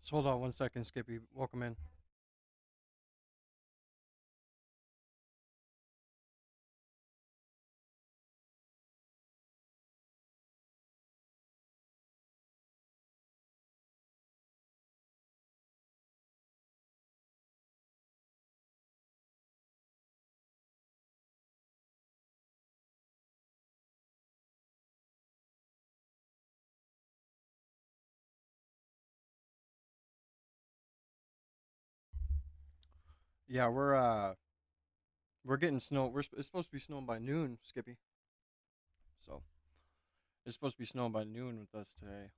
Just hold on 1 second, Skippy. Welcome in. Yeah, we're getting snow. It's supposed to be snowing by noon, Skippy. So it's supposed to be snowing by noon with us today.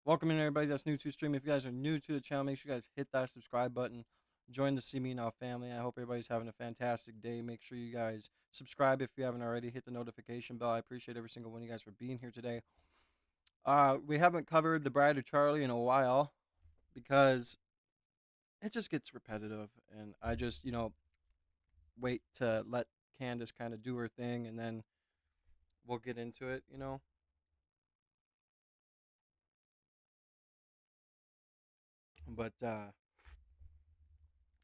Welcome in everybody that's new to the stream. If you guys are new to the channel, make sure you guys hit that subscribe button. Join the See Me Now family. I hope everybody's having a fantastic day. Make sure you guys subscribe if you haven't already. Hit the notification bell. I appreciate every single one of you guys for being here today. We haven't covered the Bride of Charlie in a while because it just gets repetitive, and I just wait to let Candace kind of do her thing, and then we'll get into it. But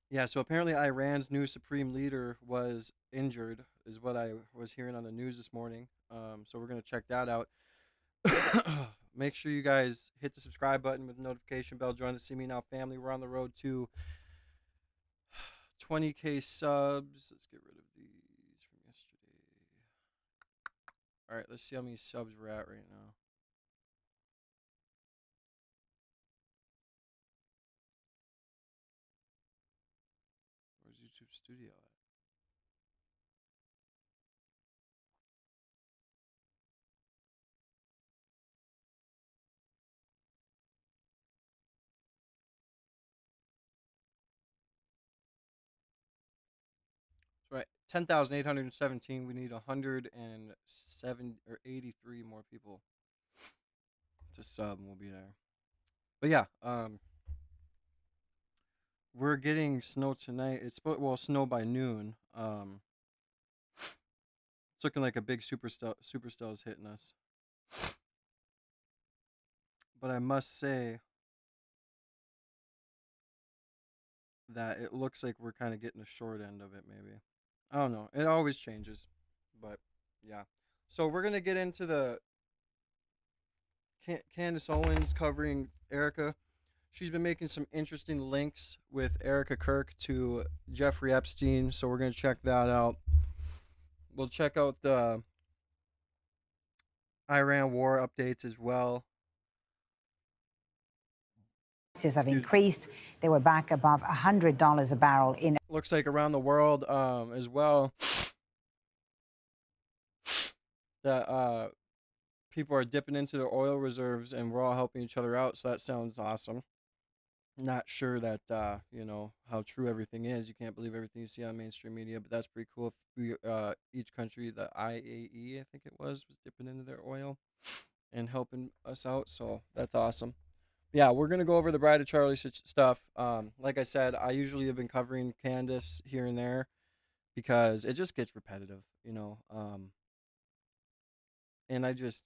yeah, so apparently Iran's new supreme leader was injured, is what I was hearing on the news this morning. So we're gonna check that out. Make sure you guys hit the subscribe button with the notification bell. Join the See Me Now family. We're on the road to 20K subs. Let's get rid of these from yesterday. All right, let's see how many subs we're at right now. Where's YouTube Studio at? Right, 10,817. We need 107 or 83 more people to sub, and we'll be there. But yeah, we're getting snow tonight. Snow by noon. It's looking like a big supercell is hitting us. But I must say that it looks like we're kind of getting the short end of it. Maybe, I don't know. It always changes, but yeah. So we're gonna get into the Candace Owens covering Erica. She's been making some interesting links with Erica Kirk to Jeffrey Epstein, so we're going to check that out. We'll check out the Iran war updates as well. Prices have increased. They were back above $100 a barrel in. Looks like around the world as well that people are dipping into their oil reserves, and we're all helping each other out. So that sounds awesome. Not sure that how true everything is. You can't believe everything you see on mainstream media, but that's pretty cool. If we each country, the IAE, I think it was dipping into their oil and helping us out, so that's awesome. Yeah, we're gonna go over the Bride of Charlie stuff. Like I said, I usually have been covering Candace here and there because it just gets repetitive. And I just,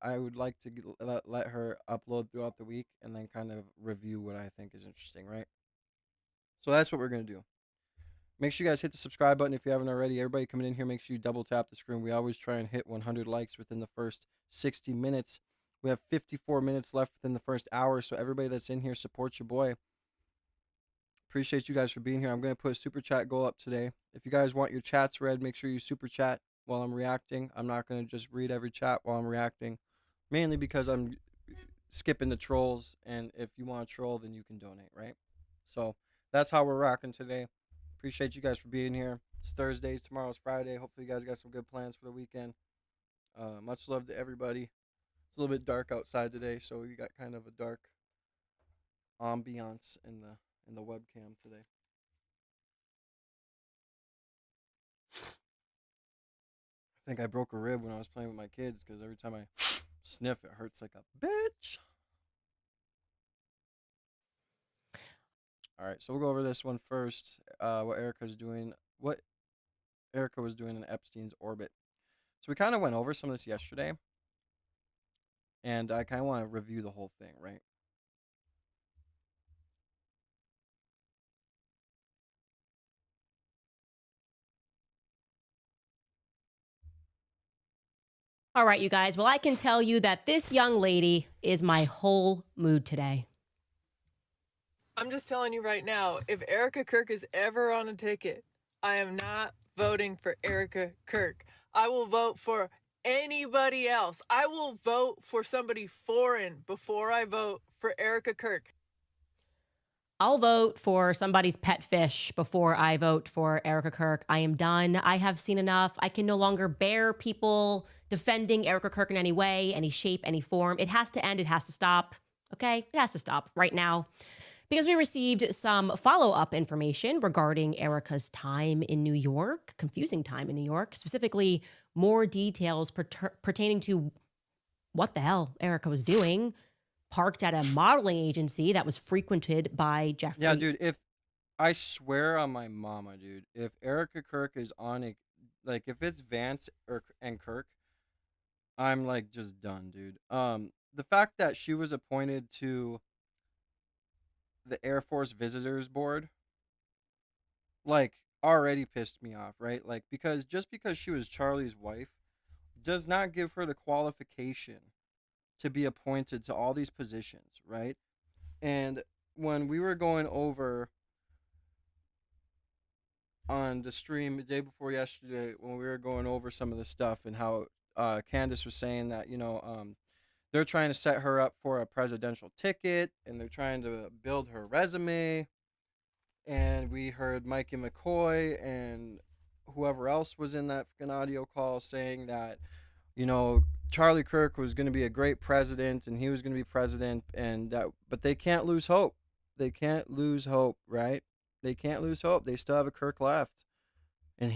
I would like to let her upload throughout the week and then kind of review what I think is interesting, right? So that's what we're going to do. Make sure you guys hit the subscribe button if you haven't already. Everybody coming in here, make sure you double tap the screen. We always try and hit 100 likes within the first 60 minutes. We have 54 minutes left within the first hour, so everybody that's in here, support your boy. Appreciate you guys for being here. I'm going to put a super chat goal up today. If you guys want your chats read, make sure you super chat while I'm reacting. I'm not going to just read every chat while I'm reacting, mainly because I'm skipping the trolls, and if you want to troll, then you can donate, right? So that's how we're rocking today. Appreciate you guys for being here. It's Thursday, tomorrow's Friday. Hopefully you guys got some good plans for the weekend. Much love to everybody. It's a little bit dark outside today, so you got kind of a dark ambiance in the webcam today. I think I broke a rib when I was playing with my kids because every time I sniff, it hurts like a bitch. All right, so we'll go over this one first. What Erica's doing, what Erica was doing in Epstein's orbit. So we kind of went over some of this yesterday, and I kind of want to review the whole thing, right? All right, you guys. Well, I can tell you that this young lady is my whole mood today. I'm just telling you right now, if Erica Kirk is ever on a ticket, I am not voting for Erica Kirk. I will vote for anybody else. I will vote for somebody foreign before I vote for Erica Kirk. I'll vote for somebody's pet fish before I vote for Erica Kirk. I am done. I have seen enough. I can no longer bear people defending Erica Kirk in any way, any shape, any form. It has to end. It has to stop. Okay? It has to stop right now. Because we received some follow-up information regarding Erica's time in New York, confusing time in New York, specifically more details pertaining to what the hell Erica was doing, parked at a modeling agency that was frequented by Jeffery. Yeah, dude, if I swear on my mama, dude, if Erica Kirk is on a, like, if it's Vance and Kirk, I'm like just done, dude. The fact that she was appointed to the Air Force Visitors Board, like, already pissed me off, right? Like, because just because she was Charlie's wife does not give her the qualification to be appointed to all these positions, right? And when we were going over on the stream the day before yesterday, when we were going over some of the stuff and how Candace was saying that, they're trying to set her up for a presidential ticket and they're trying to build her resume. And we heard Mikey McCoy and whoever else was in that fucking audio call saying that, Charlie Kirk was going to be a great president and he was going to be president, and that, but they can't lose hope. They can't lose hope, right? They can't lose hope. They still have a Kirk left. And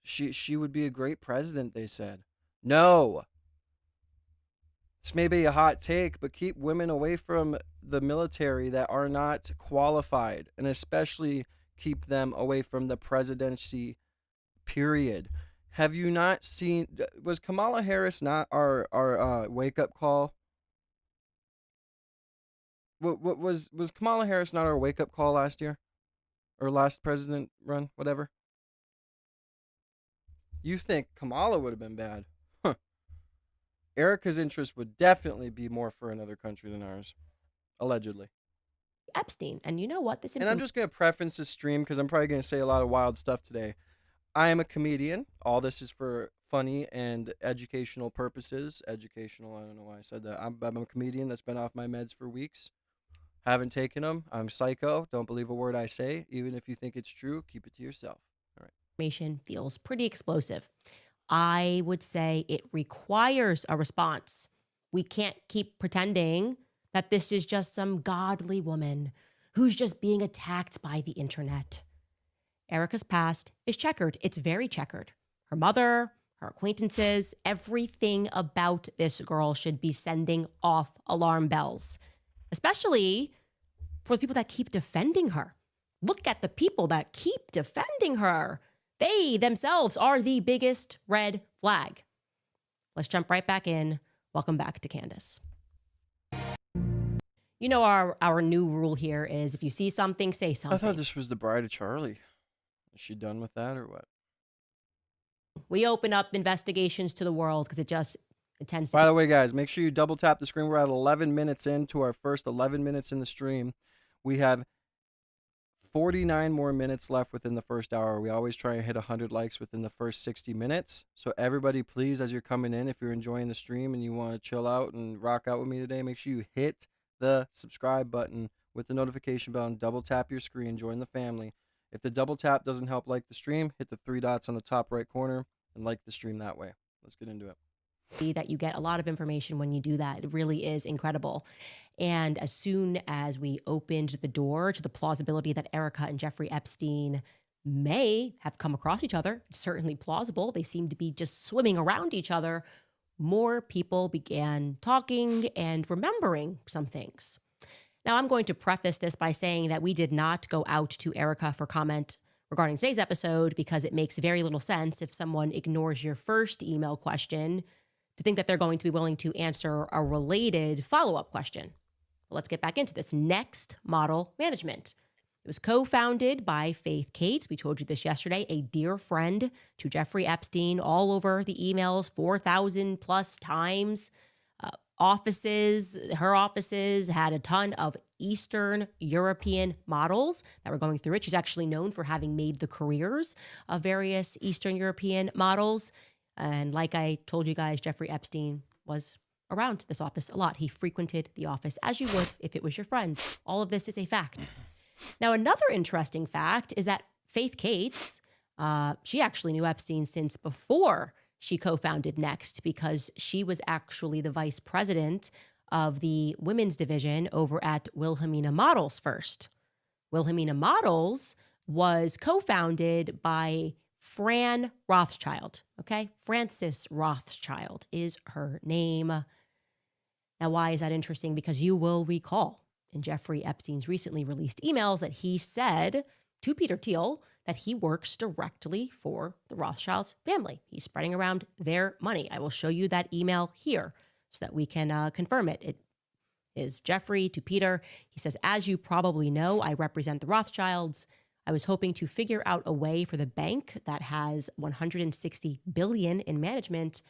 she would be a great president, they said. No. This may be a hot take, but keep women away from the military that are not qualified, and especially keep them away from the presidency, period. Have you not seen, was Kamala Harris not our wake-up call? What was Kamala Harris not our wake-up call last year? Or last president run, whatever? You think Kamala would have been bad? Huh. Erica's interest would definitely be more for another country than ours. Allegedly. Epstein. And you know what? And I'm just going to preface this stream because I'm probably going to say a lot of wild stuff today. I am a comedian. All this is for funny and educational purposes. Educational, I don't know why I said that. I'm a comedian that's been off my meds for weeks. Haven't taken them. I'm psycho. Don't believe a word I say. Even if you think it's true, keep it to yourself. All right. Information feels pretty explosive. I would say it requires a response. We can't keep pretending that this is just some godly woman who's just being attacked by the internet. Erica's past is checkered. It's very checkered. Her mother, her acquaintances, everything about this girl should be sending off alarm bells, especially for the people that keep defending her. Look at the people that keep defending her. They themselves are the biggest red flag. Let's jump right back in. Welcome back to Candace. You know, our new rule here is if you see something, say something. I thought this was the Bride of Charlie. Is she done with that or what? We open up investigations to the world because it tends to. By the way, guys, make sure you double tap the screen. We're at 11 minutes into our first 11 minutes in the stream. We have 49 more minutes left within the first hour. We always try and hit 100 likes within the first 60 minutes. So everybody, please, as you're coming in, if you're enjoying the stream and you want to chill out and rock out with me today, make sure you hit the subscribe button with the notification bell and double tap your screen. Join the family. If the double tap doesn't help like the stream, hit the 3 dots on the top right corner and like the stream that way. Let's get into it. That you get a lot of information when you do that. It really is incredible. And as soon as we opened the door to the plausibility that Erica and Jeffrey Epstein may have come across each other, it's certainly plausible. They seem to be just swimming around each other. More people began talking and remembering some things. Now, I'm going to preface this by saying that we did not go out to Erica for comment regarding today's episode because it makes very little sense if someone ignores your first email question to think that they're going to be willing to answer a related follow-up question. Well, let's get back into this. Next, model management. It was co-founded by Faith Cates. We told you this yesterday, a dear friend to Jeffrey Epstein, all over the emails, 4,000 plus times. Her offices had a ton of Eastern European models that were going through it. She's actually known for having made the careers of various Eastern European models. And like I told you guys, Jeffrey Epstein was around this office a lot. He frequented the office as you would if it was your friends. All of this is a fact. Now, another interesting fact is that Faith Cates, she actually knew Epstein since before she co-founded Next, because she was actually the vice president of the women's division over at Wilhelmina Models first. Wilhelmina Models was co-founded by Fran Rothschild, okay? Frances Rothschild is her name. Now, why is that interesting? Because you will recall in Jeffrey Epstein's recently released emails that he said to Peter Thiel that he works directly for the Rothschilds family. He's spreading around their money. I will show you that email here so that we can confirm it. It is Jeffrey to Peter. He says, as you probably know, I represent the Rothschilds. I was hoping to figure out a way for the bank that has $160 billion in management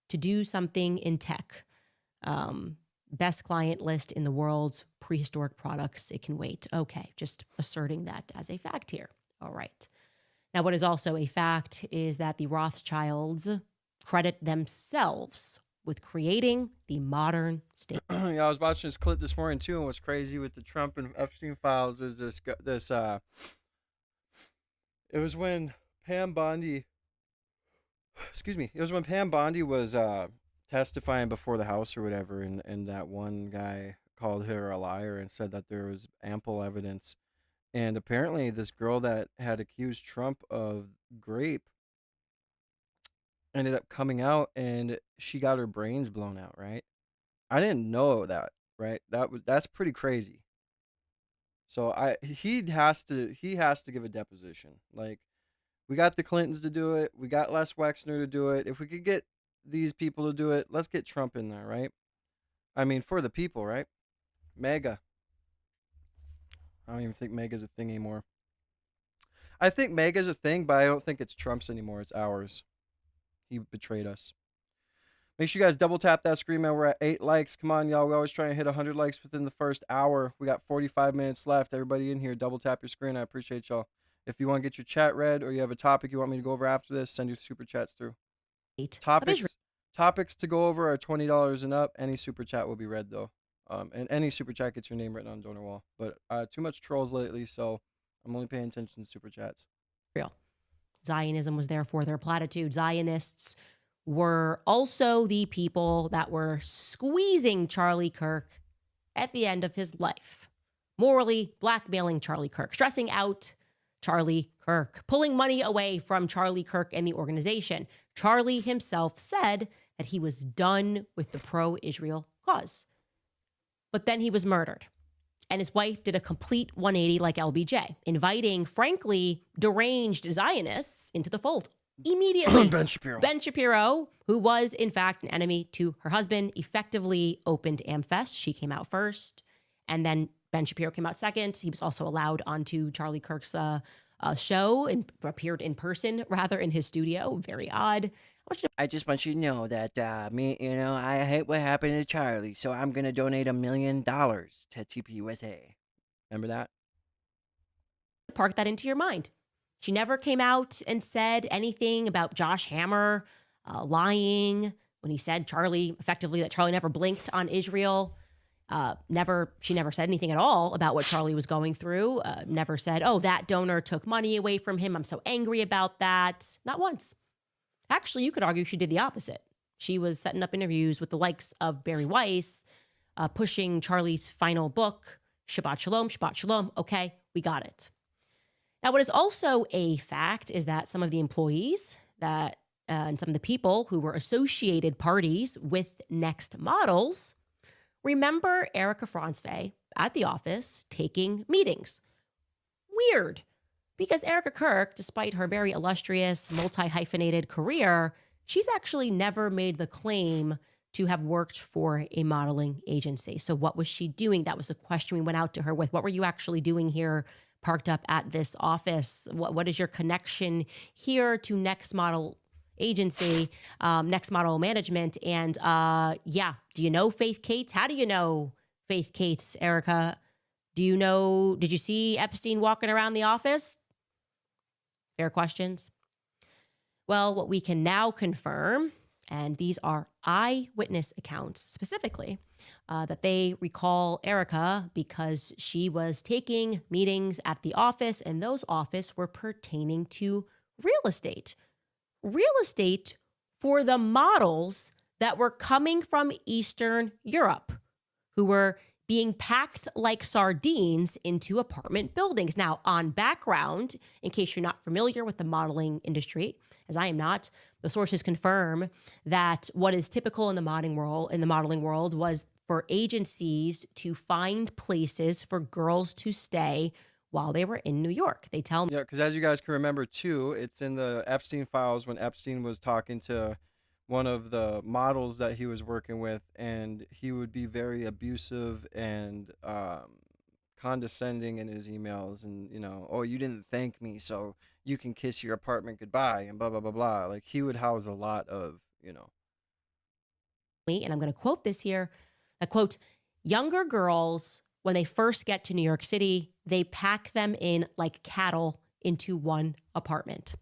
to do something in tech. Best client list in the world, prehistoric products, it can wait. Okay, just asserting that as a fact here. All right. Now, what is also a fact is that the Rothschilds credit themselves with creating the modern state. Yeah, I was watching this clip this morning too, and what's crazy with the Trump and Epstein files is this. It was when Pam Bondi. Excuse me. It was when Pam Bondi was testifying before the House or whatever, and that one guy called her a liar and said that there was ample evidence. And apparently this girl that had accused Trump of rape ended up coming out, and she got her brains blown out, right? I didn't know that, right? That's pretty crazy. So he has to give a deposition. Like, we got the Clintons to do it, we got Les Wexner to do it. If we could get these people to do it, let's get Trump in there, right? I mean, for the people, right? MAGA. I don't even think MAGA's a thing anymore. I think MAGA's a thing, but I don't think it's Trump's anymore. It's ours. He betrayed us. Make sure you guys double tap that screen, man. We're at 8 likes. Come on, y'all. We always try and hit 100 likes within the first hour. We got 45 minutes left. Everybody in here, double tap your screen. I appreciate y'all. If you want to get your chat read or you have a topic you want me to go over after this, send your super chats through. Topics to go over are $20 and up. Any super chat will be read, though. And any super chat gets your name written on donor wall. But too much trolls lately, so I'm only paying attention to super chats. Real. Zionism was therefore their platitude. Zionists were also the people that were squeezing Charlie Kirk at the end of his life, morally blackmailing Charlie Kirk, stressing out Charlie Kirk, pulling money away from Charlie Kirk and the organization. Charlie himself said that he was done with the pro-Israel cause. But then he was murdered. And his wife did a complete 180 like LBJ, inviting, frankly, deranged Zionists into the fold immediately. Ben Shapiro, who was, in fact, an enemy to her husband, effectively opened AmFest. She came out first. And then Ben Shapiro came out second. He was also allowed onto Charlie Kirk's show and appeared in person, rather, in his studio. Very odd. I just want you to know that I hate what happened to Charlie, so I'm gonna donate $1 million to TPUSA. Remember that? Park that into your mind. She never came out and said anything about Josh Hammer lying when he said that Charlie never blinked on Israel. She never said anything at all about what Charlie was going through. Never said, oh, that donor took money away from him. I'm so angry about that. Not once. Actually, you could argue she did the opposite. She was setting up interviews with the likes of Barry Weiss, pushing Charlie's final book, Shabbat Shalom, Shabbat Shalom. Okay, we got it. Now, what is also a fact is that some of the employees and some of the people who were associated parties with Next Models remember Erica Francfe at the office taking meetings. Weird. Because Erica Kirk, despite her very illustrious, multi-hyphenated career, she's actually never made the claim to have worked for a modeling agency. So what was she doing? That was a question we went out to her with. What were you actually doing here parked up at this office. What is your connection here to Next Model Agency, Next Model Management? And yeah, do you know Faith Cates? How do you know Faith Cates, Erica? Did you see Epstein walking around the office? Fair questions. Well, what we can now confirm, and these are eyewitness accounts specifically, that they recall Erica because she was taking meetings at the office, and those offices were pertaining to real estate. Real estate for the models that were coming from Eastern Europe, who were being packed like sardines into apartment buildings. Now, on background, in case you're not familiar with the modeling industry, as I am not, the sources confirm that what is typical in the modeling world was for agencies to find places for girls to stay while they were in New York. They tell me. Yeah, because as you guys can remember too, it's in the Epstein files when Epstein was talking to one of the models that he was working with, and he would be very abusive and condescending in his emails, and oh, you didn't thank me, so you can kiss your apartment goodbye, and blah blah blah blah. Like, he would house a lot of and I'm going to quote this here. I quote, "Younger girls, when they first get to New York City, they pack them in like cattle into one apartment."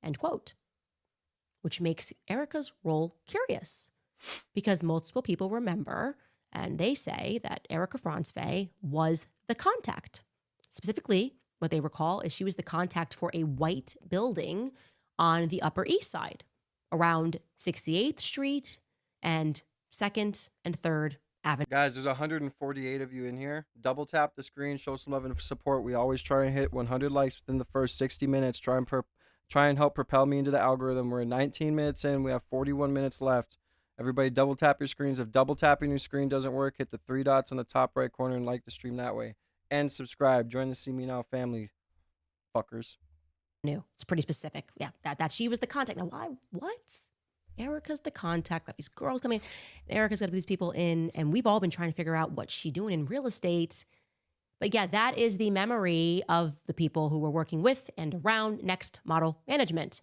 End quote. Which makes Erica's role curious, because multiple people remember, and they say that Erica Francevey was the contact. Specifically, what they recall is she was the contact for a white building on the Upper East Side, around 68th Street and 2nd and 3rd Avenue. Guys, there's 148 of you in here. Double tap the screen, show some love and support. We always try and hit 100 likes within the first 60 minutes. Try and help propel me into the algorithm. We're 19 minutes in. We have 41 minutes left. Everybody double tap your screens. If double tapping your screen doesn't work, hit the 3 dots on the top right corner and like the stream that way. And subscribe. Join the See Me Now family, fuckers. It's pretty specific. Yeah, that she was the contact. Now, why? What? Erica's the contact. We have these girls coming in. Erica's got these people in, and we've all been trying to figure out what she's doing in real estate. But yeah, that is the memory of the people who were working with and around Next Model Management,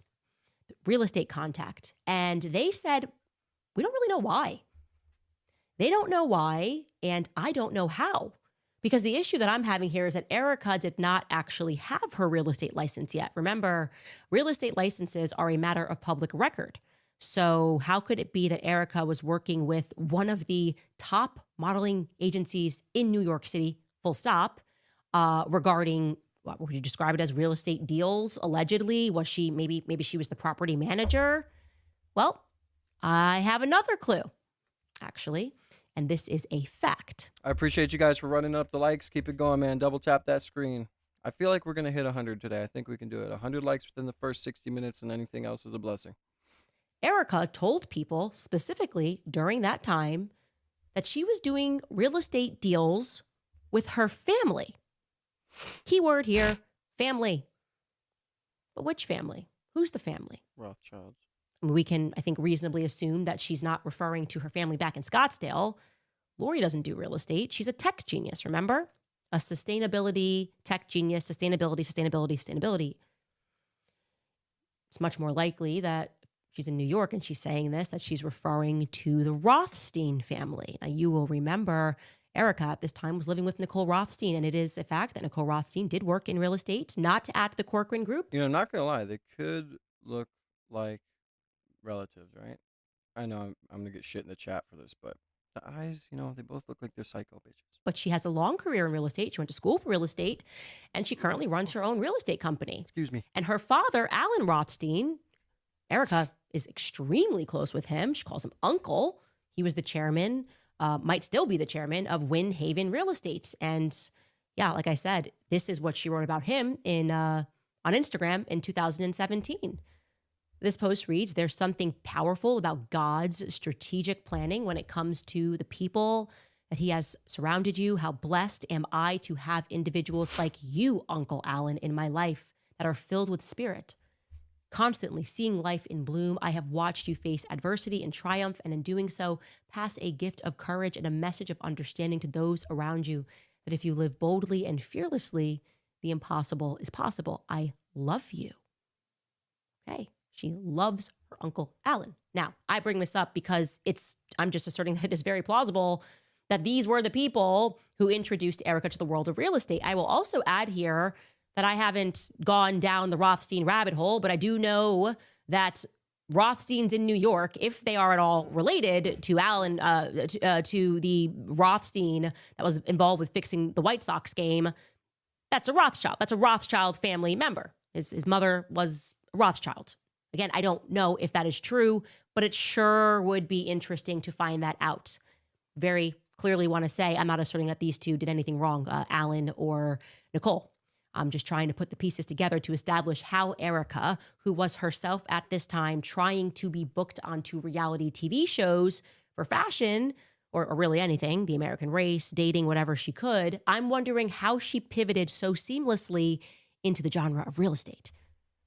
the real estate contact. And they said, we don't really know why. They don't know why, and I don't know how. Because the issue that I'm having here is that Erica did not actually have her real estate license yet. Remember, real estate licenses are a matter of public record. So how could it be that Erica was working with one of the top modeling agencies in New York City, full stop, regarding, what would you describe it as, real estate deals, allegedly? Was she, maybe she was the property manager? Well, I have another clue, actually, and this is a fact. I appreciate you guys for running up the likes. Keep it going, man. Double tap that screen. I feel like we're going to hit 100 today. I think we can do it. 100 likes within the first 60 minutes, and anything else is a blessing. Erica told people specifically during that time that she was doing real estate deals with her family. Keyword here, family. But which family? Who's the family? Rothschilds. We can, I think, reasonably assume that she's not referring to her family back in Scottsdale. Lori doesn't do real estate. She's a tech genius, remember? A sustainability tech genius, sustainability. It's much more likely that she's in New York and she's saying this, that she's referring to the Rothstein family. Now, you will remember Erica at this time was living with Nicole Rothstein, and it is a fact that Nicole Rothstein did work in real estate, not at the Corcoran Group. I'm not going to lie. They could look like relatives, right? I know I'm going to get shit in the chat for this, but the eyes, they both look like they're psycho bitches. But she has a long career in real estate. She went to school for real estate, and she currently runs her own real estate company. Excuse me. And her father, Alan Rothstein, Erica is extremely close with him. She calls him uncle. He was the chairman, might still be the chairman of Wynn Haven Real Estate. And yeah, like I said, this is what she wrote about him on Instagram in 2017. This post reads, "There's something powerful about God's strategic planning when it comes to the people that he has surrounded you. How blessed am I to have individuals like you, Uncle Alan, in my life that are filled with spirit. Constantly seeing life in bloom, I have watched you face adversity and triumph, and in doing so, pass a gift of courage and a message of understanding to those around you, that if you live boldly and fearlessly, the impossible is possible. I love you. Okay. She loves her Uncle Alan. Now, I bring this up because I'm just asserting that it is very plausible that these were the people who introduced Erica to the world of real estate. I will also add here that I haven't gone down the Rothstein rabbit hole, but I do know that Rothsteins in New York, if they are at all related to Alan, to the Rothstein that was involved with fixing the White Sox game, that's a Rothschild. That's a Rothschild family member. His mother was a Rothschild. Again, I don't know if that is true, but it sure would be interesting to find that out. Very clearly want to say I'm not asserting that these two did anything wrong, Alan or Nicole. I'm just trying to put the pieces together to establish how Erica, who was herself at this time trying to be booked onto reality TV shows for fashion or really anything, the American Race, dating, whatever she could, I'm wondering how she pivoted so seamlessly into the genre of real estate.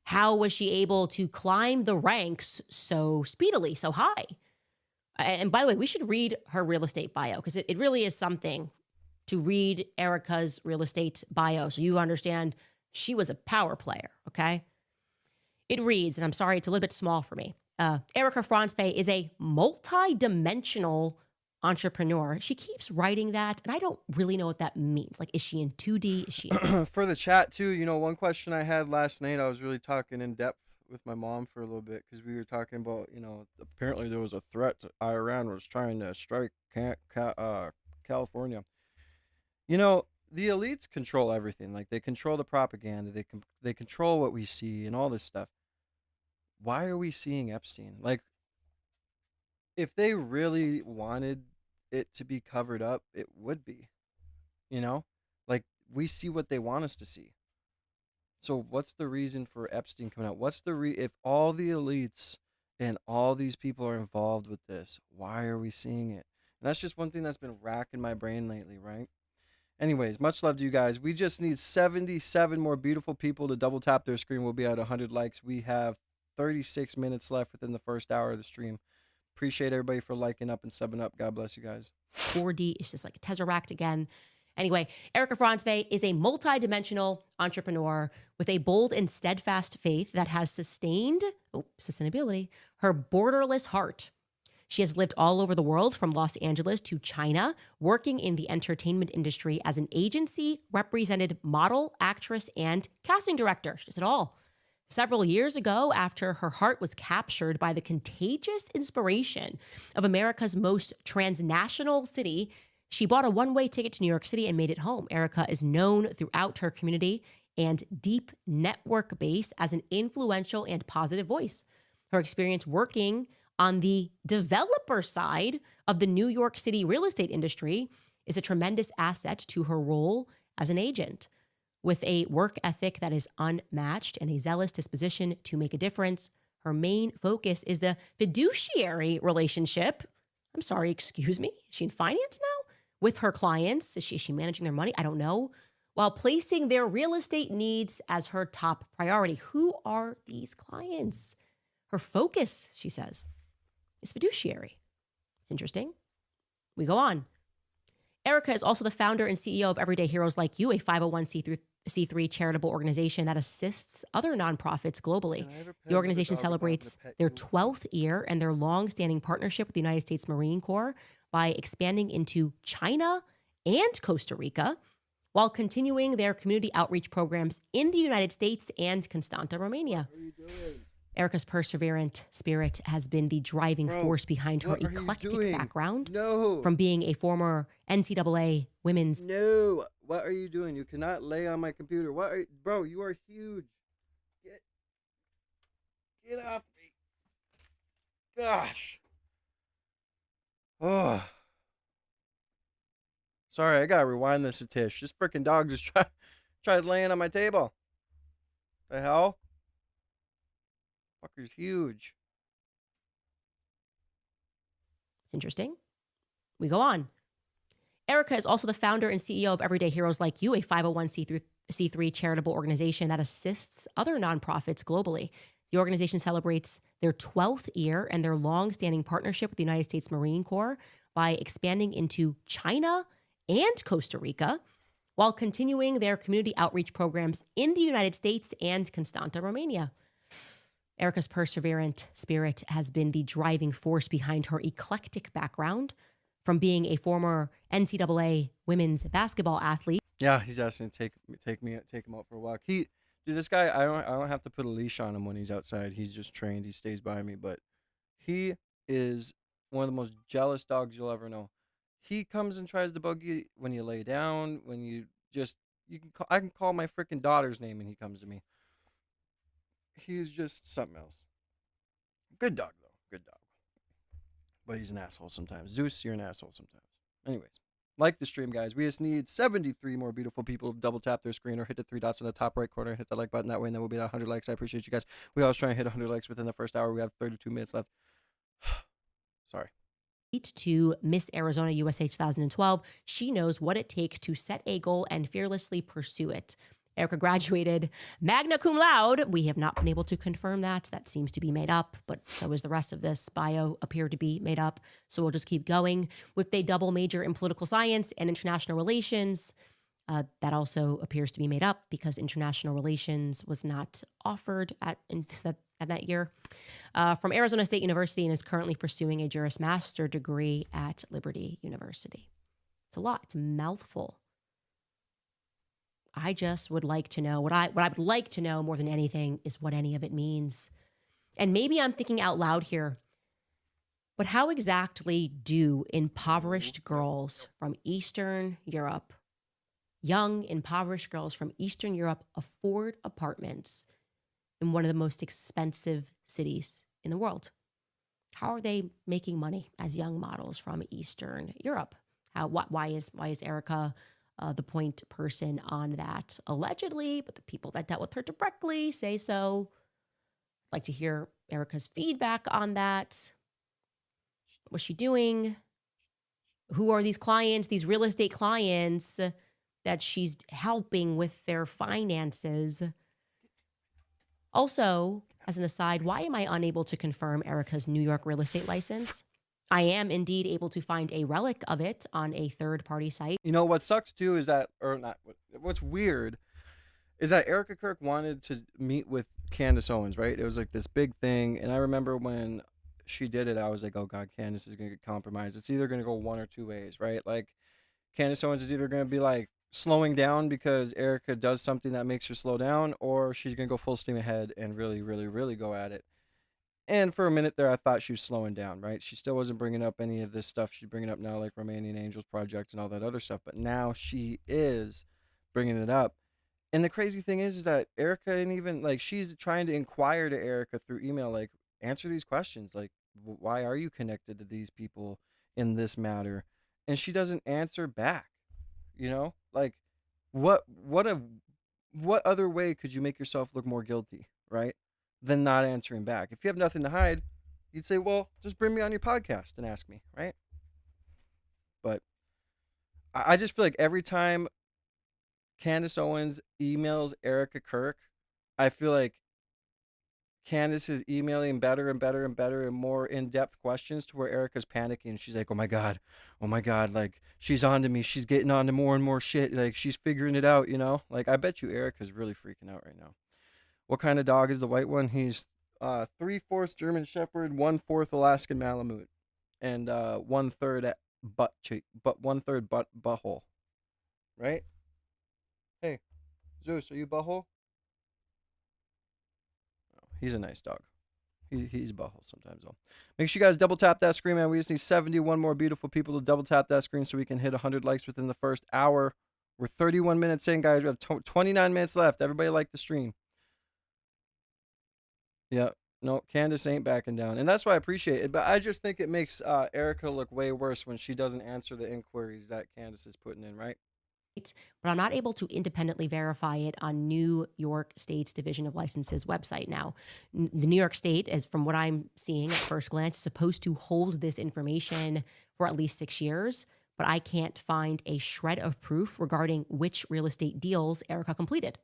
How was she able to climb the ranks so speedily, so high? And by the way, we should read her real estate bio because it really is something to read Erica's real estate bio so you understand she was a power player, okay? It reads, and I'm sorry, it's a little bit small for me. Erica Franzfey is a multi-dimensional entrepreneur. She keeps writing that, and I don't really know what that means. Like, is she in 2D? Is she For the chat too, one question I had last night, I was really talking in depth with my mom for a little bit because we were talking about, apparently there was a threat to Iran was trying to strike California. The elites control everything. Like, they control the propaganda. They control what we see and all this stuff. Why are we seeing Epstein? Like, if they really wanted it to be covered up, it would be. Like, we see what they want us to see. So what's the reason for Epstein coming out? What's if all the elites and all these people are involved with this, why are we seeing it? And that's just one thing that's been racking my brain lately, right? Anyways, much love to you guys. We just need 77 more beautiful people to double tap their screen. We'll be at 100 likes. We have 36 minutes left within the first hour of the stream. Appreciate everybody for liking up and subbing up. God bless you guys. 4D. It's just like a Tesseract again. Anyway, Erica Franzfey is a multi-dimensional entrepreneur with a bold and steadfast faith that has sustainability, her borderless heart. She has lived all over the world, from Los Angeles to China, working in the entertainment industry as an agency-represented model, actress, and casting director. She does it all. Several years ago, after her heart was captured by the contagious inspiration of America's most transnational city, she bought a one-way ticket to New York City and made it home. Erica is known throughout her community and deep network base as an influential and positive voice. Her experience working on the developer side of the New York City real estate industry is a tremendous asset to her role as an agent. With a work ethic that is unmatched and a zealous disposition to make a difference, her main focus is the fiduciary relationship. I'm sorry, excuse me? Is she in finance now? With her clients? Is she managing their money? I don't know. While placing their real estate needs as her top priority. Who are these clients? Her focus, she says, is fiduciary. It's interesting. We go on. Erica is also the founder and CEO of Everyday Heroes Like You, a 501c3 charitable organization that assists other nonprofits globally. The organization celebrates their 12th year and their long-standing partnership with the United States Marine Corps by expanding into China and Costa Rica, while continuing their community outreach programs in the United States and Constanta, Romania. Erica's perseverant spirit has been the driving force behind her eclectic background. No. From being a former NCAA women's... No. What are you doing? You cannot lay on my computer. Bro, you are huge. Get off me. Gosh. Oh. Sorry, I gotta rewind this a tish. This freaking dog just tried laying on my table. The hell? Fucker's huge. It's interesting. We go on. Erica is also the founder and CEO of Everyday Heroes Like You, a 501c3 charitable organization that assists other nonprofits globally. The organization celebrates their 12th year and their long-standing partnership with the United States Marine Corps by expanding into China and Costa Rica, while continuing their community outreach programs in the United States and Constanta, Romania. Erica's perseverant spirit has been the driving force behind her eclectic background, from being a former NCAA women's basketball athlete. Yeah, he's asking to take him out for a walk. Dude, this guy, I don't have to put a leash on him when he's outside. He's just trained. He stays by me, but he is one of the most jealous dogs you'll ever know. He comes and tries to bug you when you lay down, when you I can call my freaking daughter's name and he comes to me. He's just something else. Good dog though, good dog. But he's an asshole sometimes. Zeus, you're an asshole sometimes. Anyways, like the stream, guys. We just need 73 more beautiful people to double tap their screen or hit the 3 dots in the top right corner and hit the like button that way, and then we'll be at 100 likes. I appreciate you guys. We always try and hit 100 likes within the first hour. We have 32 minutes left. Sorry. To Miss Arizona USA 2012, she knows what it takes to set a goal and fearlessly pursue it. Erica graduated magna cum laude. We have not been able to confirm that. That seems to be made up, but so is the rest of this bio appear to be made up. So we'll just keep going with a double major in political science and international relations. That also appears to be made up because international relations was not offered at that year. From Arizona State University, and is currently pursuing a Juris Master degree at Liberty University. It's a lot. It's a mouthful. I just would like to know what I would like to know more than anything is what any of it means. And maybe I'm thinking out loud here, but how exactly do impoverished girls from Eastern Europe, young impoverished girls from Eastern Europe, afford apartments in one of the most expensive cities in the world? How are they making money as young models from Eastern Europe? Why is Erica the point person on that? Allegedly, but the people that dealt with her directly say so. I'd like to hear Erica's feedback on that. What was she doing? Who are these clients, these real estate clients that she's helping with their finances? Also, as an aside, why am I unable to confirm Erica's New York real estate license? I am indeed able to find a relic of it on a third-party site. You know what sucks too is that, or not, what's weird is that Erica Kirk wanted to meet with Candace Owens, right? It was like this big thing, and I remember when she did it, I was like, oh God, Candace is going to get compromised. It's either going to go one or two ways, right? Like, Candace Owens is either going to be like slowing down because Erica does something that makes her slow down, or she's going to go full steam ahead and really, really, really go at it. And for a minute there, I thought she was slowing down, right? She still wasn't bringing up any of this stuff she's bringing up now, like Romanian Angels Project and all that other stuff. But now she is bringing it up. And the crazy thing is that Erica ain't even, like, she's trying to inquire to Erica through email, like, answer these questions. Like, why are you connected to these people in this matter? And she doesn't answer back, you know? Like, what other way could you make yourself look more guilty, right? Than not answering back. If you have nothing to hide, you'd say, well, just bring me on your podcast and ask me, right? But I just feel like every time Candace Owens emails Erica Kirk, I feel like Candace is emailing better and better and better and more in-depth questions to where Erica's panicking. She's like, oh my God, like, she's on to me. She's getting on to more and more shit. Like, she's figuring it out, you know? Like, I bet you Erica's really freaking out right now. What kind of dog is the white one? He's 3/4 German Shepherd, 1/4 Alaskan Malamute, and 1/3 butt cheek, but 1/3 butthole. Right? Hey, Zeus, are you butthole? Oh, he's a nice dog. He's butthole sometimes though. Make sure you guys double tap that screen, man. We just need 71 more beautiful people to double tap that screen so we can hit 100 likes within the first hour. We're 31 minutes in, guys. We have 29 minutes left. Everybody like the stream. Yeah, no, Candace ain't backing down. And that's why I appreciate it. But I just think it makes Erica look way worse when she doesn't answer the inquiries that Candace is putting in, right? But I'm not able to independently verify it on New York State's Division of Licenses website now. The New York State, as from what I'm seeing at first glance, is supposed to hold this information for at least 6 years, but I can't find a shred of proof regarding which real estate deals Erica completed.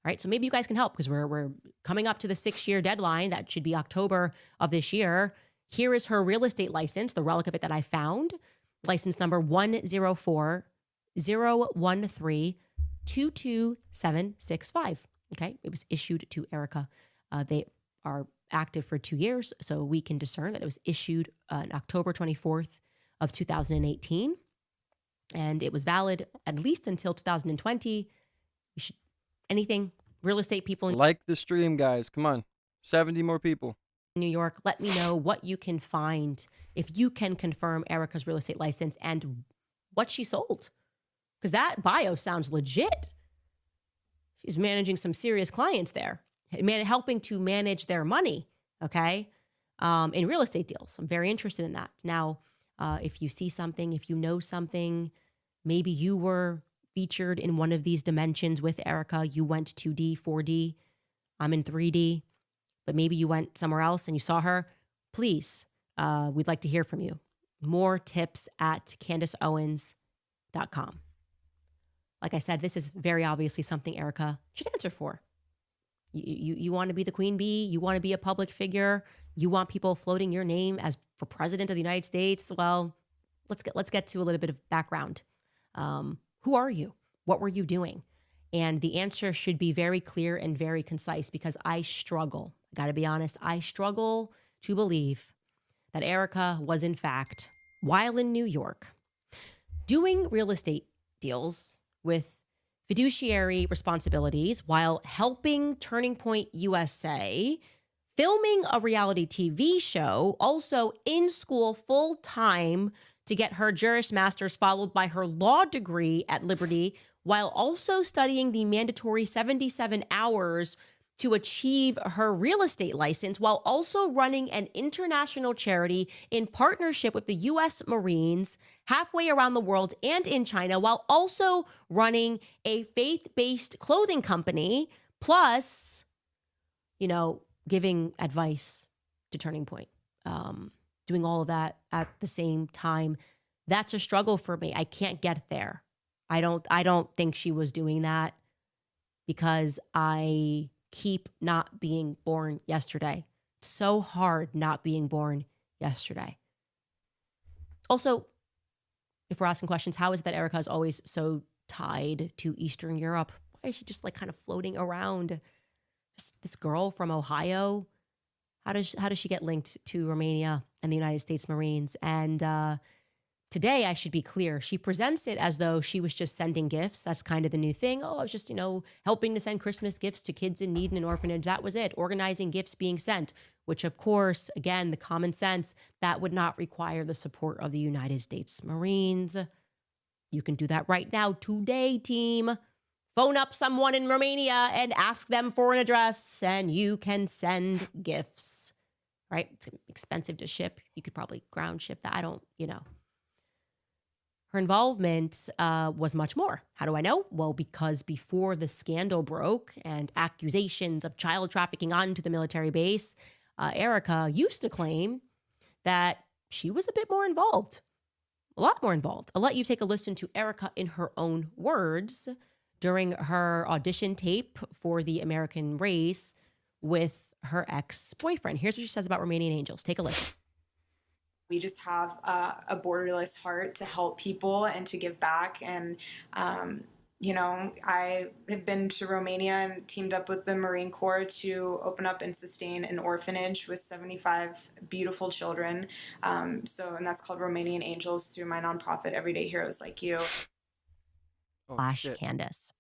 All right, so maybe you guys can help because we're coming up to the 6-year deadline. That should be October of this year. Here is her real estate license, the relic of it that I found. License number 013-22765. Okay, it was issued to Erica. They are active for 2 years, so we can discern that it was issued on October 24th of 2018, and it was valid at least until 2020. You should anything real estate people in Like the stream, guys. Come on. 70 more people. New York, let me know what you can find if you can confirm Erica's real estate license and what she sold. Because that bio sounds legit. She's managing some serious clients there, helping to manage their money, okay, in real estate deals. I'm very interested in that. Now, if you see something, if you know something, maybe you were featured in one of these dimensions with Erica. You went 2D, 4D. I'm in 3D. But maybe you went somewhere else and you saw her. Please, we'd like to hear from you. More tips at CandaceOwens.com. Like I said, this is very obviously something Erica should answer for. You want to be the queen bee? You want to be a public figure? You want people floating your name as for president of the United States? Well, let's get to a little bit of background. Who are you? What were you doing? And the answer should be very clear and very concise, because I struggle. I got to be honest. I struggle to believe that Erica was, in fact, while in New York, doing real estate deals with fiduciary responsibilities while helping Turning Point USA, filming a reality TV show, also in school full time to get her Juris Master's, followed by her law degree at Liberty, while also studying the mandatory 77 hours to achieve her real estate license, while also running an international charity in partnership with the U.S. Marines halfway around the world and in China, while also running a faith-based clothing company, plus, giving advice to Turning Point, doing all of that at the same time. That's a struggle for me. I can't get there. I don't think she was doing that, because I keep not being born yesterday. So hard not being born yesterday. Also, if we're asking questions, how is it that Erica is always so tied to Eastern Europe? Why is she just kind of floating around? Just this girl from Ohio. How does she get linked to Romania and the United States Marines? And today, I should be clear, she presents it as though she was just sending gifts. That's kind of the new thing. Oh, I was just, helping to send Christmas gifts to kids in need in an orphanage. That was it. Organizing gifts being sent, which, of course, again, the common sense, that would not require the support of the United States Marines. You can do that right now, today, team. Phone up someone in Romania and ask them for an address, and you can send gifts, right? It's expensive to ship. You could probably ground ship that. Her involvement was much more. How do I know? Well, because before the scandal broke and accusations of child trafficking onto the military base, Erica used to claim that she was a bit more involved, a lot more involved. I'll let you take a listen to Erica in her own words during her audition tape for the American Race with her ex-boyfriend. Here's what she says about Romanian Angels. Take a listen. We just have a borderless heart to help people and to give back. And, I have been to Romania and teamed up with the Marine Corps to open up and sustain an orphanage with 75 beautiful children. And that's called Romanian Angels through my nonprofit, Everyday Heroes Like You. Candace.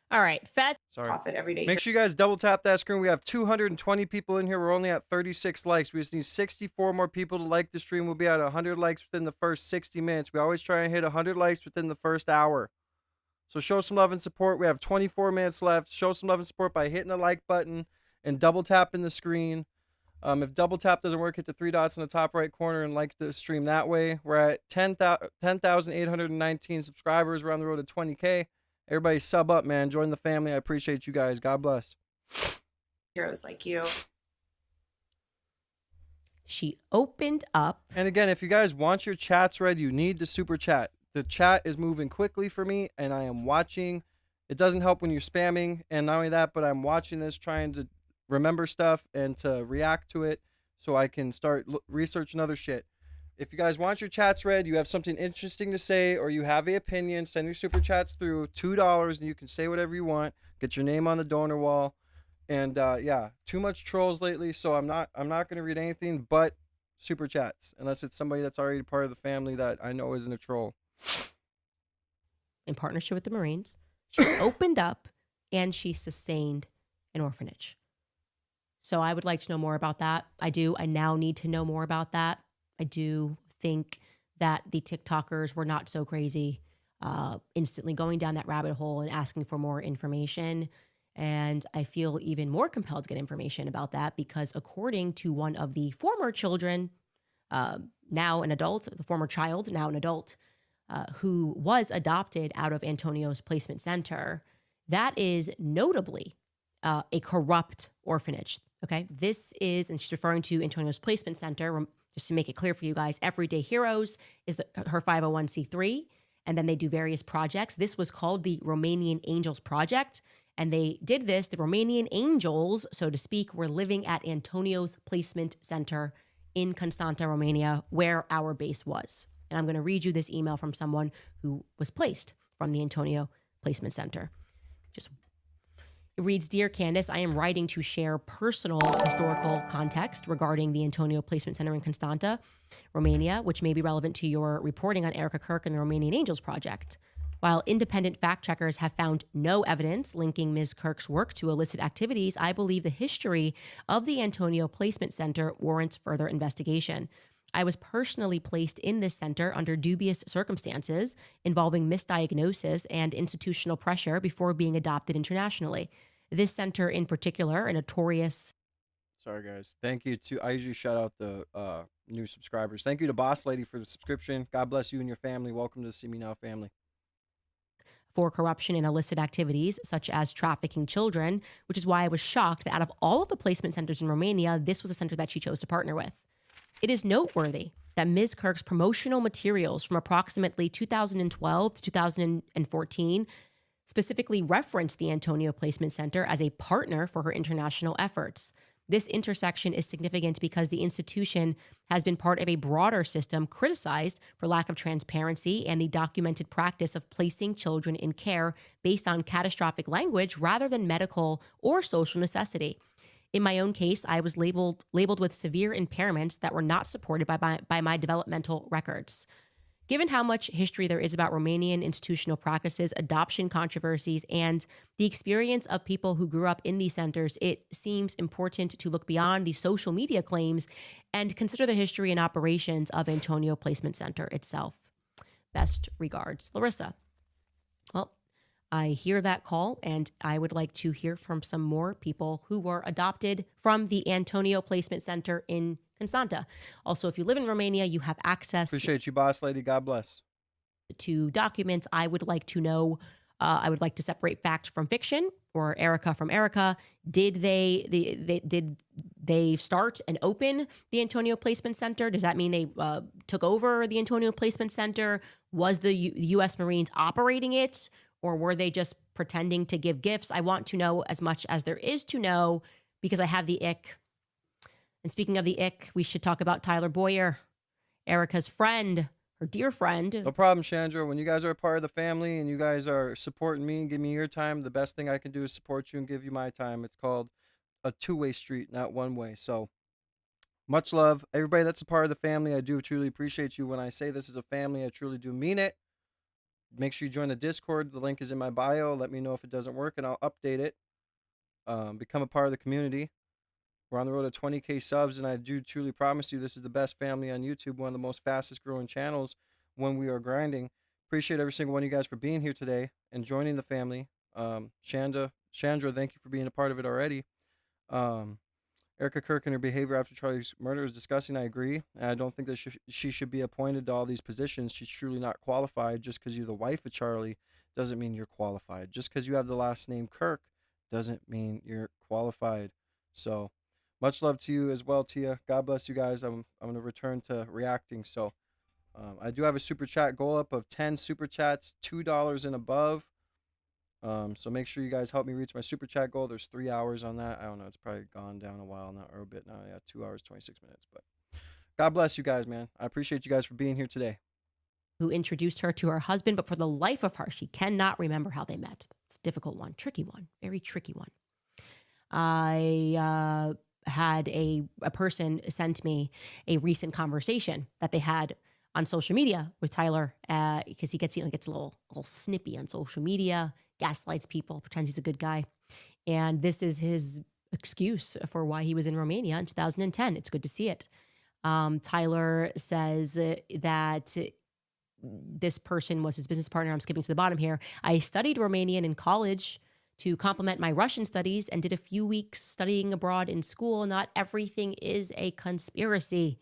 All right, fetch. Sorry. Everyday. Make sure you guys double tap that screen. We have 220 people in here. We're only at 36 likes. We just need 64 more people to like the stream. We'll be at 100 likes within the first 60 minutes. We always try and hit 100 likes within the first hour. So show some love and support. We have 24 minutes left. Show some love and support by hitting the like button and double tapping the screen. If double tap doesn't work, hit the three dots in the top right corner and like the stream that way. We're at 10,819 subscribers. We're on the road to 20K. Everybody sub up, man. Join the family. I appreciate you guys. God bless. Heroes Like You. She opened up. And again, if you guys want your chats read, you need the super chat. The chat is moving quickly for me, and I am watching. It doesn't help when you're spamming, and not only that, but I'm watching this, trying to remember stuff and to react to it so I can start researching other shit. If you guys want your chats read, you have something interesting to say, or you have an opinion, send your super chats through $2, and you can say whatever you want. Get your name on the donor wall, and yeah, too much trolls lately, so I'm not gonna read anything but super chats unless it's somebody that's already part of the family that I know isn't a troll. In partnership with the Marines, she opened up and she sustained an orphanage. So I would like to know more about that. I do. I now need to know more about that. I do think that the TikTokers were not so crazy, instantly going down that rabbit hole and asking for more information. And I feel even more compelled to get information about that because according to one of the former children, now an adult, the former child, now an adult, who was adopted out of Antonio's placement center, that is notably a corrupt orphanage. Okay, this is, and she's referring to Antonio's placement center. Just to make it clear for you guys, Everyday Heroes is her 501c3, and then they do various projects. This was called the Romanian Angels Project, and they did this. The Romanian Angels, so to speak, were living at Antonio's placement center in Constanta, Romania, where our base was. And I'm going to read you this email from someone who was placed from the Antonio Placement Center. It reads, Dear Candace, I am writing to share personal historical context regarding the Antonio Placement Center in Constanta, Romania, which may be relevant to your reporting on Erica Kirk and the Romanian Angels Project. While independent fact checkers have found no evidence linking Ms. Kirk's work to illicit activities, I believe the history of the Antonio Placement Center warrants further investigation. I was personally placed in this center under dubious circumstances involving misdiagnosis and institutional pressure before being adopted internationally. This center in particular, a notorious... Sorry, guys. Thank you to... I usually shout out the new subscribers. Thank you to Boss Lady for the subscription. God bless you and your family. Welcome to the See Me Now family. For corruption and illicit activities, such as trafficking children, which is why I was shocked that out of all of the placement centers in Romania, this was a center that she chose to partner with. It is noteworthy that Ms. Kirk's promotional materials from approximately 2012 to 2014 specifically referenced the Antonio Placement Center as a partner for her international efforts. This intersection is significant because the institution has been part of a broader system criticized for lack of transparency and the documented practice of placing children in care based on catastrophic language rather than medical or social necessity. In my own case, I was labeled with severe impairments that were not supported by my developmental records. Given how much history there is about Romanian institutional practices, adoption controversies, and the experience of people who grew up in these centers, it seems important to look beyond the social media claims and consider the history and operations of Antonio Placement Center itself. Best regards, Larissa. Well, I hear that call, and I would like to hear from some more people who were adopted from the Antonio Placement Center in Constanta. Also, if you live in Romania, you have access. Appreciate you, Boss Lady. God bless. To documents. I would like to know, I would like to separate fact from fiction, or Erica from Erica. Did they start and open the Antonio Placement Center? Does that mean they took over the Antonio Placement Center? Was the U.S. Marines operating it? Or were they just pretending to give gifts? I want to know as much as there is to know because I have the ick. And speaking of the ick, we should talk about Tyler Boyer, Erica's friend, her dear friend. No problem, Chandra. When you guys are a part of the family and you guys are supporting me and give me your time, the best thing I can do is support you and give you my time. It's called a two-way street, not one way. So much love. Everybody that's a part of the family, I do truly appreciate you. When I say this is a family, I truly do mean it. Make sure you join the Discord. The link is in my bio. Let me know if it doesn't work, and I'll update it. Become a part of the community. We're on the road to 20K subs, and I do truly promise you this is the best family on YouTube, one of the most fastest growing channels when we are grinding. Appreciate every single one of you guys for being here today and joining the family. Chandra, thank you for being a part of it already. Erica Kirk and her behavior after Charlie's murder is disgusting. I agree. And I don't think that she should be appointed to all these positions. She's truly not qualified. Just because you're the wife of Charlie doesn't mean you're qualified. Just because you have the last name Kirk doesn't mean you're qualified. So much love to you as well, Tia. God bless you guys. I'm going to return to reacting. So I do have a super chat goal up of 10 super chats, $2 and above. So make sure you guys help me reach my super chat goal. There's 3 hours on that. I don't know. It's probably gone down a while now, or a bit now. Yeah, 2 hours, 26 minutes. But God bless you guys, man. I appreciate you guys for being here today. Who introduced her to her husband, but for the life of her, she cannot remember how they met. It's a difficult one, tricky one, very tricky one. I had a person sent me a recent conversation that they had on social media with Tyler, because he gets a little snippy on social media, gaslights people, pretends he's a good guy. And this is his excuse for why he was in Romania in 2010. It's good to see it. Tyler says that this person was his business partner. I'm skipping to the bottom here. I studied Romanian in college to complement my Russian studies and did a few weeks studying abroad in school. Not everything is a conspiracy.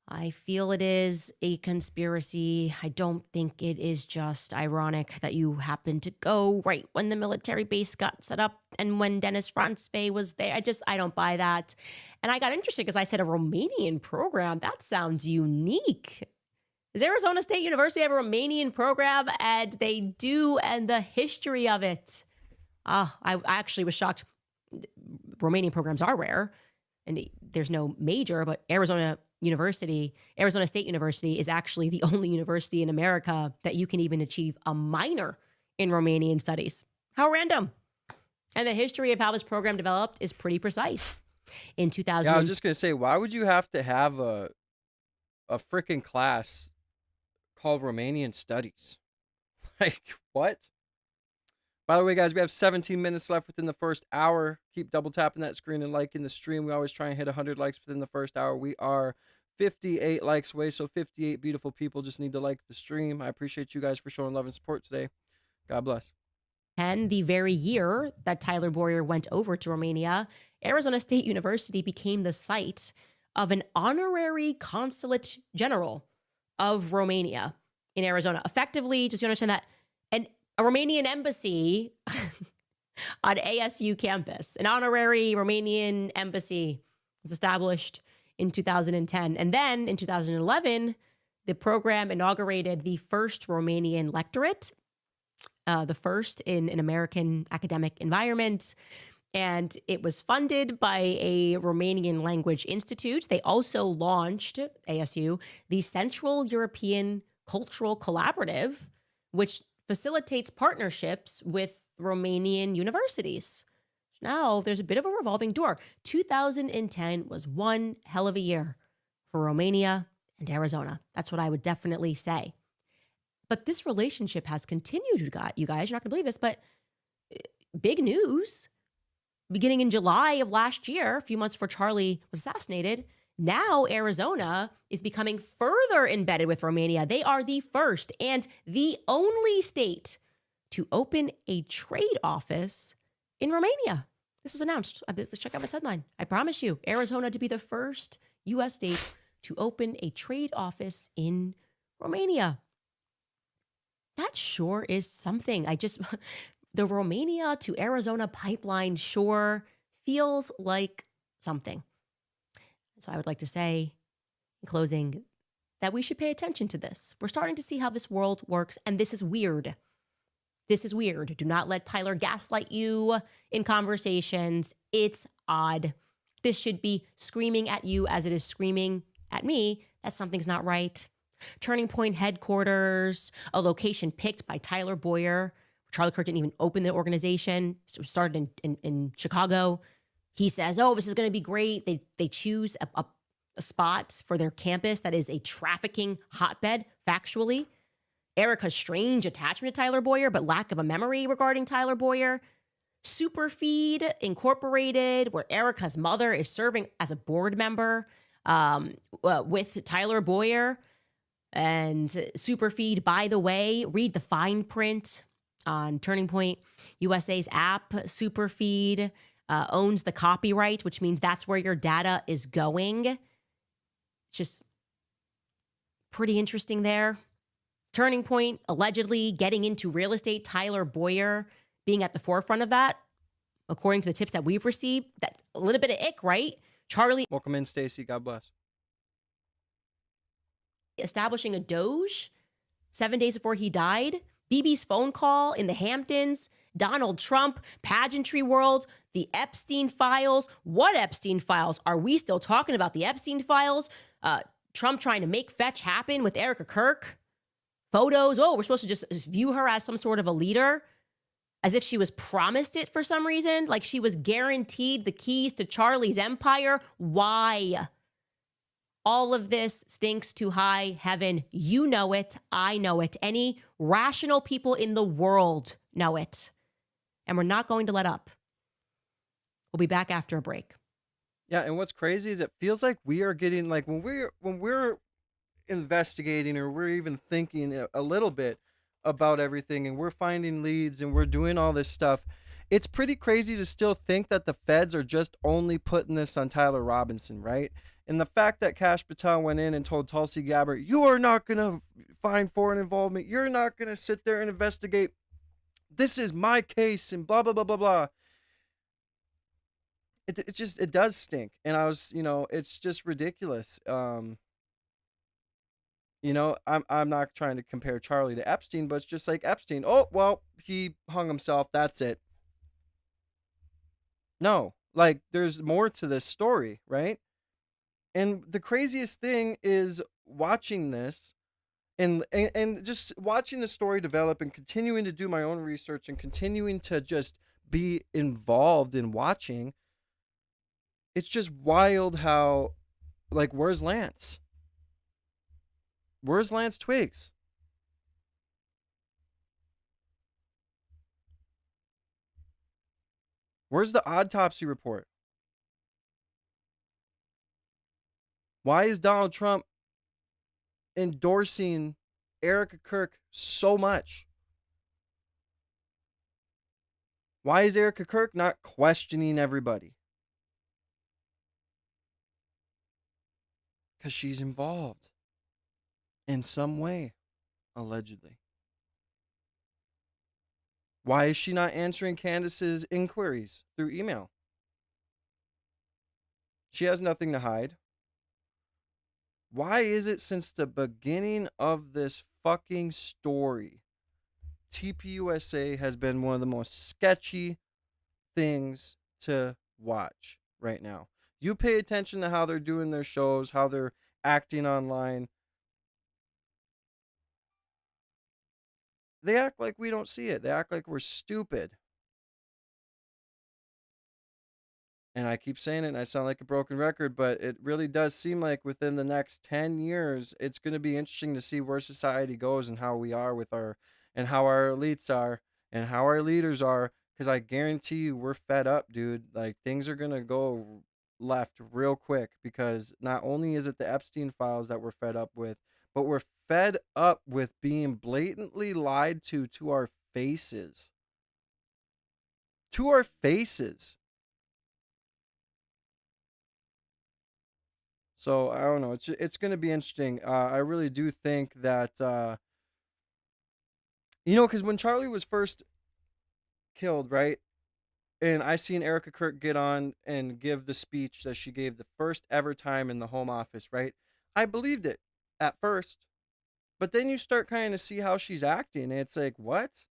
I feel it is a conspiracy. I don't think it is just ironic that you happened to go right when the military base got set up and when Dennis Franzfei was there. I don't buy that. And I got interested because I said a Romanian program. That sounds unique. Does Arizona State University have a Romanian program? And they do, and the history of it. I actually was shocked. Romanian programs are rare, and there's no major, but Arizona State University is actually the only university in America that you can even achieve a minor in Romanian studies. How random. And the history of how this program developed is pretty precise. In 2000, Yeah, I was just gonna say, why would you have to have a freaking class called Romanian Studies? Like, what? By the way, guys, we have 17 minutes left within the first hour. Keep double tapping that screen and liking the stream. We always try and hit 100 likes within the first hour. We are 58 likes away, so 58 beautiful people just need to like the stream. I appreciate you guys for showing love and support today. God bless. And the very year that Tyler Boyer went over to Romania, Arizona State University became the site of an honorary consulate general of Romania in Arizona. Effectively, just so you understand that, a Romanian embassy on ASU campus, an honorary Romanian embassy was established in 2010. And then in 2011, the program inaugurated the first Romanian lectorate, the first in an American academic environment. And it was funded by a Romanian language institute. They also launched, ASU, the Central European Cultural Collaborative, which facilitates partnerships with Romanian universities. Now there's a bit of a revolving door. 2010 was one hell of a year for Romania and Arizona. That's what I would definitely say. But this relationship has continued, you guys. You're not going to believe this, but big news. Beginning in July of last year, a few months before Charlie was assassinated, now Arizona is becoming further embedded with Romania. They are the first and the only state to open a trade office in Romania. This was announced. Let's check out this headline. I promise you, Arizona to be the first U.S. state to open a trade office in Romania. That sure is something. The Romania to Arizona pipeline sure feels like something. So I would like to say, in closing, that we should pay attention to this. We're starting to see how this world works, and this is weird. This is weird. Do not let Tyler gaslight you in conversations. It's odd. This should be screaming at you as it is screaming at me that something's not right. Turning Point headquarters, a location picked by Tyler Boyer. Charlie Kirk didn't even open the organization. So it started in Chicago. He says, oh, this is going to be great. They choose a spot for their campus that is a trafficking hotbed, factually. Erica's strange attachment to Tyler Boyer, but lack of a memory regarding Tyler Boyer. Superfeed Incorporated, where Erica's mother is serving as a board member with Tyler Boyer. And Superfeed, by the way, read the fine print on Turning Point USA's app. Superfeed owns the copyright, which means that's where your data is going. Just pretty interesting there. Turning Point allegedly getting into real estate. Tyler Boyer being at the forefront of that, according to the tips that we've received. That's a little bit of ick, right? Charlie Welcome in, Stacy. God bless. Establishing a Doge 7 days before he died. BB's phone call in the Hamptons Donald Trump, pageantry world, the Epstein files. What Epstein files? Are we still talking about the Epstein files? Trump trying to make fetch happen with Erica Kirk? Photos. Oh, we're supposed to just view her as some sort of a leader, as if she was promised it for some reason, like she was guaranteed the keys to Charlie's empire. Why? All of this stinks to high heaven. You know it. I know it. Any rational people in the world know it. And we're not going to let up. We'll be back after a break. Yeah, and what's crazy is it feels like we are getting, like, when we're investigating, or we're even thinking a little bit about everything, and we're finding leads and we're doing all this stuff, it's pretty crazy to still think that the feds are just only putting this on Tyler Robinson, right? And the fact that Kash Patel went in and told Tulsi Gabbard, you are not going to find foreign involvement. You're not going to sit there and investigate. This is my case, and blah, blah, blah, blah, blah. It does stink. And I was, it's just ridiculous. I'm not trying to compare Charlie to Epstein, but it's just like Epstein. Oh, well, he hung himself. That's it. No, like, there's more to this story, right? And the craziest thing is watching this and just watching the story develop and continuing to do my own research and continuing to just be involved in watching. It's just wild how, like, where's Lance? Where's Lance Twiggs? Where's the autopsy report? Why is Donald Trump endorsing Erica Kirk so much? Why is Erica Kirk not questioning everybody? Because she's involved in some way, allegedly. Why is she not answering Candace's inquiries through email? She has nothing to hide. Why is it since the beginning of this fucking story, TPUSA has been one of the most sketchy things to watch right now? You pay attention to how they're doing their shows, how they're acting online. They act like we don't see it. They act like we're stupid. And I keep saying it and I sound like a broken record, but it really does seem like within the next 10 years, it's going to be interesting to see where society goes and how we are with and how our elites are and how our leaders are. Because I guarantee you we're fed up, dude. Like, things are going to go left real quick, because not only is it the Epstein files that we're fed up with, but we're fed up with being blatantly lied to our faces. To our faces. So I don't know. It's going to be interesting. I really do think that, because when Charlie was first killed, right? And I seen Erica Kirk get on and give the speech that she gave the first ever time in the Home Office, right? I believed it at first. But then you start kind of see how she's acting. And it's like, what?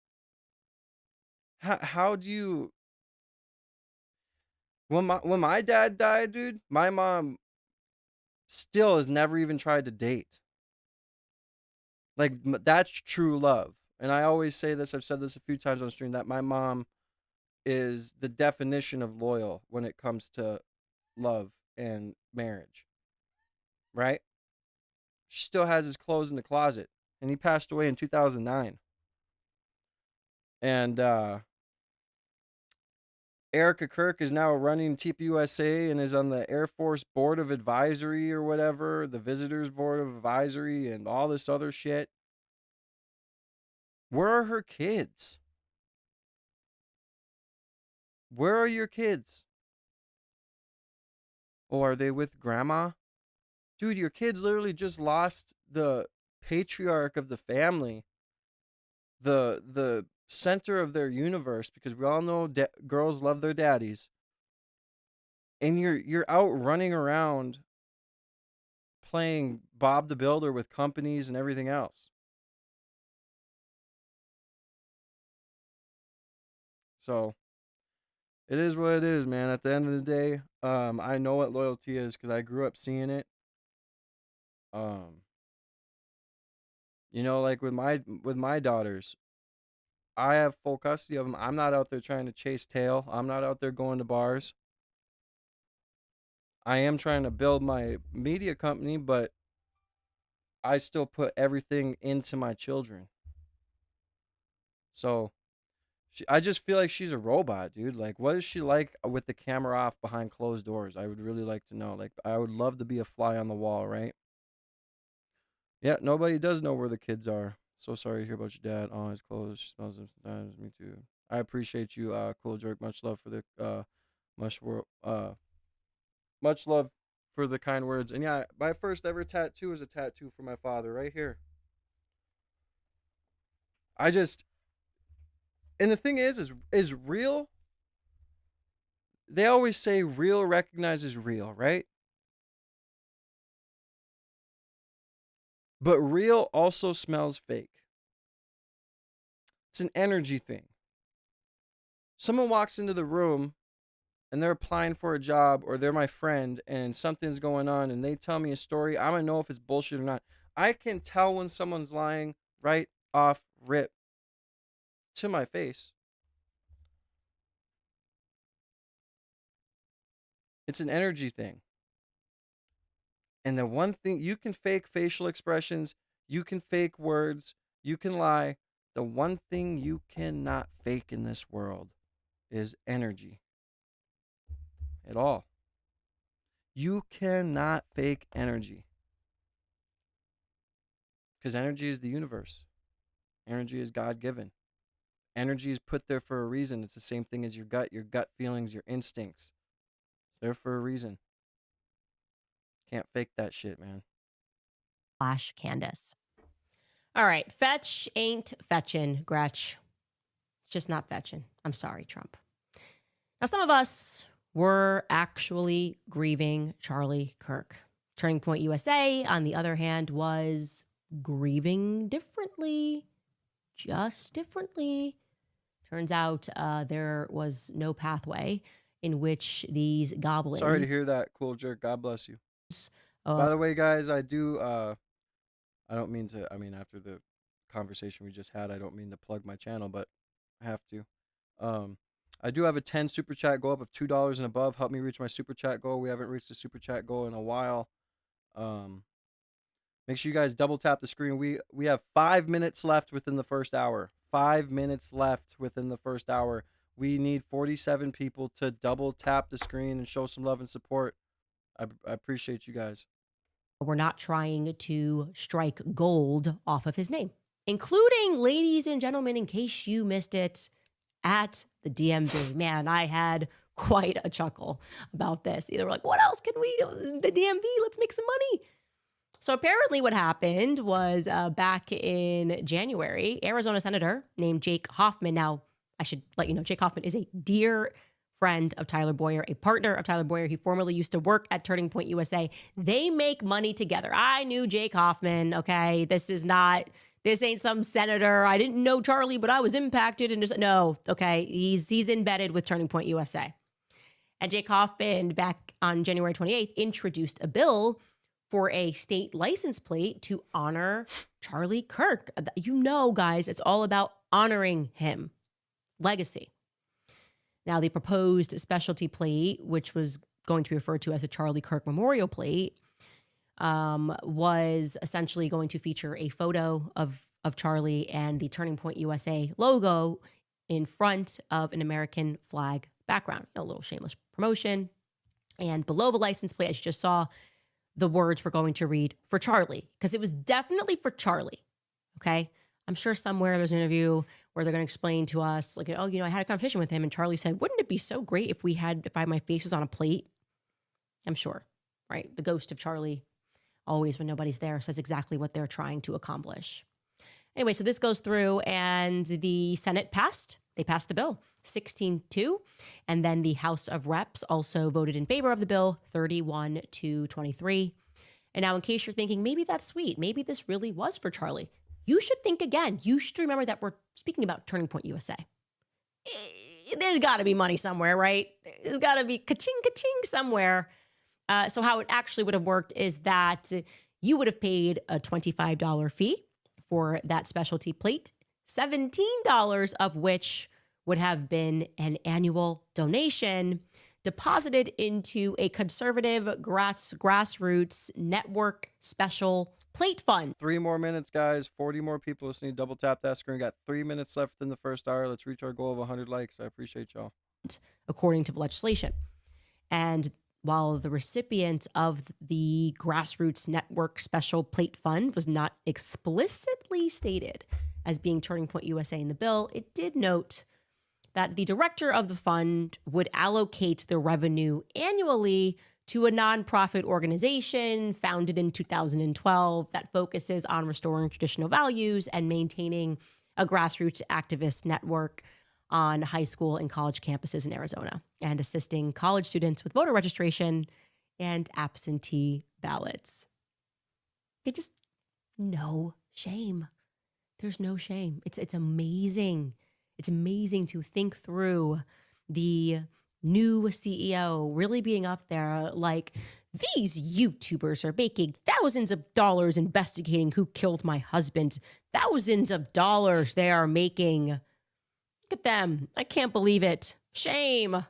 How do you... When my dad died, dude, my mom still has never even tried to date. Like, that's true love. And I always say this, I've said this a few times on stream, that my mom is the definition of loyal when it comes to love and marriage. Right? She still has his clothes in the closet. And he passed away in 2009. And Erica Kirk is now running TPUSA and is on the Air Force Board of Advisory or whatever, the Visitors Board of Advisory and all this other shit. Where are her kids? Where are your kids? Oh, are they with grandma? Dude, your kids literally just lost the patriarch of the family, the center of their universe, because we all know girls love their daddies. And you're out running around playing Bob the Builder with companies and everything else. So it is what it is, man. At the end of the day, I know what loyalty is because I grew up seeing it. Um, like with my daughters, I have full custody of them. I'm not out there trying to chase tail. I'm not out there going to bars. I am trying to build my media company, but I still put everything into my children. So I just feel like she's a robot, dude. Like, what is she like with the camera off behind closed doors? I would really like to know. Like, I would love to be a fly on the wall, right? Yeah, nobody does know where the kids are. So sorry to hear about your dad. Oh, his clothes. She smells them sometimes. Me too. I appreciate you, cool jerk. Much love for the much love for the kind words. And yeah, my first ever tattoo is a tattoo for my father right here. I just and the thing is real. They always say real recognizes real, right? But real also smells fake. It's an energy thing. Someone walks into the room and they're applying for a job or they're my friend and something's going on and they tell me a story, I'm going to know if it's bullshit or not. I can tell when someone's lying right off rip to my face. It's an energy thing. And the one thing, you can fake facial expressions, you can fake words, you can lie. The one thing you cannot fake in this world is energy. At all. You cannot fake energy. Because energy is the universe. Energy is God given. Energy is put there for a reason. It's the same thing as your gut feelings, your instincts. It's there for a reason. Can't fake that shit, man. Candace. All right. Fetch ain't fetchin', Gretch. Just not fetching. I'm sorry, Trump. Now, some of us were actually grieving Charlie Kirk. Turning Point USA, on the other hand, was grieving differently. Just differently. Turns out there was no pathway in which these goblins... Sorry to hear that, cool jerk. God bless you. By the way, guys, I don't mean to, after the conversation we just had, I don't mean to plug my channel, but I have to. I do have a 10 super chat goal up of $2 and above. Help me reach my super chat goal. We haven't reached the super chat goal in a while. Make sure you guys double tap the screen. We have 5 minutes left within the first hour. 5 minutes left within the first hour. We need 47 people to double tap the screen and show some love and support. I appreciate you guys. We're not trying to strike gold off of his name, including, ladies and gentlemen, in case you missed it, at the DMV. Man, I had quite a chuckle about this. Either we're like, what else can we do? The DMV, let's make some money. So apparently what happened was back in January, Arizona Senator named Jake Hoffman. Now, I should let you know, Jake Hoffman is a dear friend of Tyler Boyer, a partner of Tyler Boyer. He formerly used to work at Turning Point USA. They make money together. I knew Jake Hoffman, okay? This ain't some senator. I didn't know Charlie, but I was impacted. And just, no, okay? He's embedded with Turning Point USA. And Jake Hoffman, back on January 28th, introduced a bill for a state license plate to honor Charlie Kirk. You know, guys, it's all about honoring him. Legacy. Now, the proposed specialty plate, which was going to be referred to as a Charlie Kirk Memorial Plate, was essentially going to feature a photo of Charlie and the Turning Point USA logo in front of an American flag background. A little shameless promotion. And below the license plate, as you just saw, the words were going to read, "For Charlie," because it was definitely for Charlie, okay? I'm sure somewhere there's an interview where they're going to explain to us, like, oh, I had a conversation with him, and Charlie said, wouldn't it be so great if my face was on a plate? I'm sure, right? The ghost of Charlie, always when nobody's there, says exactly what they're trying to accomplish. Anyway, so this goes through, and the Senate passed. They passed the bill, 16-2. And then the House of Reps also voted in favor of the bill, 31-23. And now, in case you're thinking, maybe that's sweet, maybe this really was for Charlie, you should think again. You should remember that we're speaking about Turning Point USA. there's got to be money somewhere, right? There's got to be ka-ching, ka-ching somewhere. So how it actually would have worked is that you would have paid a $25 fee for that specialty plate, $17 of which would have been an annual donation deposited into a conservative grassroots network special plate fund. 3 more minutes, guys. 40 more people listening. Double tap that screen. Got 3 minutes left in the first hour. Let's reach our goal of 100 likes. I appreciate y'all. According to the legislation. And while the recipient of the grassroots network special plate fund was not explicitly stated as being Turning Point USA in the bill, it did note that the director of the fund would allocate the revenue annually to a nonprofit organization founded in 2012 that focuses on restoring traditional values and maintaining a grassroots activist network on high school and college campuses in Arizona and assisting college students with voter registration and absentee ballots. They just, no shame. There's no shame. It's amazing. It's amazing to think through the new CEO really being up there like, these YouTubers are making thousands of dollars investigating who killed my husband. Thousands of dollars they are making. Look at them. I can't believe it. Shame. Well,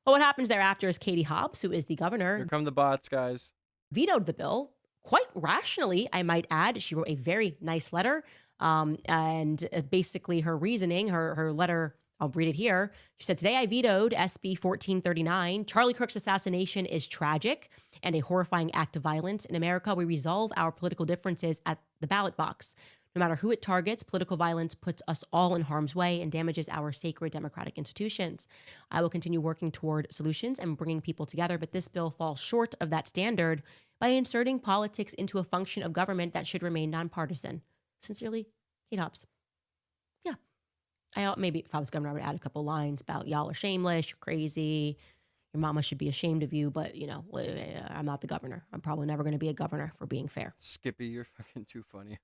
what happens thereafter is Katie Hobbs, who is the governor. Here come the bots, guys. Vetoed the bill quite rationally, I might add. She wrote a very nice letter. And basically her reasoning, her letter, I'll read it here. She said, today I vetoed SB 1439. Charlie Kirk's assassination is tragic and a horrifying act of violence. In America, we resolve our political differences at the ballot box. No matter who it targets, political violence puts us all in harm's way and damages our sacred democratic institutions. I will continue working toward solutions and bringing people together, but this bill falls short of that standard by inserting politics into a function of government that should remain nonpartisan. Sincerely, Kate Hobbs. Yeah. Maybe if I was governor, I would add a couple lines about y'all are shameless, you're crazy, your mama should be ashamed of you, but, you know, I'm not the governor. I'm probably never going to be a governor, for being fair. Skippy, you're fucking too funny.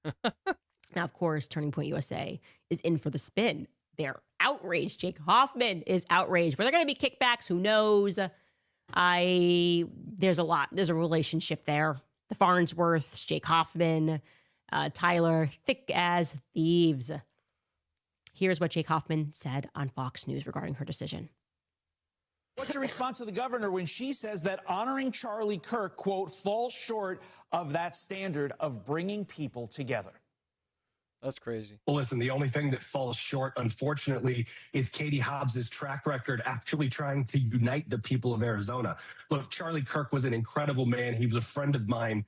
Now, of course, Turning Point USA is in for the spin. They're outraged. Jake Hoffman is outraged. Were there going to be kickbacks? Who knows? There's a lot. There's a relationship there. The Farnsworths, Jake Hoffman, Tyler, thick as thieves. Here's what Jake Hoffman said on Fox News regarding her decision. What's your response to the governor when she says that honoring Charlie Kirk, quote, falls short of that standard of bringing people together? That's crazy. Well, listen, the only thing that falls short, unfortunately, is Katie Hobbs's track record actually trying to unite the people of Arizona. Look, Charlie Kirk was an incredible man. He was a friend of mine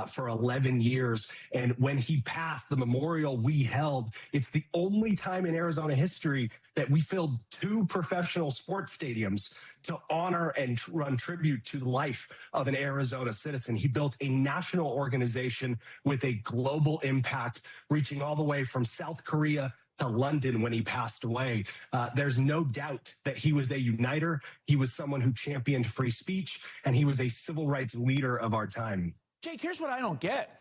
for 11 years. And when he passed, the memorial we held, it's the only time in Arizona history that we filled 2 professional sports stadiums to honor and run tribute to the life of an Arizona citizen. He built a national organization with a global impact, reaching all the way from South Korea to London when he passed away. There's no doubt that he was a uniter. He was someone who championed free speech, and he was a civil rights leader of our time. Jake, here's what I don't get.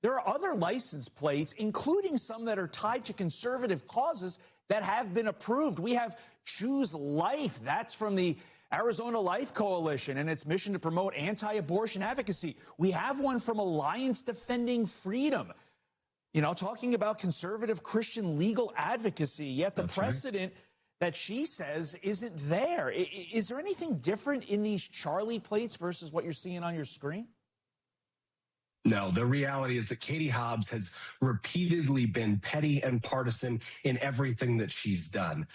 There are other license plates, including some that are tied to conservative causes, that have been approved. We have Choose Life. That's from the Arizona Life Coalition and its mission to promote anti-abortion advocacy. We have one from Alliance Defending Freedom, you know, talking about conservative Christian legal advocacy, yet the precedent that she says isn't there. Is there anything different in these Charlie plates versus what you're seeing on your screen? No, the reality is that Katie Hobbs has repeatedly been petty and partisan in everything that she's done,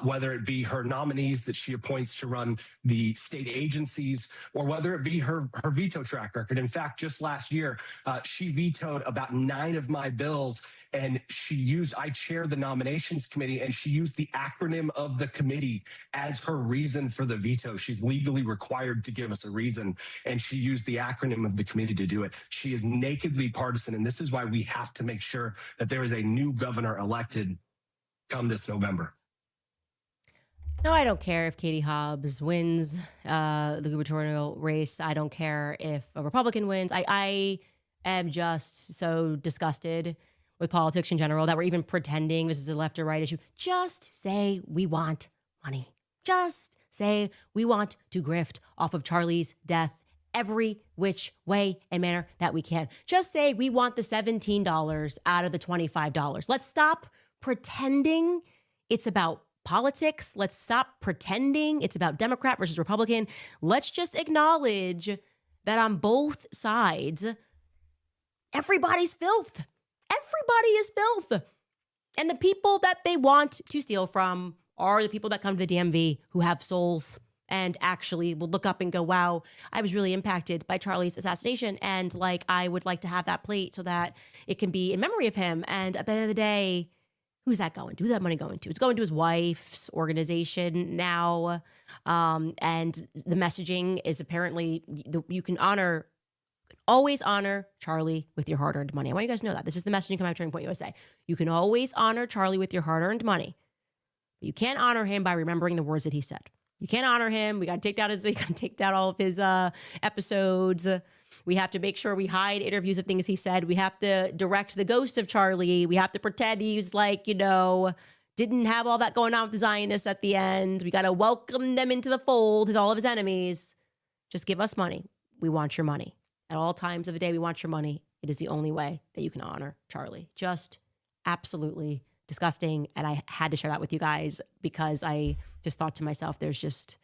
whether it be her nominees that she appoints to run the state agencies, or whether it be her veto track record. In fact, just last year, she vetoed about 9 of my bills. And I chair the nominations committee, and she used the acronym of the committee as her reason for the veto. She's legally required to give us a reason, and she used the acronym of the committee to do it. She is nakedly partisan, and this is why we have to make sure that there is a new governor elected come this November. No, I don't care if Katie Hobbs wins the gubernatorial race. I don't care if a Republican wins. I am just so disgusted with politics in general that we're even pretending this is a left or right issue. Just say we want money. Just say we want to grift off of Charlie's death every which way and manner that we can. Just say we want the $17 out of the $25. Let's stop pretending it's about politics. Let's stop pretending it's about Democrat versus Republican. Let's just acknowledge that on both sides, everybody's filth. Everybody is filth. And the people that they want to steal from are the people that come to the DMV who have souls and actually will look up and go, wow, I was really impacted by Charlie's assassination. And like, I would like to have that plate so that it can be in memory of him. And at the end of the day, who's that going to? Who's that money going to? It's going to his wife's organization now. And the messaging is apparently you can always honor Charlie with your hard-earned money. I want you guys to know that. This is the messaging coming out of Turning Point USA. You can always honor Charlie with your hard-earned money. But you can't honor him by remembering the words that he said. You can't honor him. We got to take down all of his episodes. We have to make sure we hide interviews of things he said. We have to direct the ghost of Charlie. We have to pretend he's like, didn't have all that going on with the Zionists at the end. We got to welcome them into the fold, all of his enemies. Just give us money. We want your money. At all times of the day, we want your money. It is the only way that you can honor Charlie. Just absolutely disgusting. And I had to share that with you guys because I just thought to myself, there's just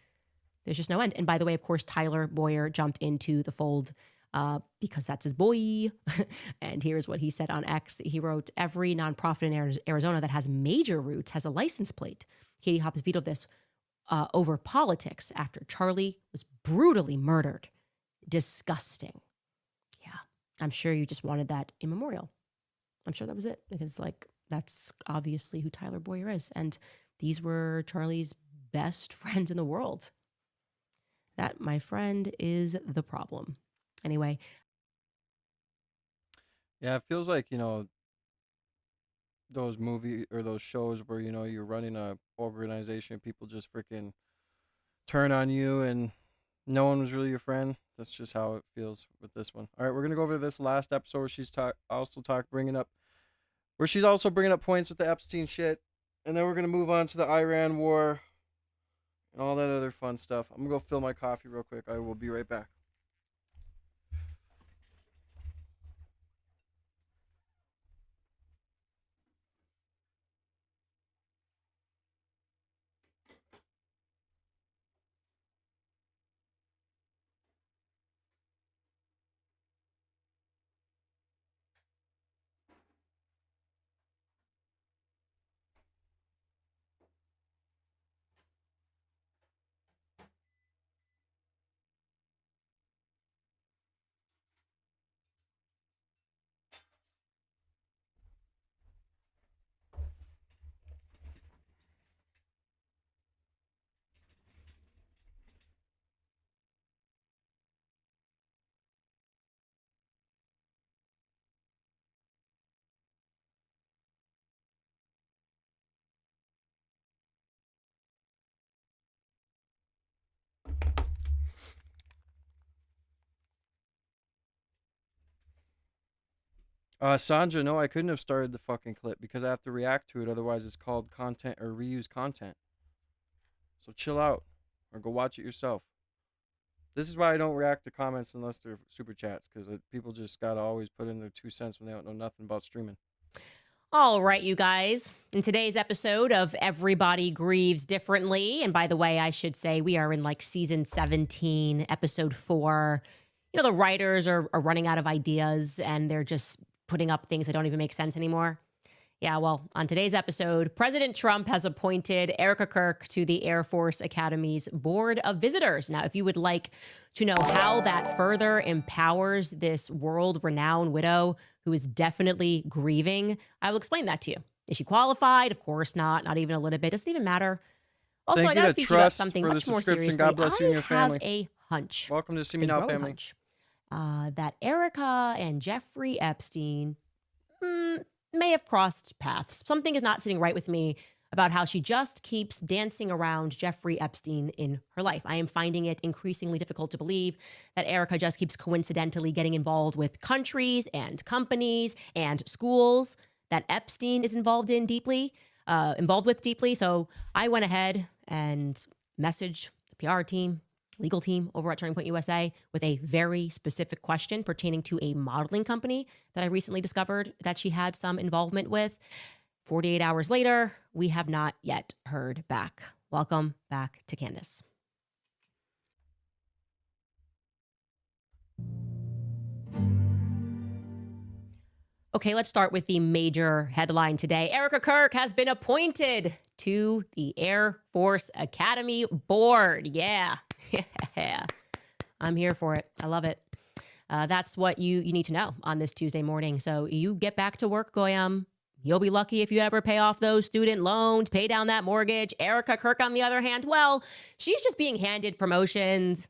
no end. And by the way, of course, Tyler Boyer jumped into the fold because that's his boy. And here's what he said on X. He wrote, every nonprofit in Arizona that has major roots has a license plate. Katie Hobbs vetoed this over politics after Charlie was brutally murdered. Disgusting. Yeah, I'm sure you just wanted that in memorial. I'm sure that was it because that's obviously who Tyler Boyer is. And these were Charlie's best friends in the world. That, my friend, is the problem. Anyway. Yeah, it feels like, those movie or those shows where, you're running a organization, people just freaking turn on you and no one was really your friend. That's just how it feels with this one. All right, we're going to go over this last episode where she's where she's also bringing up points with the Epstein shit. And then we're going to move on to the Iran war and all that other fun stuff. I'm going to go fill my coffee real quick. I will be right back. Sandra, no, I couldn't have started the fucking clip because I have to react to it. Otherwise, it's called content or reuse content. So chill out or go watch it yourself. This is why I don't react to comments unless they're super chats because people just got to always put in their 2 cents when they don't know nothing about streaming. All right, you guys. In today's episode of Everybody Grieves Differently, and by the way, I should say we are in season 17, episode 4. The writers are running out of ideas and they're just putting up things that don't even make sense anymore. Yeah, well, on today's episode, President Trump has appointed Erica Kirk to the Air Force Academy's Board of Visitors. Now, if you would like to know how that further empowers this world-renowned widow who is definitely grieving, I will explain that to you. Is she qualified? Of course not even a little bit. Doesn't even matter. Also, I got to speak to you about something much more seriously. God bless you and your family. I have a hunch. Welcome to See Me Now, family. That Erica and Jeffrey Epstein may have crossed paths. Something is not sitting right with me about how she just keeps dancing around Jeffrey Epstein in her life. I am finding it increasingly difficult to believe that Erica just keeps coincidentally getting involved with countries and companies and schools that Epstein is involved in deeply. involved with deeply. So I went ahead and messaged the PR team, legal team over at Turning Point USA with a very specific question pertaining to a modeling company that I recently discovered that she had some involvement with. 48 hours later, we have not yet heard back. Welcome back to Candace. Okay, let's start with the major headline today. Erica Kirk has been appointed to the Air Force Academy Board. Yeah. I'm here for it. I love it. That's what you need to know on this Tuesday morning. So you get back to work, Goyam. You'll be lucky if you ever pay off those student loans, pay down that mortgage. Erica Kirk, on the other hand, well, she's just being handed promotions.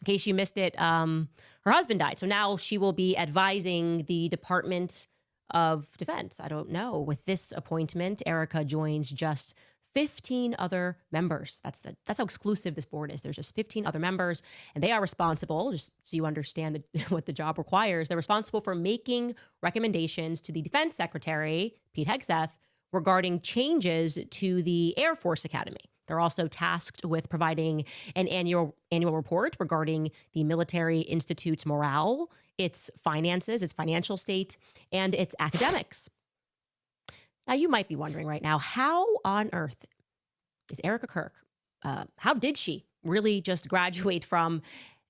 In case you missed it, her husband died. So now she will be advising the Department of Defense. I don't know. With this appointment, Erica joins just 15 other members. That's how exclusive this board is. There's just 15 other members, and they are responsible, just so you understand what the job requires, they're responsible for making recommendations to the Defense Secretary, Pete Hegseth, regarding changes to the Air Force Academy. They're also tasked with providing an annual report regarding the Military Institute's morale, its finances, its financial state, and its academics. Now, you might be wondering right now, how on earth is Erica Kirk, how did she really just graduate from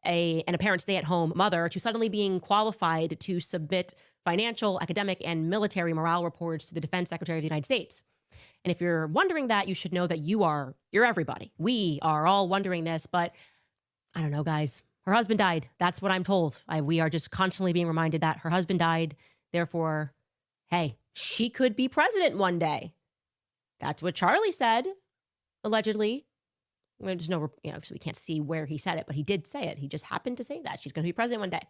an apparent stay-at-home mother to suddenly being qualified to submit financial, academic, and military morale reports to the Defense Secretary of the United States? And if you're wondering that, you should know that you're everybody. We are all wondering this, but I don't know, guys. Her husband died. That's what I'm told. We are just constantly being reminded that her husband died. Therefore, hey, she could be president one day. That's what Charlie said, allegedly. There's no, so we can't see where he said it, but he did say it. He just happened to say that she's going to be president one day.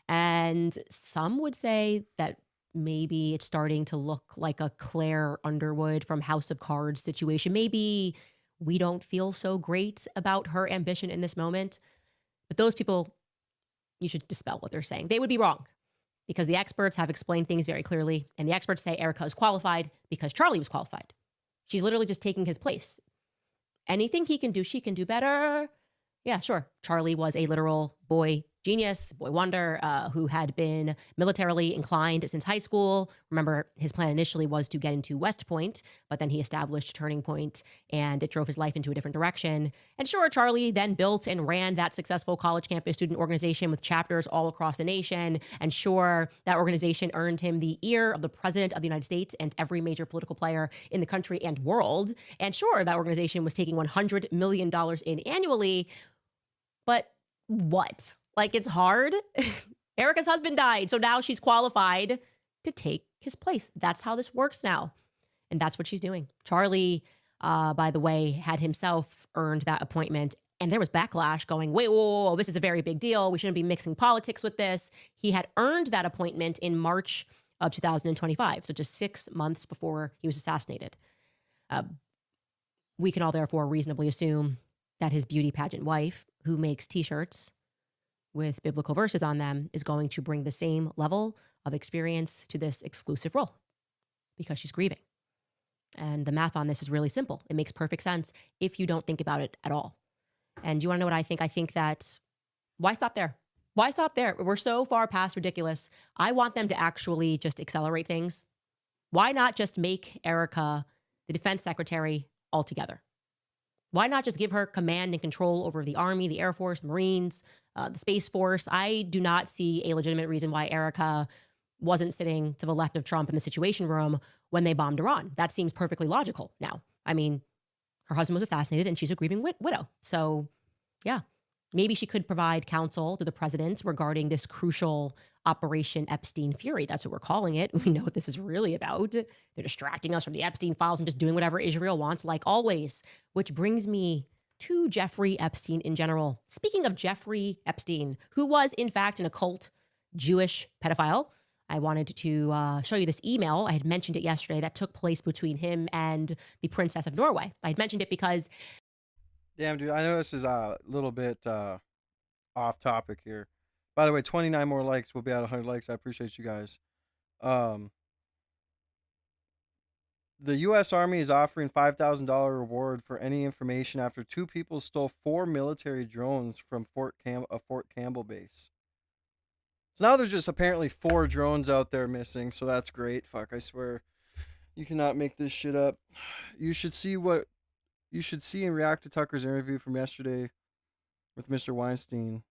And some would say that maybe it's starting to look like a Claire Underwood from House of Cards situation. Maybe we don't feel so great about her ambition in this moment. But those people, you should dispel what they're saying. They would be wrong, because the experts have explained things very clearly. And the experts say Erica is qualified because Charlie was qualified. She's literally just taking his place. Anything he can do, she can do better. Yeah, sure. Charlie was a literal boy genius, boy wonder, who had been militarily inclined since high school. Remember, his plan initially was to get into West Point, but then he established Turning Point, and it drove his life into a different direction. And sure, Charlie then built and ran that successful college campus student organization with chapters all across the nation. And sure, that organization earned him the ear of the President of the United States and every major political player in the country and world. And sure, that organization was taking $100 million in annually. But what? Like, it's hard. Erica's husband died, so now she's qualified to take his place. That's how this works now. And that's what she's doing. Charlie, by the way, had himself earned that appointment. And there was backlash going, wait, whoa, this is a very big deal. We shouldn't be mixing politics with this. He had earned that appointment in March of 2025, so just 6 months before he was assassinated. We can all therefore reasonably assume that his beauty pageant wife, who makes T-shirts with biblical verses on them, is going to bring the same level of experience to this exclusive role because she's grieving. And the math on this is really simple. It makes perfect sense if you don't think about it at all. And you want to know what I think? I think that, why stop there? Why stop there? We're so far past ridiculous. I want them to actually just accelerate things. Why not just make Erica the defense secretary altogether? Why not just give her command and control over the Army, the Air Force, the Marines, the Space Force? I do not see a legitimate reason why Erica wasn't sitting to the left of Trump in the Situation Room when they bombed Iran. That seems perfectly logical now. I mean, her husband was assassinated and she's a grieving widow. So, yeah, maybe she could provide counsel to the president regarding this crucial Operation Epstein Fury. That's what we're calling it. We know what this is really about. They're distracting us from the Epstein files and just doing whatever Israel wants, like always. Which brings me to Jeffrey Epstein in general. Speaking of Jeffrey Epstein, who was in fact an occult Jewish pedophile, I wanted to show you this email. I had mentioned it yesterday that took place between him and the Princess of Norway. I had mentioned it because... Damn, dude, I know this is a little bit off topic here. By the way, 29 more likes. We'll be at 100 likes. I appreciate you guys. The U.S. Army is offering $5,000 reward for any information after 2 people stole 4 military drones from Fort Campbell base. So now there's just apparently 4 drones out there missing. So that's great. Fuck, I swear, you cannot make this shit up. You should see and react to Tucker's interview from yesterday with Mr. Weinstein.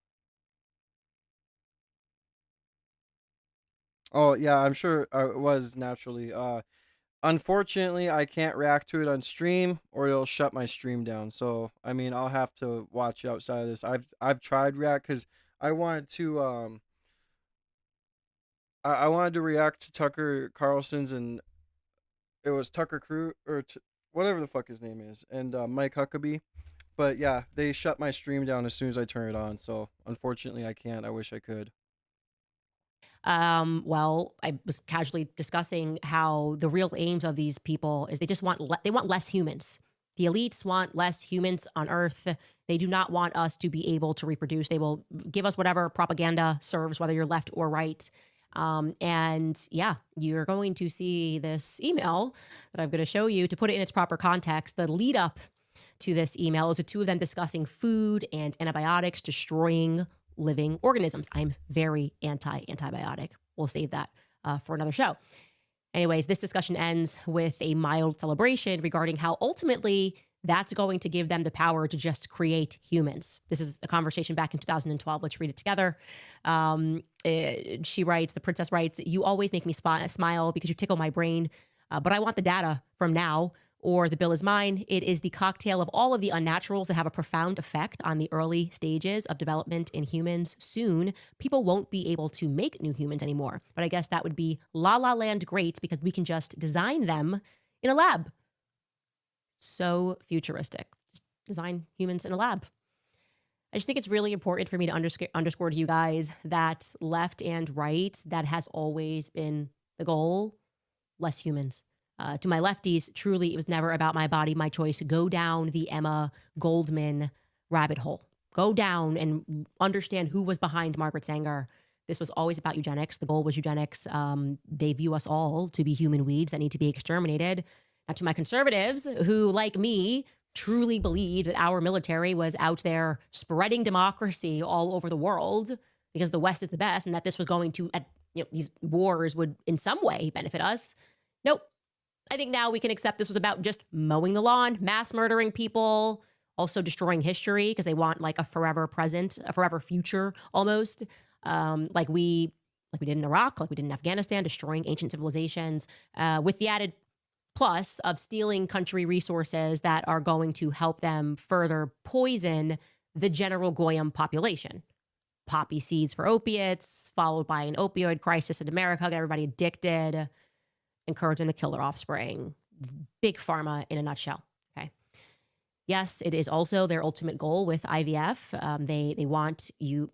Oh yeah, I'm sure it was naturally. Unfortunately, I can't react to it on stream, or it'll shut my stream down. So I mean, I'll have to watch outside of this. I've tried react because I wanted to I wanted to react to Tucker Carlson's, and it was Tucker Crew or whatever the fuck his name is, and Mike Huckabee. But yeah, they shut my stream down as soon as I turn it on. So unfortunately, I can't. I wish I could. Well, I was casually discussing how the real aims of these people is they just want they want less humans. The elites want less humans on Earth. They do not want us to be able to reproduce. They will give us whatever propaganda serves, whether you're left or right. And yeah, you're going to see this email that I'm going to show you. To put it in its proper context, the lead up to this email is the 2 of them discussing food and antibiotics destroying living organisms. I'm very anti-antibiotic. We'll save that for another show. Anyways, this discussion ends with a mild celebration regarding how ultimately that's going to give them the power to just create humans. This is a conversation back in 2012. Let's read it together. She writes, the princess writes, "You always make me smile because you tickle my brain, but I want the data from now, or the bill is mine. It is the cocktail of all of the unnaturals that have a profound effect on the early stages of development in humans. Soon, people won't be able to make new humans anymore. But I guess that would be La La Land great because we can just design them in a lab." So futuristic. Just design humans in a lab. I just think it's really important for me to underscore to you guys that left and right, that has always been the goal. Less humans. To my lefties, truly, it was never about my body, my choice. Go down the Emma Goldman rabbit hole. Go down and understand who was behind Margaret Sanger. This was always about eugenics. The goal was eugenics. They view us all to be human weeds that need to be exterminated. Now, to my conservatives, who, like me, truly believe that our military was out there spreading democracy all over the world because the West is the best, and that this was going to, these wars would in some way benefit us. Nope. I think now we can accept this was about just mowing the lawn, mass murdering people, also destroying history because they want like a forever present, a forever future almost, like we did in Iraq, like we did in Afghanistan, destroying ancient civilizations, with the added plus of stealing country resources that are going to help them further poison the general Goyim population. Poppy seeds for opiates, followed by an opioid crisis in America, get everybody addicted, encourage them to kill their offspring. Big pharma in a nutshell. Okay. Yes, it is also their ultimate goal with IVF. They want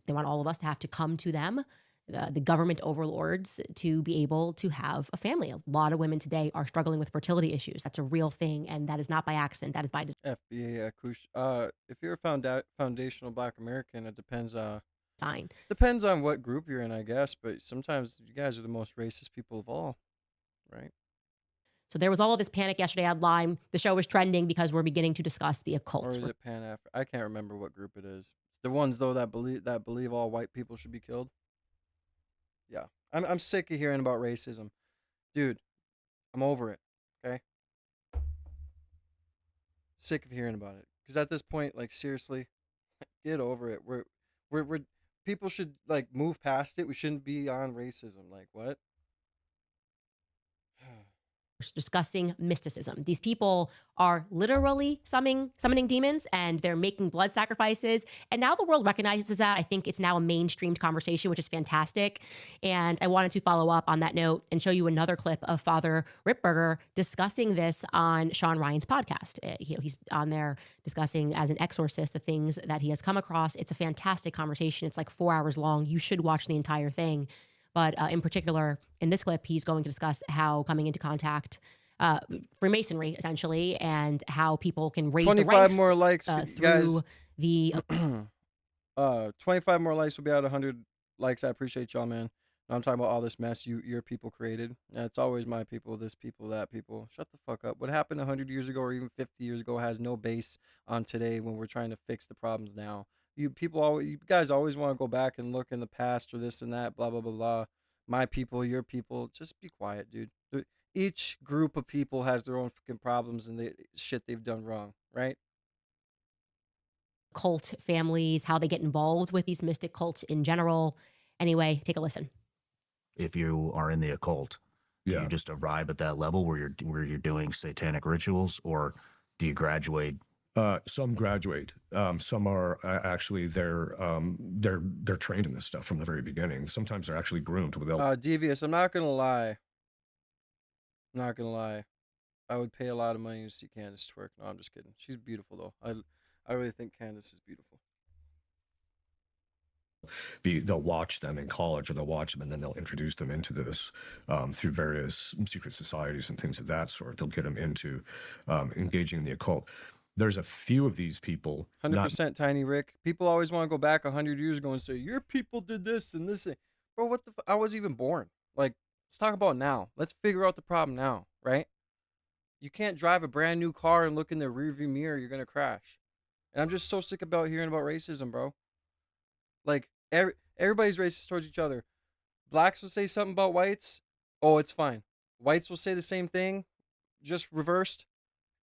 all of us to have to come to them, the government overlords, to be able to have a family. A lot of women today are struggling with fertility issues. That's a real thing, and that is not by accident. That is by design. FBA, if you're a foundational Black American, it depends. Depends on what group you're in, I guess. But sometimes you guys are the most racist people of all, right? So there was all of this panic yesterday online. The show was trending because we're beginning to discuss the occult. Or is it Pan-African? I can't remember what group it is. It's the ones though that believe all white people should be killed. Yeah, I'm sick of hearing about racism, dude. I'm over it. Okay, sick of hearing about it. Because at this point, like seriously, get over it. We're people should like move past it. We shouldn't be on racism. Like what? Discussing mysticism. These people are literally summoning demons, and they're making blood sacrifices. And now the world recognizes that. I think it's now a mainstreamed conversation, which is fantastic. And I wanted to follow up on that note and show you another clip of Father Ripperger discussing this on Sean Ryan's podcast. He's on there discussing as an exorcist the things that he has come across. It's a fantastic conversation. It's like 4 hours long. You should watch the entire thing. But in particular, in this clip, he's going to discuss how coming into contact, Freemasonry, essentially, and how people can raise the ranks. 25 more likes, through guys. The 25 more likes will be at 100 likes. I appreciate y'all, man. I'm talking about all this mess your people created. Yeah, it's always my people, this people, that people. Shut the fuck up. What happened 100 years ago or even 50 years ago has no base on today when we're trying to fix the problems now. You guys always want to go back and look in the past or this and that, blah blah blah blah. My people, your people. Just be quiet, dude. Each group of people has their own fucking problems and the shit they've done wrong, right? Cult families, how they get involved with these mystic cults in general. Anyway, take a listen. If you are in the occult, do Yeah. you just arrive at that level where you're doing satanic rituals, or do you graduate? Some graduate. Some are actually they're trained in this stuff from the very beginning. Sometimes they're actually groomed with Devious, I'm not gonna lie. Not gonna lie. I would pay a lot of money to see Candace twerk. No, I'm just kidding. She's beautiful though. I really think Candace is beautiful. they'll watch them in college, or they'll watch them and then they'll introduce them into this through various secret societies and things of that sort. They'll get them into engaging in the occult. There's a few of these people. 100% Tiny Rick. People always want to go back 100 years ago and say your people did this and this. Bro, what the? I wasn't even born. Like, let's talk about now. Let's figure out the problem now, right? You can't drive a brand new car and look in the rearview mirror. You're gonna crash. And I'm just so sick about hearing about racism, bro. Like, everybody's racist towards each other. Blacks will say something about whites. Oh, it's fine. Whites will say the same thing, just reversed,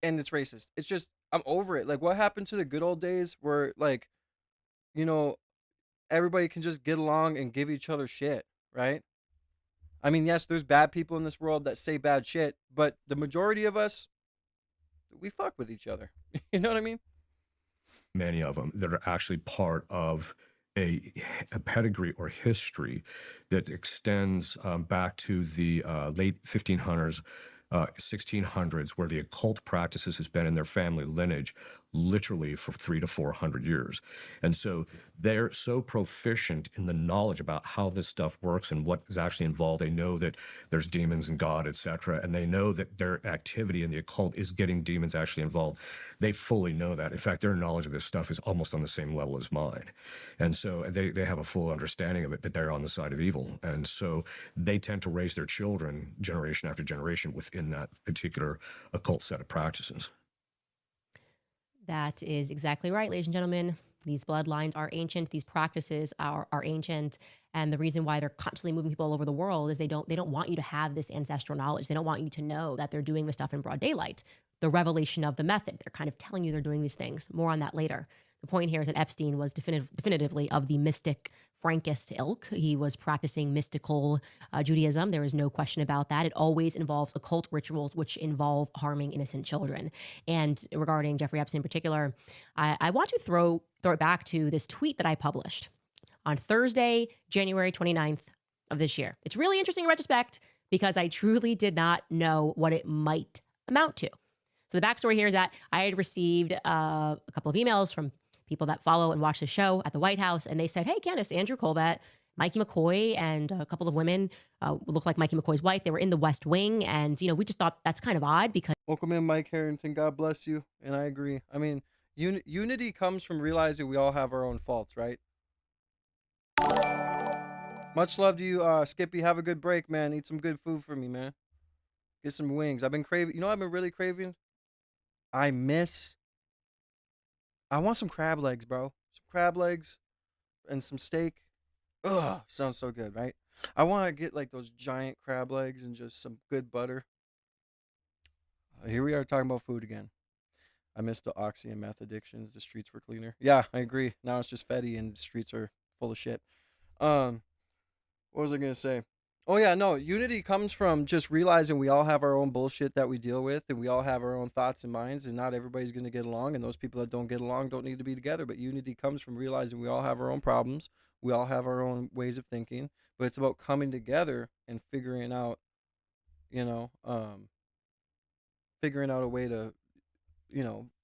and it's racist. It's just, I'm over it. Like, what happened to the good old days where, like, you know, everybody can just get along and give each other shit, right? I mean, yes, there's bad people in this world that say bad shit, but the majority of us, we fuck with each other. You know what I mean? Many of them that are actually part of a pedigree or history that extends back to the late 1500s, 1600s, where the occult practices has been in their family lineage literally for 300 to 400 years. And so they're so proficient in the knowledge about how this stuff works and what is actually involved. They know that there's demons and God, etc. And they know that their activity in the occult is getting demons actually involved. They fully know that. In fact, their knowledge of this stuff is almost on the same level as mine. And so they have a full understanding of it, but they're on the side of evil. And so they tend to raise their children generation after generation within that particular occult set of practices. That is exactly right, ladies and gentlemen. These bloodlines are ancient. These practices are ancient. And the reason why they're constantly moving people all over the world is they don't want you to have this ancestral knowledge. They don't want you to know that they're doing this stuff in broad daylight. The revelation of the method. They're kind of telling you they're doing these things. More on that later. The point here is that Epstein was definitively of the mystic Frankist ilk. He was practicing mystical Judaism. There is no question about that. It always involves occult rituals, which involve harming innocent children. And regarding Jeffrey Epstein in particular, I want to throw it back to this tweet that I published on Thursday, January 29th of this year. It's really interesting in retrospect because I truly did not know what it might amount to. So the backstory here is that I had received a couple of emails from people that follow and watch the show at the White House, and they said, hey, Candace, Andrew Colbert, Mikey McCoy, and a couple of women look like Mikey McCoy's wife. They were in the West Wing, and, we just thought that's kind of odd because... Welcome in, Mike Harrington. God bless you. And I agree. I mean, unity comes from realizing we all have our own faults, right? Much love to you, Skippy. Have a good break, man. Eat some good food for me, man. Get some wings. I've been craving... You know what I've been really craving? I want some crab legs, bro. Some crab legs and some steak. Ugh, sounds so good, right? I want to get like those giant crab legs and just some good butter. Here we are talking about food again. I miss the oxy and meth addictions. The streets were cleaner. Yeah, I agree. Now it's just Fetty and the streets are full of shit. What was I going to say? Oh, yeah, no. Unity comes from just realizing we all have our own bullshit that we deal with, and we all have our own thoughts and minds, and not everybody's going to get along, and those people that don't get along don't need to be together. But unity comes from realizing we all have our own problems. We all have our own ways of thinking, but it's about coming together and figuring out, figuring out a way to,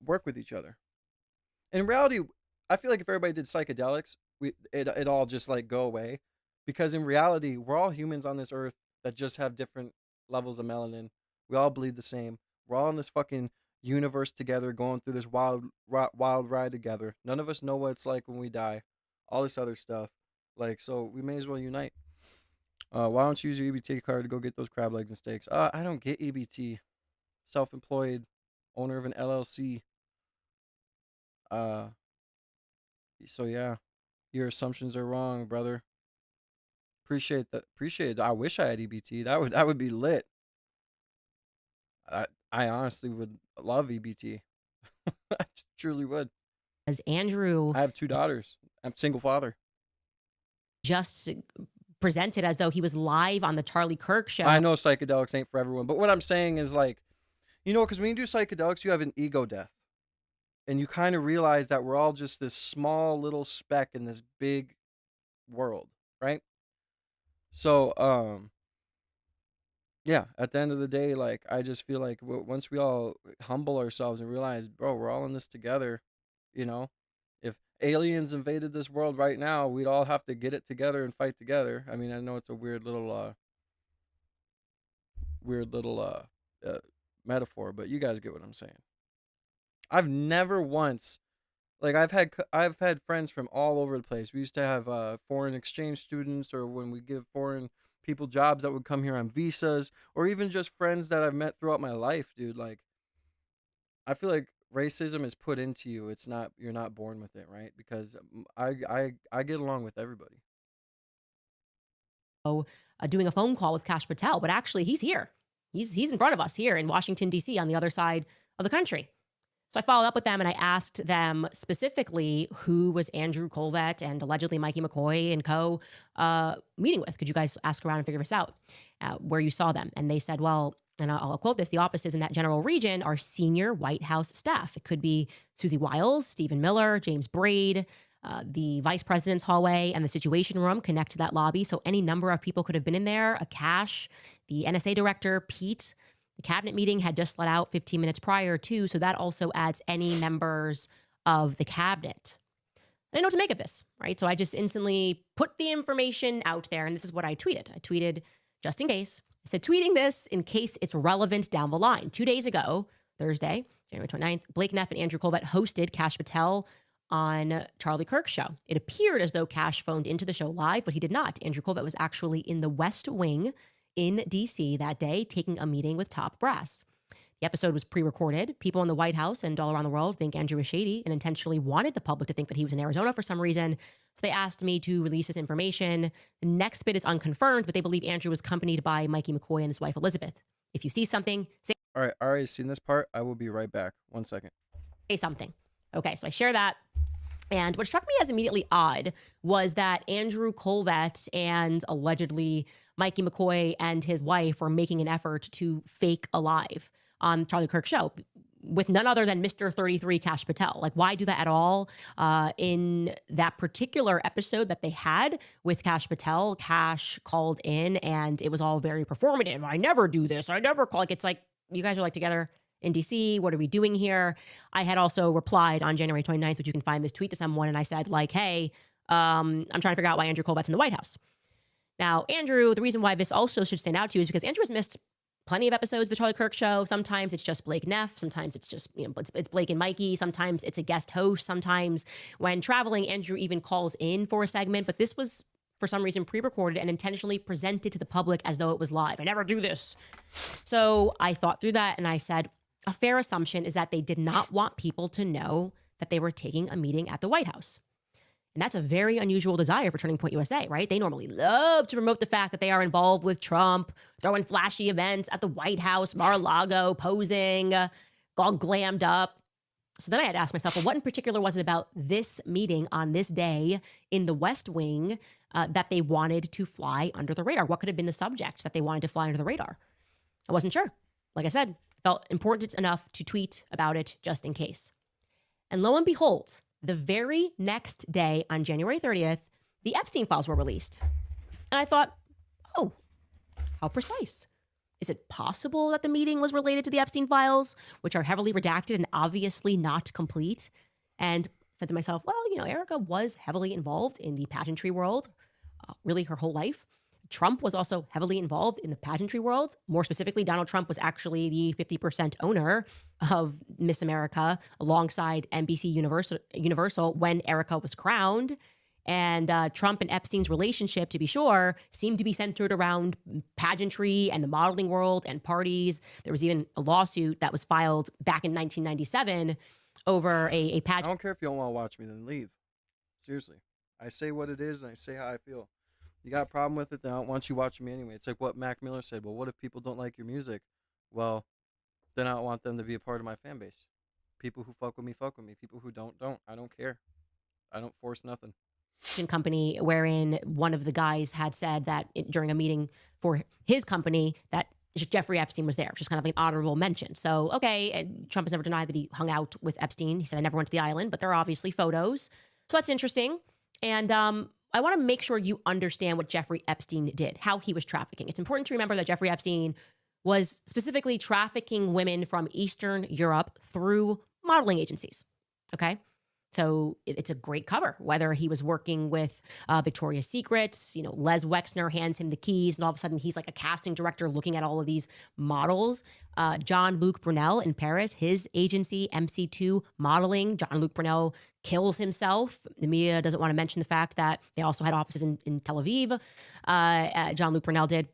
work with each other. In reality, I feel like if everybody did psychedelics, it all just like go away. Because in reality, we're all humans on this earth that just have different levels of melanin. We all bleed the same. We're all in this fucking universe together, going through this wild ride together. None of us know what it's like when we die. All this other stuff. So we may as well unite. Why don't you use your EBT card to go get those crab legs and steaks? I don't get EBT. Self-employed, owner of an LLC. Uh, so yeah, your assumptions are wrong, brother. Appreciate that. Appreciate it. I wish I had EBT. That would be lit. I honestly would love EBT. I truly would. As Andrew I have 2 daughters. I'm a single father. just presented as though he was live on the Charlie Kirk show. I know psychedelics ain't for everyone, but what I'm saying is like, because when you do psychedelics, you have an ego death. And you kind of realize that we're all just this small little speck in this big world, right? So, yeah, at the end of the day, like, I just feel like once we all humble ourselves and realize, bro, we're all in this together, if aliens invaded this world right now, we'd all have to get it together and fight together. I mean, I know it's a weird little metaphor, but you guys get what I'm saying. I've never once, like, I've had friends from all over the place. We used to have foreign exchange students, or when we give foreign people jobs that would come here on visas, or even just friends that I've met throughout my life, dude. Like, I feel like racism is put into you. It's not, you're not born with it, right? Because I get along with everybody. Doing a phone call with Kash Patel, but actually he's here. He's in front of us here in Washington, D.C. on the other side of the country. So I followed up with them and I asked them specifically who was Andrew Colvett and allegedly Mikey McCoy and co meeting with. Could you guys ask around and figure this out, where you saw them? And they said, well, and I'll quote this, the offices in that general region are senior White House staff. It could be Susie Wiles, Stephen Miller, James Braid, the vice president's hallway and the situation room connect to that lobby. So any number of people could have been in there. A Cash, the NSA director, Pete. The cabinet meeting had just let out 15 minutes prior too. So that also adds any members of the cabinet. I didn't know what to make of this, right? So I just instantly put the information out there. And this is what I tweeted. I tweeted just in case. I said, tweeting this in case it's relevant down the line. 2 days ago, Thursday, January 29th, Blake Neff and Andrew Colvett hosted Kash Patel on Charlie Kirk's show. It appeared as though Kash phoned into the show live, but he did not. Andrew Colvett was actually in the West Wing in D.C. that day, taking a meeting with top brass. The episode was pre-recorded. People in the White House and all around the world think Andrew is shady and intentionally wanted the public to think that he was in Arizona for some reason. So they asked me to release this information. The next bit is unconfirmed, but they believe Andrew was accompanied by Mikey McCoy and his wife, Elizabeth. If you see something, say. All right, I already seen this part. I will be right back. 1 second. Say something. Okay, so I share that. And what struck me as immediately odd was that Andrew Colvett and allegedly Mikey McCoy and his wife were making an effort to fake alive on Charlie Kirk's show with none other than Mr. 33 Kash Patel. Like, why do that at all? In that particular episode that they had with Kash Patel, Kash called in and it was all very performative. I never do this. I never call. Like, it's like, you guys are like together in DC. What are we doing here? I had also replied on January 29th, which you can find this tweet to someone. And I said like, hey, I'm trying to figure out why Andrew Colvett's in the White House. Now, Andrew, the reason why this also should stand out to you is because Andrew has missed plenty of episodes of the Charlie Kirk show. Sometimes it's just Blake Neff. Sometimes it's just, it's Blake and Mikey. Sometimes it's a guest host. Sometimes when traveling, Andrew even calls in for a segment. But this was, for some reason, pre-recorded and intentionally presented to the public as though it was live. I never do this. So I thought through that and I said, a fair assumption is that they did not want people to know that they were taking a meeting at the White House. And that's a very unusual desire for Turning Point USA, right? They normally love to promote the fact that they are involved with Trump, throwing flashy events at the White House, Mar-a-Lago, posing, all glammed up. So then I had to ask myself, well, what in particular was it about this meeting on this day in the West Wing that they wanted to fly under the radar? What could have been the subject that they wanted to fly under the radar? I wasn't sure. Like I said, felt important enough to tweet about it just in case. And lo and behold, the very next day on January 30th, the Epstein files were released. And I thought, oh, how precise. Is it possible that the meeting was related to the Epstein files, which are heavily redacted and obviously not complete? And said to myself, well, Erica was heavily involved in the pageantry world, really her whole life. Trump was also heavily involved in the pageantry world. More specifically, Donald Trump was actually the 50% owner of Miss America alongside NBC Universal when Erica was crowned. And Trump and Epstein's relationship, to be sure, seemed to be centered around pageantry and the modeling world and parties. There was even a lawsuit that was filed back in 1997 over a I pageant. don't care if you don't want to watch me, then leave. Seriously. I say what it is and I say how I feel. You got a problem with it, then I don't want you watching me anyway. It's like what Mac Miller said. Well, what if people don't like your music? Well, then I don't want them to be a part of my fan base. People who fuck with me, fuck with me. People who don't. I don't care. I don't force nothing. Company wherein one of the guys had said that during a meeting for his company that Jeffrey Epstein was there, which is kind of like an honorable mention. So, okay, and Trump has never denied that he hung out with Epstein. He said, I never went to the island, but there are obviously photos. So that's interesting. And I want to make sure you understand what Jeffrey Epstein did, how he was trafficking. It's important to remember that Jeffrey Epstein was specifically trafficking women from Eastern Europe through modeling agencies, okay? So it's a great cover, whether he was working with Victoria's Secret, Les Wexner hands him the keys, and all of a sudden he's like a casting director looking at all of these models. Jean-Luc Brunel in Paris, his agency, MC2 Modeling, Jean-Luc Brunel kills himself. The media doesn't want to mention the fact that they also had offices in Tel Aviv. Jean-Luc Brunel did.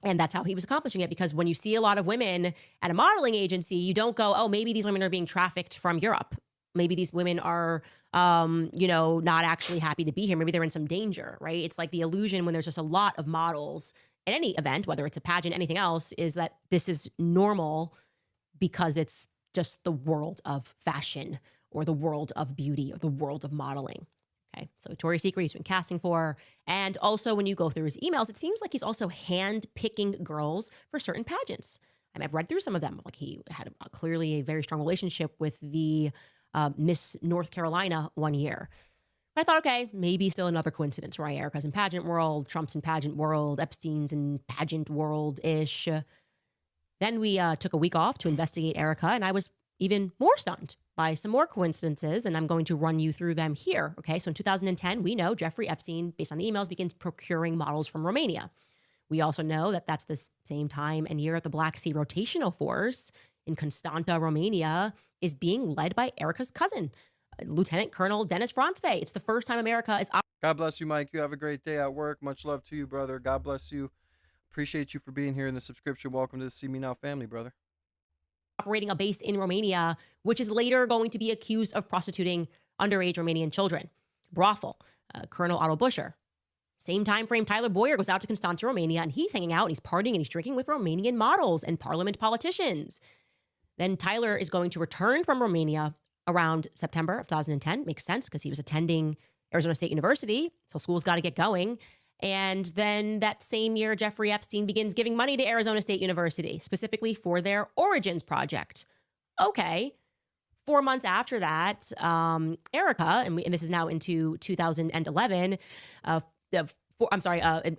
And that's how he was accomplishing it, because when you see a lot of women at a modeling agency, you don't go, oh, maybe these women are being trafficked from Europe. Maybe these women are, not actually happy to be here. Maybe they're in some danger, right? It's like the illusion when there's just a lot of models at any event, whether it's a pageant, anything else, is that this is normal because it's just the world of fashion or the world of beauty or the world of modeling. Okay, so Victoria's Secret he's been casting for. And also when you go through his emails, it seems like he's also hand-picking girls for certain pageants. I mean, I've read through some of them. Like he had clearly a very strong relationship with the Miss North Carolina one year. But I thought, okay, maybe still another coincidence, right? Erica's in pageant world, Trump's in pageant world, Epstein's in pageant world-ish. Then we took a week off to investigate Erica, and I was even more stunned by some more coincidences, and I'm going to run you through them here, okay? So in 2010, we know Jeffrey Epstein, based on the emails, begins procuring models from Romania. We also know that that's the same time and year that the Black Sea Rotational Force in Constanta, Romania, is being led by Erica's cousin, Lieutenant Colonel Dennis Franzfei. It's the first time America is... God bless you, Mike. You have a great day at work. Much love to you, brother. God bless you. Appreciate you for being here in the subscription. Welcome to the See Me Now family, brother. Operating a base in Romania, which is later going to be accused of prostituting underage Romanian children. Brothel, Colonel Otto Buscher. Same time frame, Tyler Boyer goes out to Constanta, Romania, and he's hanging out and he's partying and he's drinking with Romanian models and parliament politicians. Then Tyler is going to return from Romania around September of 2010. Makes sense because he was attending Arizona State University, so school's got to get going. And then that same year, Jeffrey Epstein begins giving money to Arizona State University, specifically for their Origins project. Okay. 4 months after that, Erica, and this is now into 2011,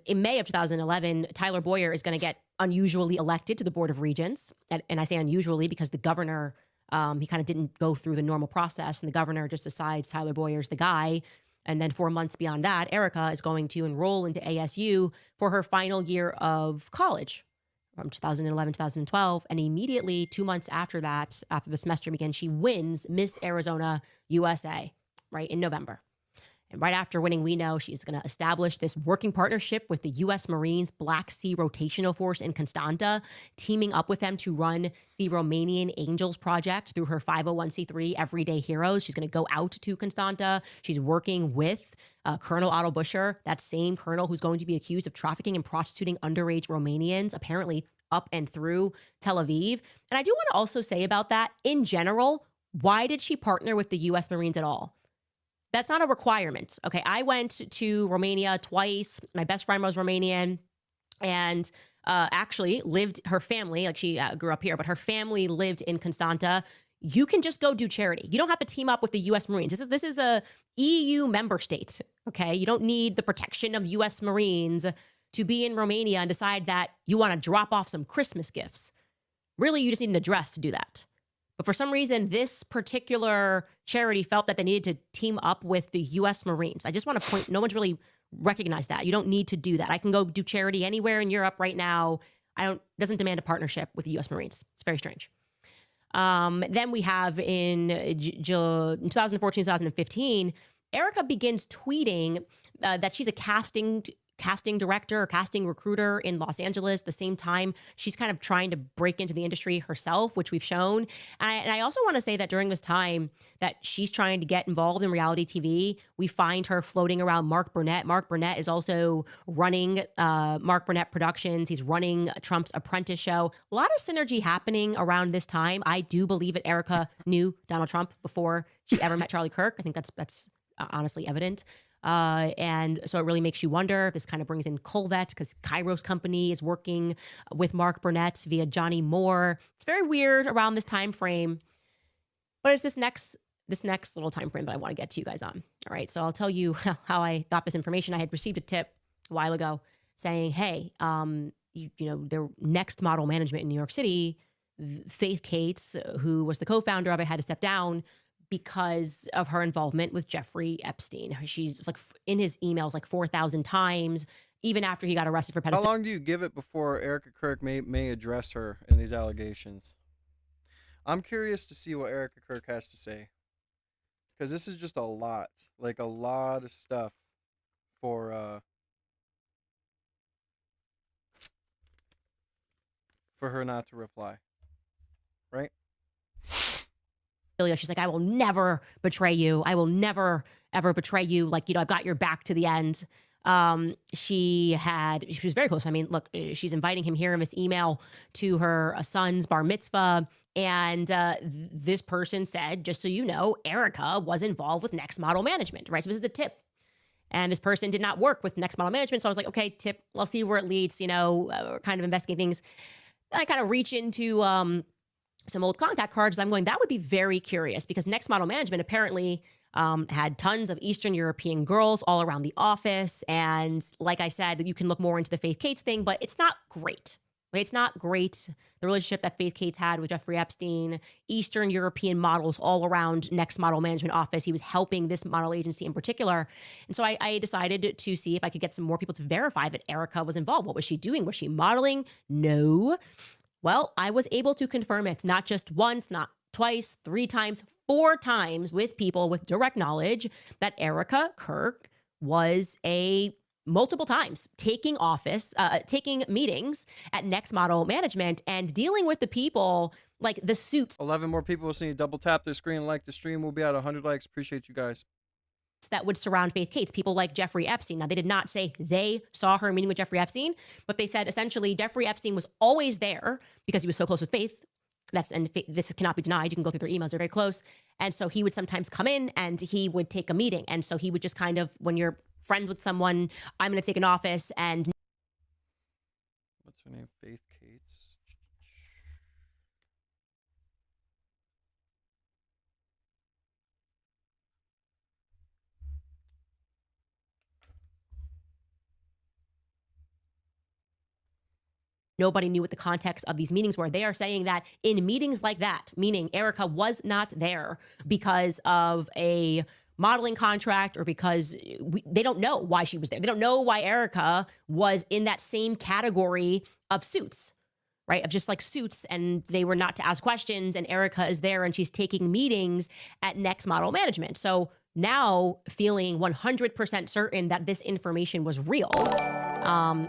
in May of 2011, Tyler Boyer is going to get unusually elected to the Board of Regents. And I say unusually because the governor, he kind of didn't go through the normal process, and the governor just decides Tyler Boyer's the guy. And then 4 months beyond that, Erica is going to enroll into ASU for her final year of college from 2011, 2012. And immediately 2 months after that, after the semester begins, she wins Miss Arizona USA, right, in November. And right after winning, we know she's going to establish this working partnership with the U.S. Marines Black Sea Rotational Force in Constanta, teaming up with them to run the Romanian Angels Project through her 501c3 Everyday Heroes. She's going to go out to Constanta. She's working with Colonel Otto Buscher, that same colonel who's going to be accused of trafficking and prostituting underage Romanians, apparently up and through Tel Aviv. And I do want to also say about that, in general, why did she partner with the U.S. Marines at all? That's not a requirement. Okay, I went to Romania twice. My best friend was Romanian and actually lived, her family, like she grew up here, but her family lived in Constanta. You can just go do charity. You don't have to team up with the U.S. Marines. This is a EU member state, okay? You don't need the protection of U.S. Marines to be in Romania and decide that you want to drop off some Christmas gifts. Really, you just need an address to do that. But for some reason, this particular charity felt that they needed to team up with the U.S. Marines. I just want to point, no one's really recognized that. You don't need to do that. I can go do charity anywhere in Europe right now. Doesn't demand a partnership with the U.S. Marines. It's very strange. Then we have in 2014, 2015, Erica begins tweeting that she's a casting director or casting recruiter in Los Angeles. The same time, she's kind of trying to break into the industry herself, which we've shown. And I also want to say that during this time that she's trying to get involved in reality TV, we find her floating around Mark Burnett. Mark Burnett is also running Mark Burnett Productions. He's running Trump's Apprentice show. A lot of synergy happening around this time. I do believe that Erica knew Donald Trump before she ever met Charlie Kirk. I think that's honestly evident. And so it really makes you wonder. This kind of brings in Colvet because Kairos Company is working with Mark Burnett via Johnny Moore. It's very weird around this time frame, but it's this next little time frame that I want to get to you guys on. All right, so I'll tell you how I got this information. I had received a tip a while ago saying, "Hey, their Next Model Management in New York City, Faith Cates, who was the co-founder of it, had to step down." Because of her involvement with Jeffrey Epstein. She's like in his emails like 4,000 times, even after he got arrested for pedophilia. How long do you give it before Erica Kirk may address her in these allegations? I'm curious to see what Erica Kirk has to say. Because this is just a lot. Like a lot of stuff for her not to reply. Right? She's like, I will never betray you. I will never, ever betray you. Like, I've got your back to the end. She was very close. I mean, look, she's inviting him here in this email to her son's bar mitzvah. And this person said, just so you know, Erica was involved with Next Model Management, right? So this is a tip. And this person did not work with Next Model Management. So I was like, okay, tip, I'll see where it leads, we're kind of investigating things. I kind of reach into some old contact cards. I'm going, that would be very curious because Next Model Management apparently had tons of Eastern European girls all around the office. And like I said, you can look more into the Faith Cates thing, but it's not great. Right? It's not great. The relationship that Faith Cates had with Jeffrey Epstein, Eastern European models all around Next Model Management office. He was helping this model agency in particular. And so I decided to see if I could get some more people to verify that Erica was involved. What was she doing? Was she modeling? No. Well, I was able to confirm it, not just once, not twice, 3 times, 4 times with people with direct knowledge that Erica Kirk was multiple times taking meetings at Next Model Management and dealing with the people like the suits. 11 more people will see you. Double tap their screen and like the stream. We'll be at 100 likes. Appreciate you guys. That would surround Faith Cates, people like Jeffrey Epstein. Now, they did not say they saw her meeting with Jeffrey Epstein, but they said essentially Jeffrey Epstein was always there because he was so close with Faith. This cannot be denied. You can go through their emails. They're very close. And so he would sometimes come in and he would take a meeting. And so he would just kind of, when you're friends with someone, I'm going to take an office and... What's her name? Faith Cates? Nobody knew what the context of these meetings were. They are saying that in meetings like that, meaning Erica was not there because of a modeling contract or because they don't know why she was there. They don't know why Erica was in that same category of suits, right? Of just like suits, and they were not to ask questions, and Erica is there and she's taking meetings at Next Model Management. So now feeling 100% certain that this information was real,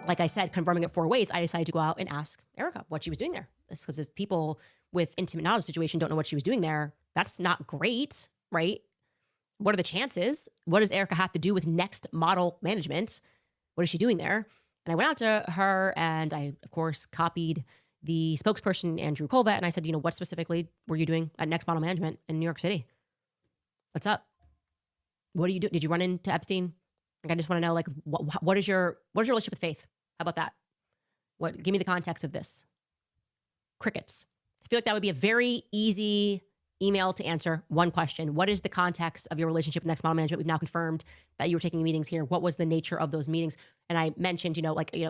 like I said, confirming it 4 ways, I decided to go out and ask Erica what she was doing there. It's because if people with intimate knowledge situation don't know what she was doing there, that's not great, right? What are the chances? What does Erica have to do with Next Model Management? What is she doing there? And I went out to her and I, of course, copied the spokesperson, Andrew Colvet, and I said, what specifically were you doing at Next Model Management in New York City? What's up? What do you do? Did you run into Epstein? Like, I just want to know, like, what is your relationship with Faith? How about that? Give me the context of this. Crickets. I feel like that would be a very easy email to answer one question. What is the context of your relationship with Next Model Management? We've now confirmed that you were taking meetings here. What was the nature of those meetings? And I mentioned,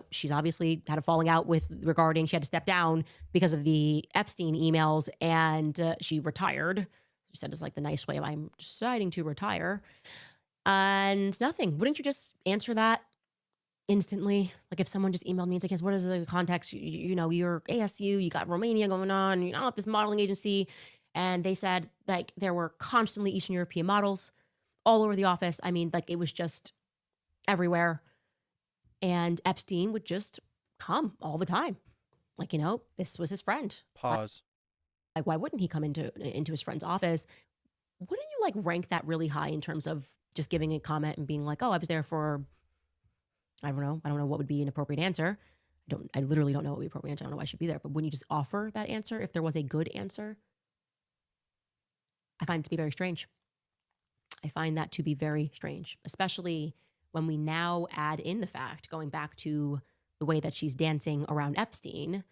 she's obviously had a falling out regarding she had to step down because of the Epstein emails, and she retired. She said it's like the nice way of, I'm deciding to retire. And nothing. Wouldn't you just answer that instantly? Like if someone just emailed me and said, what is the context? You're ASU, you got Romania going on, this modeling agency. And they said like there were constantly Eastern European models all over the office. I mean, like, it was just everywhere. And Epstein would just come all the time. Like, you know, this was his friend. Pause. Like, why wouldn't he come into his friend's office? Wouldn't you like rank that really high in terms of just giving a comment and being like, oh, I was there for, I don't know what would be an appropriate answer. I literally don't know what would be appropriate answer. I don't know why I should be there. But wouldn't you just offer that answer if there was a good answer? I find it to be very strange. I find that to be very strange, especially when we now add in the fact, going back to the way that she's dancing around Epstein,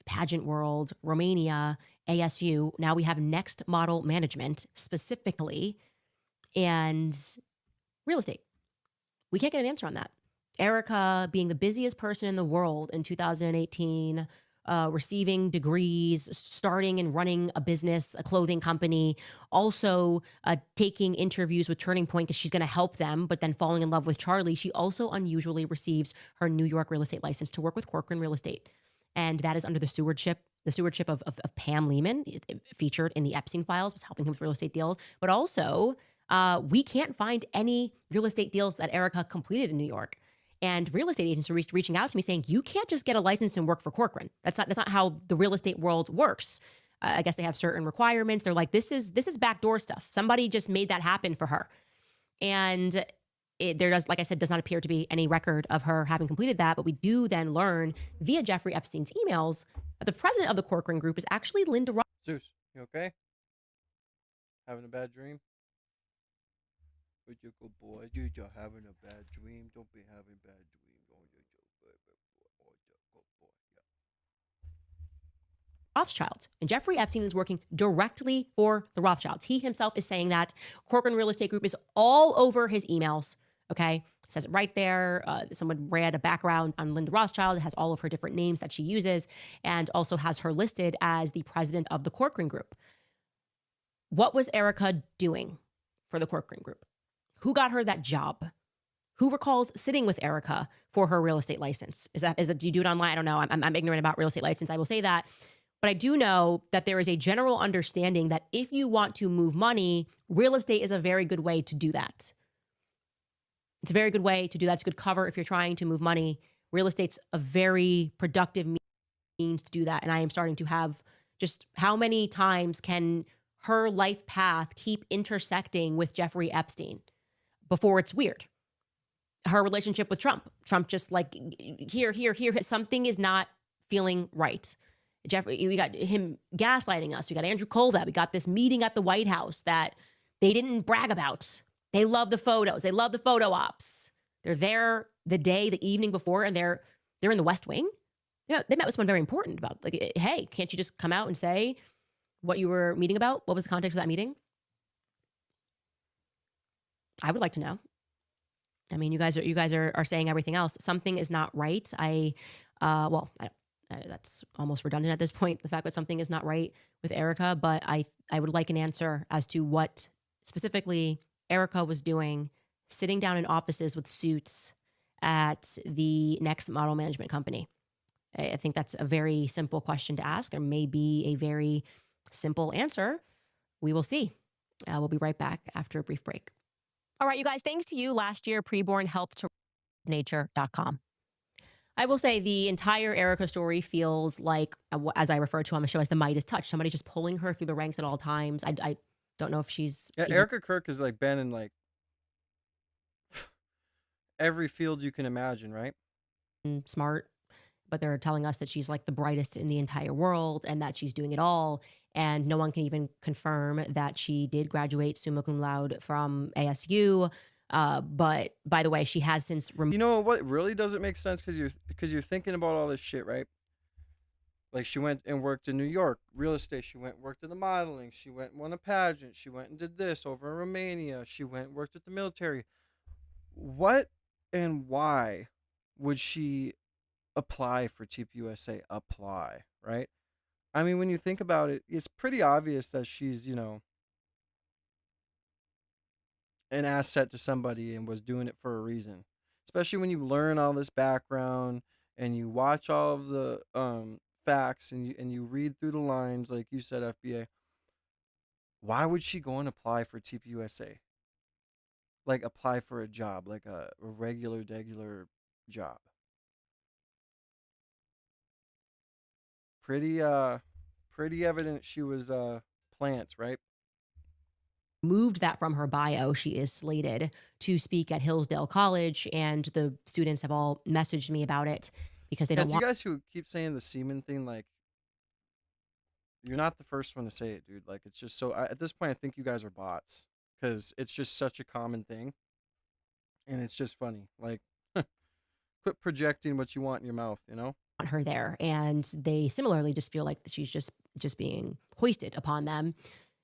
pageant world, Romania, ASU. Now we have next model management specifically, and real estate. We can't get an answer on that. Erica being the busiest person in the world in 2018, receiving degrees, starting and running a business, a clothing company, also taking interviews with Turning Point because she's going to help them, but then falling in love with Charlie. She also unusually receives her New York real estate license to work with Corcoran Real Estate. And that is under the stewardship of Pam Lehman, featured in the Epstein files, was helping him with real estate deals. But also, we can't find any real estate deals that Erica completed in New York. And real estate agents are reaching out to me saying, you can't just get a license and work for Corcoran. That's not how the real estate world works. I guess they have certain requirements. They're like, this is backdoor stuff. Somebody just made that happen for her. And there does, like I said, does not appear to be any record of her having completed that. But we do then learn via Jeffrey Epstein's emails that the president of the Corcoran Group is actually Linda Rothschild. Zeus, you okay? Having a bad dream? But you're good boy. You're having a bad dream. Don't be having bad dreams. Oh, you're good boy. Yeah. Rothschild. And Jeffrey Epstein is working directly for the Rothschilds. He himself is saying that Corcoran Real Estate Group is all over his emails. Okay. It says it right there. Someone read a background on Linda Rothschild. It has all of her different names that she uses and also has her listed as the president of the Corcoran Group. What was Erica doing for the Corcoran Group? Who got her that job? Who recalls sitting with Erica for her real estate license? Do you do it online? I don't know. I'm ignorant about real estate license. I will say that. But I do know that there is a general understanding that if you want to move money, real estate is a very good way to do that. It's a very good way to do that. It's a good cover if you're trying to move money. Real estate's a very productive means to do that. And I am starting to have just how many times can her life path keep intersecting with Jeffrey Epstein before it's weird? Her relationship with Trump just like, here, something is not feeling right. Jeffrey, we got him gaslighting us. We got Andrew Colvett. We got this meeting at the White House that they didn't brag about. They love the photos. They love the photo ops. They're there the evening before, and they're in the West Wing. Yeah, they met with someone very important about, like, hey, can't you just come out and say what you were meeting about? What was the context of that meeting? I would like to know. I mean, you guys are saying everything else. Something is not right. That's almost redundant at this point, the fact that something is not right with Erica, but I would like an answer as to what specifically Erica was doing, sitting down in offices with suits at the next model management company. I think that's a very simple question to ask. There may be a very simple answer. We will see. We'll be right back after a brief break. All right, you guys, thanks to you last year, Preborn helped to nature.com. I will say the entire Erica story feels like, as I refer to on the show, as the Midas touch. Somebody just pulling her through the ranks at all times. I don't know if she's... Yeah, Erica Kirk has like been in like every field you can imagine, right? Smart, but they're telling us that she's like the brightest in the entire world and that she's doing it all. And no one can even confirm that she did graduate summa cum laude from ASU. But by the way, she has since... You know what really doesn't make sense? Because you're thinking about all this shit, right? Like, she went and worked in New York, real estate. She went and worked in the modeling. She went and won a pageant. She went and did this over in Romania. She went and worked at the military. What and why would she apply for TPUSA? Apply, right? I mean, when you think about it, it's pretty obvious that she's, an asset to somebody and was doing it for a reason. Especially when you learn all this background and you watch all of the facts and you read through the lines, like you said, FBA. Why would she go and apply for TPUSA? like apply for a job, like a regular job. Pretty pretty evident she was plants, right? Moved that from her bio. She is slated to speak at Hillsdale College, and the students have all messaged me about it because they Yeah, don't to you want guys who keep saying the semen thing, like, you're not the first one to say it, dude. Like, it's just so at this point I think you guys are bots because it's just such a common thing, and it's just funny. Like, quit projecting what you want in your mouth, you know? her there, and they similarly just feel like she's just being hoisted upon them.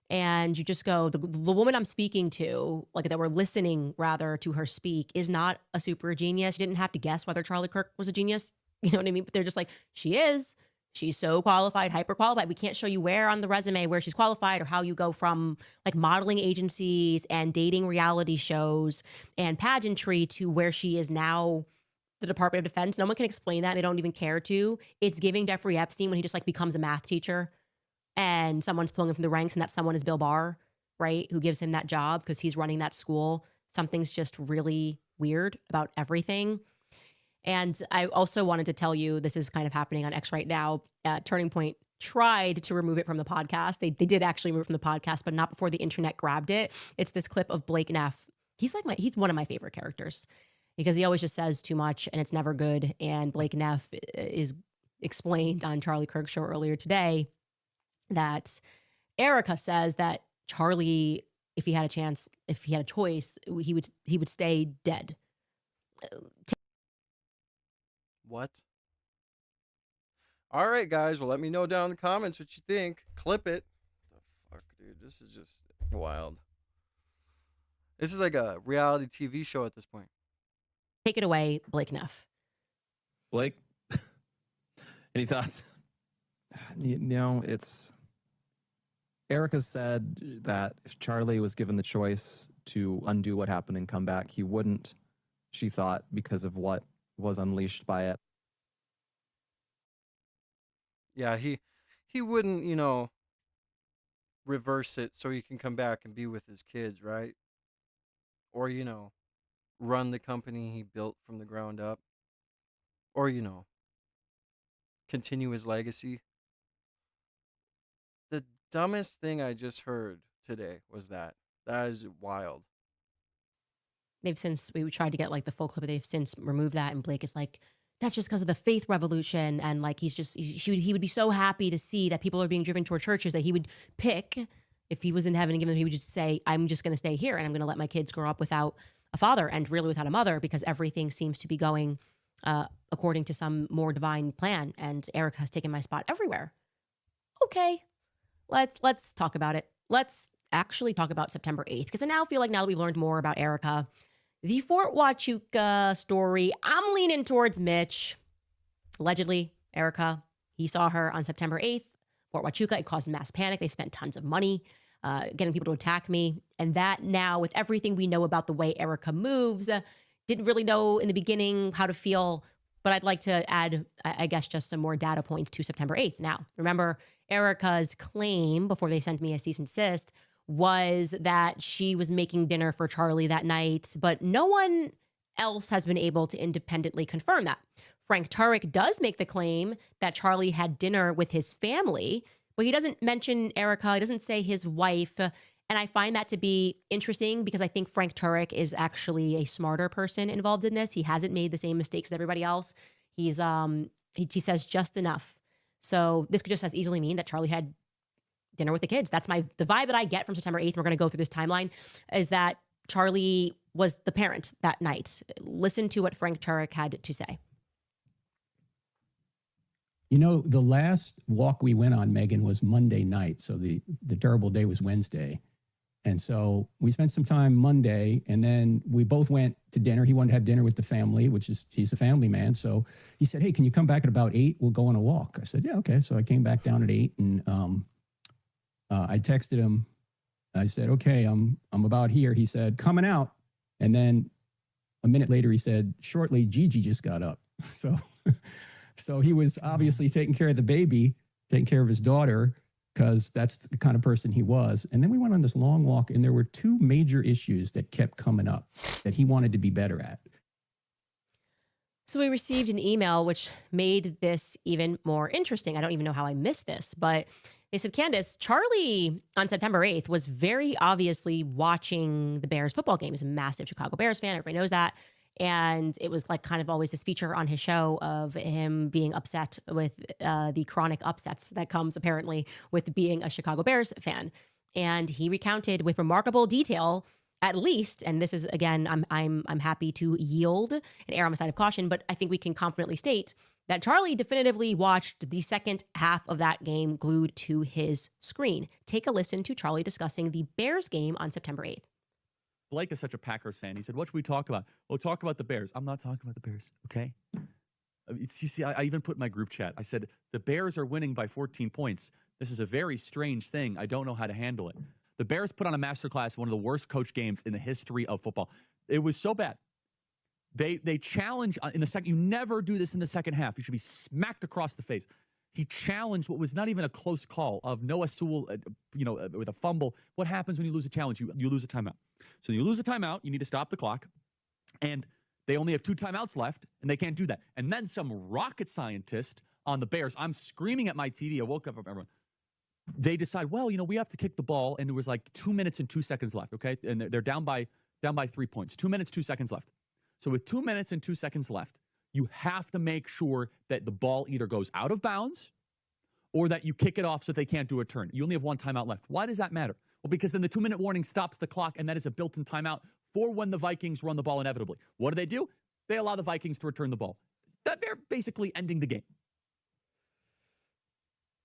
And you just go, the woman I'm speaking to, like that we're listening rather to her speak, is not a super genius. You didn't have to guess whether Charlie Kirk was a genius. You know what I mean? But they're just like, she is. She's so qualified, hyper qualified. We can't show you where on the resume where she's qualified, or how you go from like modeling agencies and dating reality shows and pageantry to where she is now, the Department of Defense. No one can explain that. They don't even care to. It's giving Jeffrey Epstein when he just like becomes a math teacher and someone's pulling him from the ranks, and that someone is Bill Barr, right? Who gives him that job because he's running that school. Something's just really weird about everything. And I also wanted to tell you, this is kind of happening on X right now. Turning Point tried to remove it from the podcast. They did actually remove it from the podcast, but not before the internet grabbed it. It's this clip of Blake Neff. He's one of my favorite characters because he always just says too much and it's never good. And Blake Neff is explained on Charlie Kirk's show earlier today that Erica says that Charlie, if he had a chance, if he had a choice, he would stay dead. What? All right, guys. Well, let me know down in the comments what you think. Clip it. The fuck, dude. This is just wild. This is like a reality TV show at this point. Take it away, Blake Neff. Blake, any thoughts? You know, it's Erica said that if Charlie was given the choice to undo what happened and come back, he wouldn't, she thought, because of what was unleashed by it. Yeah, he wouldn't, you know, reverse it so he can come back and be with his kids, right? Or, you know, run the company he built from the ground up. Or, you know, continue his legacy. The dumbest thing I just heard today was that. That is wild. They've since, we tried to get like the full clip, but they've since removed that. And Blake is like, that's just because of the faith revolution. And like, he would be so happy to see that people are being driven toward churches that he would pick, if he was in heaven and given them, he would just say, I'm just going to stay here and I'm going to let my kids grow up without a father and really without a mother, because everything seems to be going according to some more divine plan. And Erica has taken my spot everywhere. Okay, let's talk about it. Let's actually talk about September 8th, because I now feel like now that we've learned more about Erica, the Fort Huachuca story, I'm leaning towards Mitch. Allegedly, Erica, he saw her on September 8th, Fort Huachuca. It caused mass panic. They spent tons of money getting people to attack me. And that now, with everything we know about the way Erica moves, didn't really know in the beginning how to feel. But I'd like to add, I guess, just some more data points to September 8th. Now, remember, Erica's claim before they sent me a cease and desist was that she was making dinner for Charlie that night, but no one else has been able to independently confirm that. Frank Turek does make the claim that Charlie had dinner with his family, but he doesn't mention Erica. He doesn't say his wife. And I find that to be interesting because I think Frank Turek is actually a smarter person involved in this. He hasn't made the same mistakes as everybody else. He's he says just enough. So this could just as easily mean that Charlie had dinner with the kids. That's the vibe that I get from September 8th. We're going to go through this timeline, is that Charlie was the parent that night. Listen to what Frank Turek had to say. You know, the last walk we went on, Megan, was Monday night. So the terrible day was Wednesday. And so we spent some time Monday, and then we both went to dinner. He wanted to have dinner with the family, he's a family man. So he said, hey, can you come back at about 8? We'll go on a walk. I said, yeah, okay. So I came back down at 8, and I texted him. I said, okay, I'm about here. He said, coming out. And then a minute later, he said, shortly, Gigi just got up. So he was obviously taking care of the baby, taking care of his daughter. because that's the kind of person he was. And then we went on this long walk, and there were two major issues that kept coming up that he wanted to be better at. So we received an email which made this even more interesting. I don't even know how I missed this, but they said, Candace, Charlie on September 8th was very obviously watching the Bears football game. He's a massive Chicago Bears fan. Everybody knows that. And it was like kind of always this feature on his show of him being upset with the chronic upsets that comes apparently with being a Chicago Bears fan. And he recounted with remarkable detail, at least, and this is again, I'm happy to yield and err on the side of caution, but I think we can confidently state that Charlie definitively watched the second half of that game glued to his screen. Take a listen to Charlie discussing the Bears game on September 8th. Blake is such a Packers fan. He said, what should we talk about? We'll talk about the Bears. I'm not talking about the Bears, okay? You see, I even put in my group chat, I said, the Bears are winning by 14 points. This is a very strange thing. I don't know how to handle it. The Bears put on a masterclass, one of the worst coach games in the history of football. It was so bad. They challenge in the second. You never do this in the second half. You should be smacked across the face. He challenged what was not even a close call of Noah Sewell, with a fumble. What happens when you lose a challenge? You lose a timeout. So you lose a timeout, you need to stop the clock, and they only have 2 timeouts left, and they can't do that. And then some rocket scientist on the Bears, I'm screaming at my TV. I woke up everyone. They decide, well, we have to kick the ball, and it was like 2 minutes and 2 seconds left, okay? And they're down by 3 points. 2 minutes, 2 seconds left. So with 2 minutes and 2 seconds left, you have to make sure that the ball either goes out of bounds or that you kick it off so they can't do a turn. You only have 1 timeout left. Why does that matter? Well, because then the 2-minute warning stops the clock, and that is a built-in timeout for when the Vikings run the ball inevitably. What do? They allow the Vikings to return the ball. They're basically ending the game.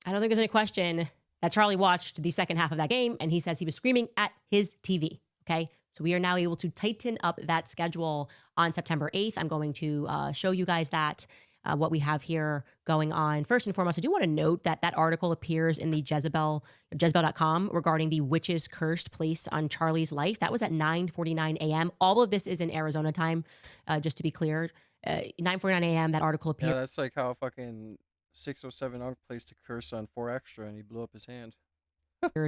I don't think there's any question that Charlie watched the second half of that game, and he says he was screaming at his TV, okay? So we are now able to tighten up that schedule on September 8th. I'm going to show you guys that, what we have here going on. First and foremost, I do want to note that that article appears in the Jezebel.com regarding the witch's cursed place on Charlie's life. That was at 9:49 a.m. All of this is in Arizona time, just to be clear. 9:49 a.m. that article appeared. Yeah, that's like how fucking 607 Unc placed a curse on 4 Extra and he blew up his hand.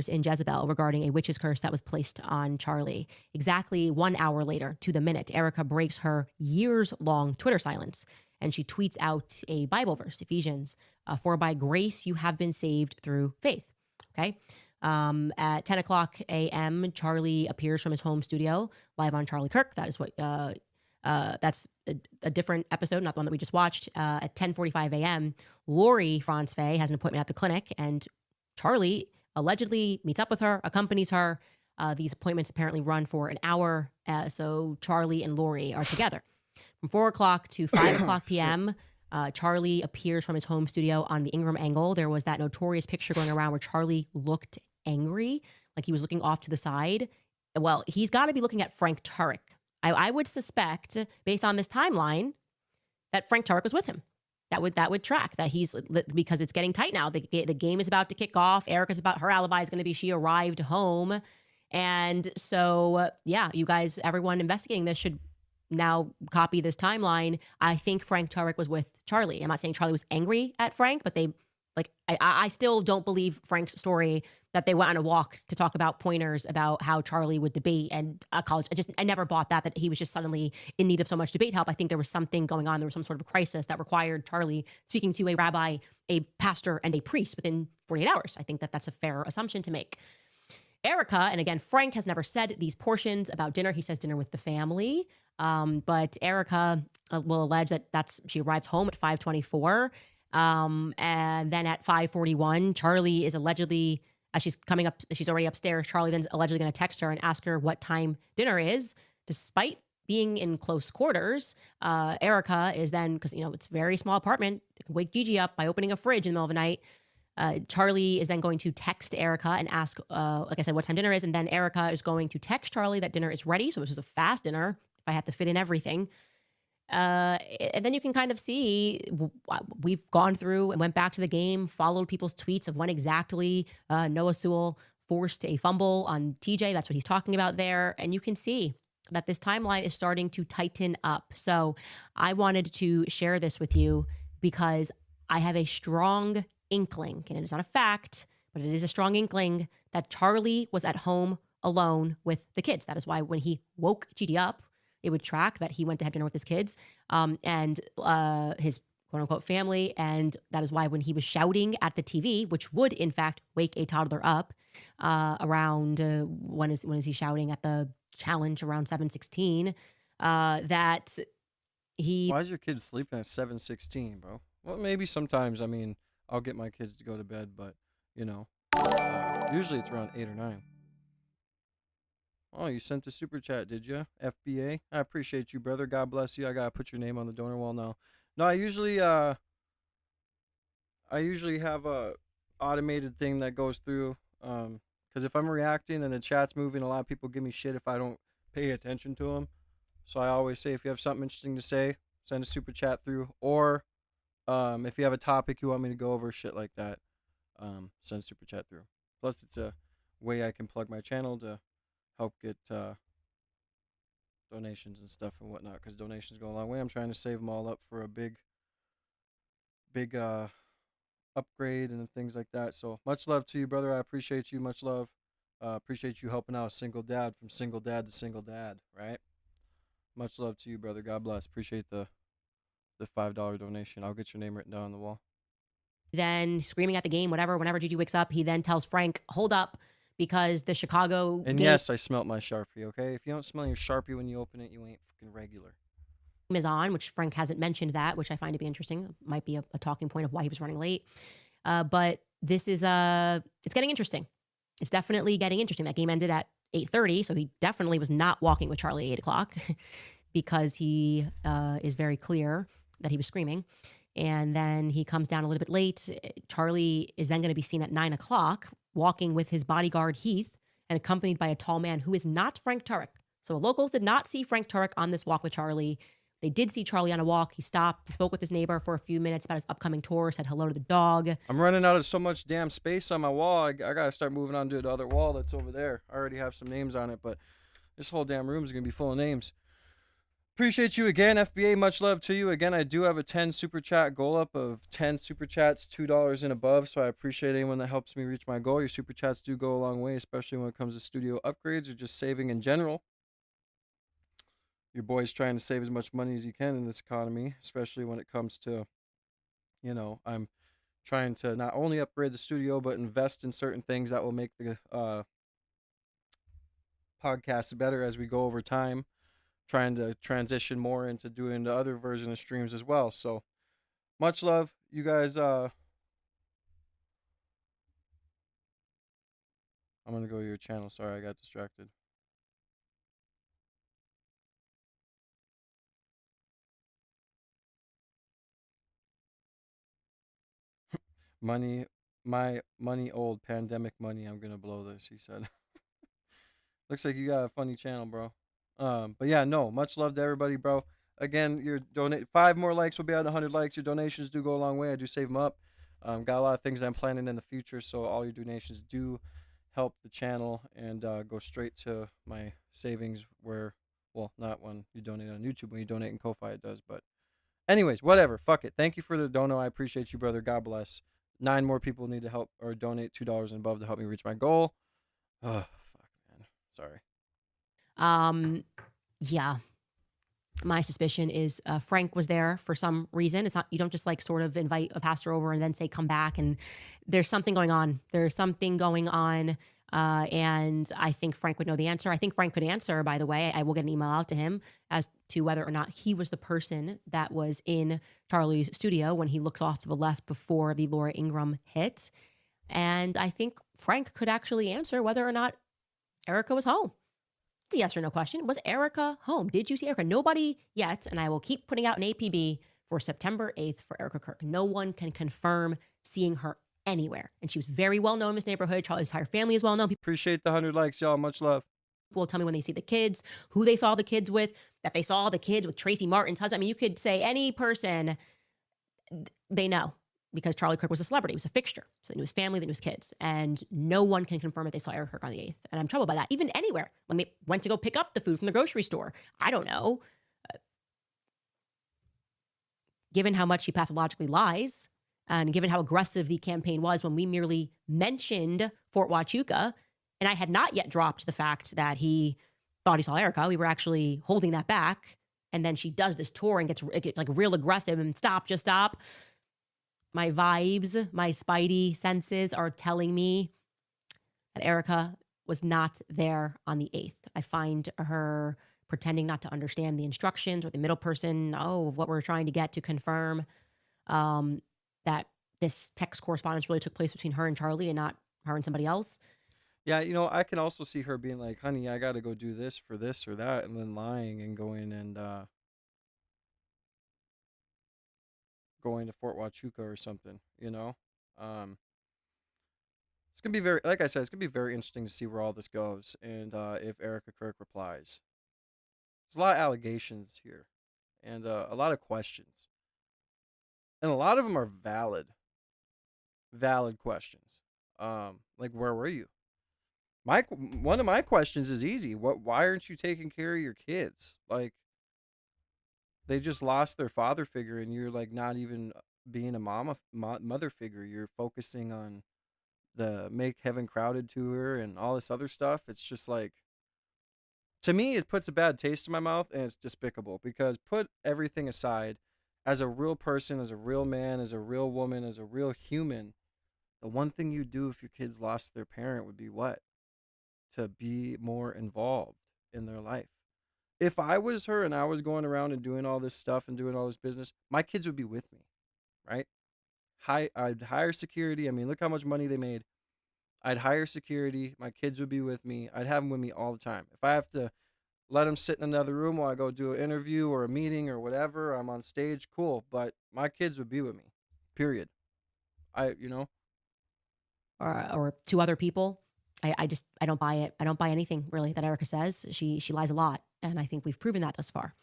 In Jezebel regarding a witch's curse that was placed on Charlie. Exactly 1 hour later, to the minute, Erica breaks her years-long Twitter silence, and she tweets out a Bible verse, Ephesians, for by grace you have been saved through faith. Okay? At 10 o'clock a.m., Charlie appears from his home studio, live on Charlie Kirk. That is what... that's a different episode, not the one that we just watched. At 10:45 a.m., Lori Franz-Fay has an appointment at the clinic, and Charlie allegedly meets up with her, accompanies her. These appointments apparently run for an hour, so Charlie and Lori are together. From 4 o'clock to 5 o'clock p.m., Charlie appears from his home studio on the Ingram angle. There was that notorious picture going around where Charlie looked angry, like he was looking off to the side. Well, he's got to be looking at Frank Turek. I would suspect, based on this timeline, that Frank Turek was with him. That would track that he's, because it's getting tight now. The game is about to kick off. Erica's about, her alibi is going to be she arrived home. And so, you guys, everyone investigating this should now copy this timeline. I think Frank Turek was with Charlie. I'm not saying Charlie was angry at Frank, but I still don't believe Frank's story that they went on a walk to talk about pointers about how Charlie would debate and college. I never bought that he was just suddenly in need of so much debate help. I think there was something going on. There was some sort of crisis that required Charlie speaking to a rabbi, a pastor, and a priest within 48 hours. I think that's a fair assumption to make. Erica, and again, Frank has never said these portions about dinner. He says dinner with the family. But Erica will allege that she arrived home at 5:24. And then at 5:41, Charlie is allegedly, as she's coming up, she's already upstairs. Charlie then is allegedly going to text her and ask her what time dinner is. Despite being in close quarters, Erica is then, because, it's a very small apartment, it can wake Gigi up by opening a fridge in the middle of the night. Charlie is then going to text Erica and ask, like I said, what time dinner is. And then Erica is going to text Charlie that dinner is ready. So this was a fast dinner, if I have to fit in everything. And then you can kind of see we've gone through and went back to the game, followed people's tweets of when exactly Noah Sewell forced a fumble on TJ. That's what he's talking about there. And you can see that this timeline is starting to tighten up. So I wanted to share this with you because I have a strong inkling, and it's not a fact, but it is a strong inkling that Charlie was at home alone with the kids. That is why when he woke Gigi up, it would track that he went to have dinner with his kids and his quote unquote family. And that is why when he was shouting at the TV, which would in fact wake a toddler up around, when is he shouting at the challenge around 7:16, that he... Why is your kid sleeping at 7:16, bro? Well, maybe sometimes, I mean, I'll get my kids to go to bed, but, you know, usually it's around 8 or 9. Oh, you sent the super chat, did you? FBA? I appreciate you, brother. God bless you. I gotta put your name on the donor wall now. No, I usually have a automated thing that goes through, because if I'm reacting and the chat's moving, a lot of people give me shit if I don't pay attention to them. So I always say, if you have something interesting to say, send a super chat through, or if you have a topic you want me to go over, shit like that, send a super chat through. Plus, it's a way I can plug my channel to help get donations and stuff and whatnot, because donations go a long way. I'm trying to save them all up for a big upgrade and things like that. So much love to you, brother. I appreciate you. Much love. Appreciate you helping out a single dad, from single dad to single dad, right? Much love to you, brother. God bless. Appreciate the $5 donation. I'll get your name written down on the wall. Then screaming at the game, whatever, whenever Gigi wakes up, he then tells Frank, hold up, because the Chicago And game yes, I smelt my Sharpie, okay? If you don't smell your Sharpie when you open it, you ain't fucking regular. is on, which Frank hasn't mentioned that, which I find to be interesting. Might be a talking point of why he was running late. But this is, it's getting interesting. It's definitely getting interesting. That game ended at 8:30, so he definitely was not walking with Charlie at 8 o'clock because he is very clear that he was screaming. And then he comes down a little bit late. Charlie is then going to be seen at 9 o'clock walking with his bodyguard Heath and accompanied by a tall man who is not Frank Turek. So locals did not see Frank Turek on this walk with Charlie. They did see Charlie on a walk. He stopped. He spoke with his neighbor for a few minutes about his upcoming tour, said hello to the dog. I'm running out of so much damn space on my wall. I got to start moving on to the other wall that's over there. I already have some names on it, but this whole damn room is going to be full of names. Appreciate you again, FBA. Much love to you. Again, I do have a 10 super chat goal up of 10 super chats, $2 and above. So I appreciate anyone that helps me reach my goal. Your super chats do go a long way, especially when it comes to studio upgrades or just saving in general. Your boy's trying to save as much money as he can in this economy, especially when it comes to, you know, I'm trying to not only upgrade the studio, but invest in certain things that will make the podcast better as we go over time. Trying to transition more into doing the other version of streams as well. So much love, you guys. I'm gonna go to your channel. Sorry, I got distracted. My money old pandemic money. I'm gonna blow this, he said. Looks like you got a funny channel, bro. But yeah, no, much love to everybody, bro. Again, your 5 more likes will be at 100 likes. Your donations do go a long way. I do save them up. Got a lot of things I'm planning in the future, so all your donations do help the channel and go straight to my savings where, well, not when you donate on YouTube. When you donate in Ko-Fi, it does. But anyways, whatever. Fuck it. Thank you for the dono. I appreciate you, brother. God bless. 9 more people need to help or donate $2 and above to help me reach my goal. Oh, fuck, man. Sorry. Yeah. My suspicion is Frank was there for some reason. It's not, you don't just like sort of invite a pastor over and then say, come back. And there's something going on. There's something going on. And I think Frank would know the answer. I think Frank could answer, by the way. I will get an email out to him as to whether or not he was the person that was in Charlie's studio when he looks off to the left before the Laura Ingraham hit. And I think Frank could actually answer whether or not Erica was home. It's a yes or no question. Was Erica home? Did you see Erica? Nobody yet. And I will keep putting out an APB for September 8th for Erica Kirk. No one can confirm seeing her anywhere. And she was very well known in this neighborhood. Charlie's entire family is well known. Appreciate the 100 likes, y'all. Much love. People will tell me when they see the kids, who they saw the kids with, that they saw the kids with Tracy Martin's husband. I mean, you could say any person they know, because Charlie Kirk was a celebrity. He was a fixture. So they knew his family, they knew his kids. And no one can confirm that they saw Erica Kirk on the 8th. And I'm troubled by that. Even anywhere. When they went to go pick up the food from the grocery store. I don't know. Given how much he pathologically lies, And given how aggressive the campaign was when we merely mentioned Fort Huachuca, and I had not yet dropped the fact that he thought he saw Erica, we were actually holding that back. And then she does this tour and gets like real aggressive and just stop. My vibes, my spidey senses are telling me that Erica was not there on the 8th. I find her pretending not to understand the instructions or the middle person, of what we're trying to get to confirm that this text correspondence really took place between her and Charlie and not her and somebody else. Yeah, I can also see her being like, honey, I got to go do this for this or that, and then lying and going to Fort Huachuca or something, It's going to be very, like I said, it's going to be very interesting to see where all this goes and if Erica Kirk replies. There's a lot of allegations here and a lot of questions. And a lot of them are valid questions. Like, where were you? One of my questions is easy. Why aren't you taking care of your kids? Like, they just lost their father figure and you're like not even being a mother figure. You're focusing on the make heaven crowded tour and all this other stuff. It's just like, to me, it puts a bad taste in my mouth and it's despicable because put everything aside, as a real person, as a real man, as a real woman, as a real human, the one thing you do if your kids lost their parent would be what? To be more involved in their life. If I was her and I was going around and doing all this stuff and doing all this business, my kids would be with me, right? I'd hire security. I mean, look how much money they made. I'd hire security. My kids would be with me. I'd have them with me all the time. If I have to let them sit in another room while I go do an interview or a meeting or whatever, I'm on stage, cool. But my kids would be with me, period. Or to other people. I don't buy it. I don't buy anything really that Erica says. She lies a lot. And I think we've proven that thus far.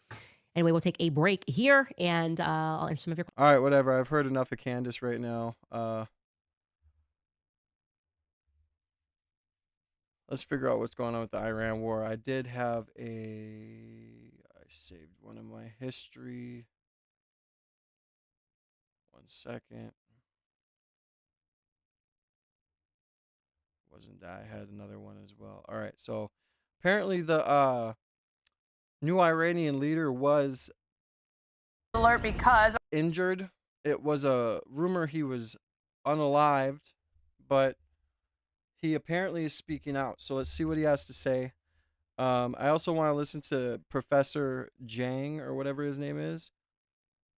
Anyway, we'll take a break here and I'll answer some of your questions. All right, whatever. I've heard enough of Candace right now. Let's figure out what's going on with the Iran war. I saved one of my history. 1 second. Wasn't that? I had another one as well. All right, so apparently the new Iranian leader was alert because injured. It was a rumor he was unalived, but he apparently is speaking out. So let's see what he has to say. I also want to listen to Professor Jang or whatever his name is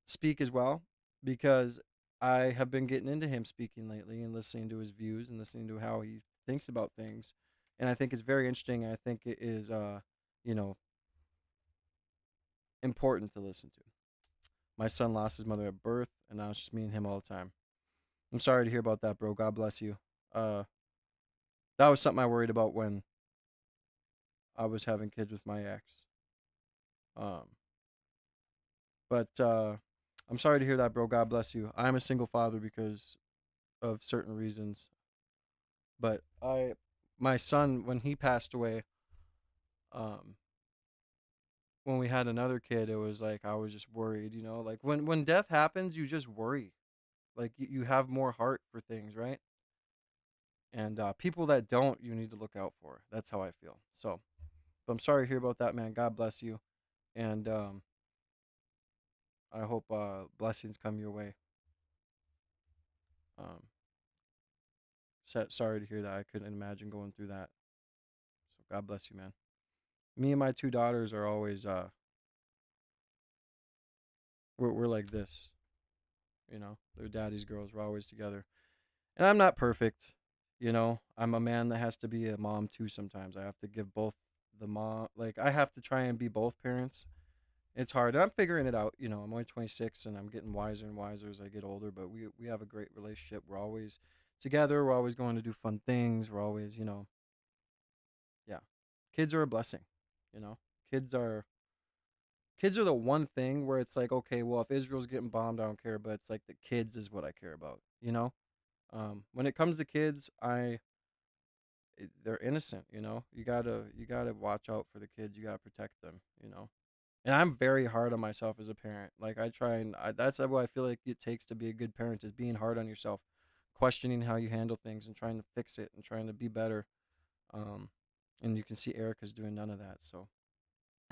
speak as well, because I have been getting into him speaking lately and listening to his views and listening to how he thinks about things. And I think it's very interesting. I think it is, important to listen to. My son lost his mother at birth, and now it's just me and him all the time. I'm sorry to hear about that, bro. God bless you. That was something I worried about when I was having kids with my ex. But I'm sorry to hear that, bro. God bless you. I'm a single father because of certain reasons. But my son, when he passed away, when we had another kid, it was like I was just worried, like when death happens, you just worry. Like you have more heart for things, right? And people that don't, you need to look out for. That's how I feel. So, but I'm sorry to hear about that, man. God bless you. And I hope blessings come your way. Sorry to hear that. I couldn't imagine going through that. So God bless you, man. Me and my 2 daughters are always we're like this. They're daddy's girls. We're always together. And I'm not perfect. I'm a man that has to be a mom too sometimes. I have to give both the mom, like I have to try and be both parents. It's hard. I'm figuring it out. I'm only 26 and I'm getting wiser and wiser as I get older, but we have a great relationship. We're always together. We're always going to do fun things. We're always, yeah. Kids are a blessing, Kids are the one thing where it's like, okay, well, if Israel's getting bombed, I don't care, but it's like the kids is what I care about, when it comes to kids, they're innocent, you gotta watch out for the kids. You gotta protect them, And I'm very hard on myself as a parent. Like I try and that's what I feel like it takes to be a good parent is being hard on yourself, questioning how you handle things and trying to fix it and trying to be better. Um, and you can see Erica's doing none of that. So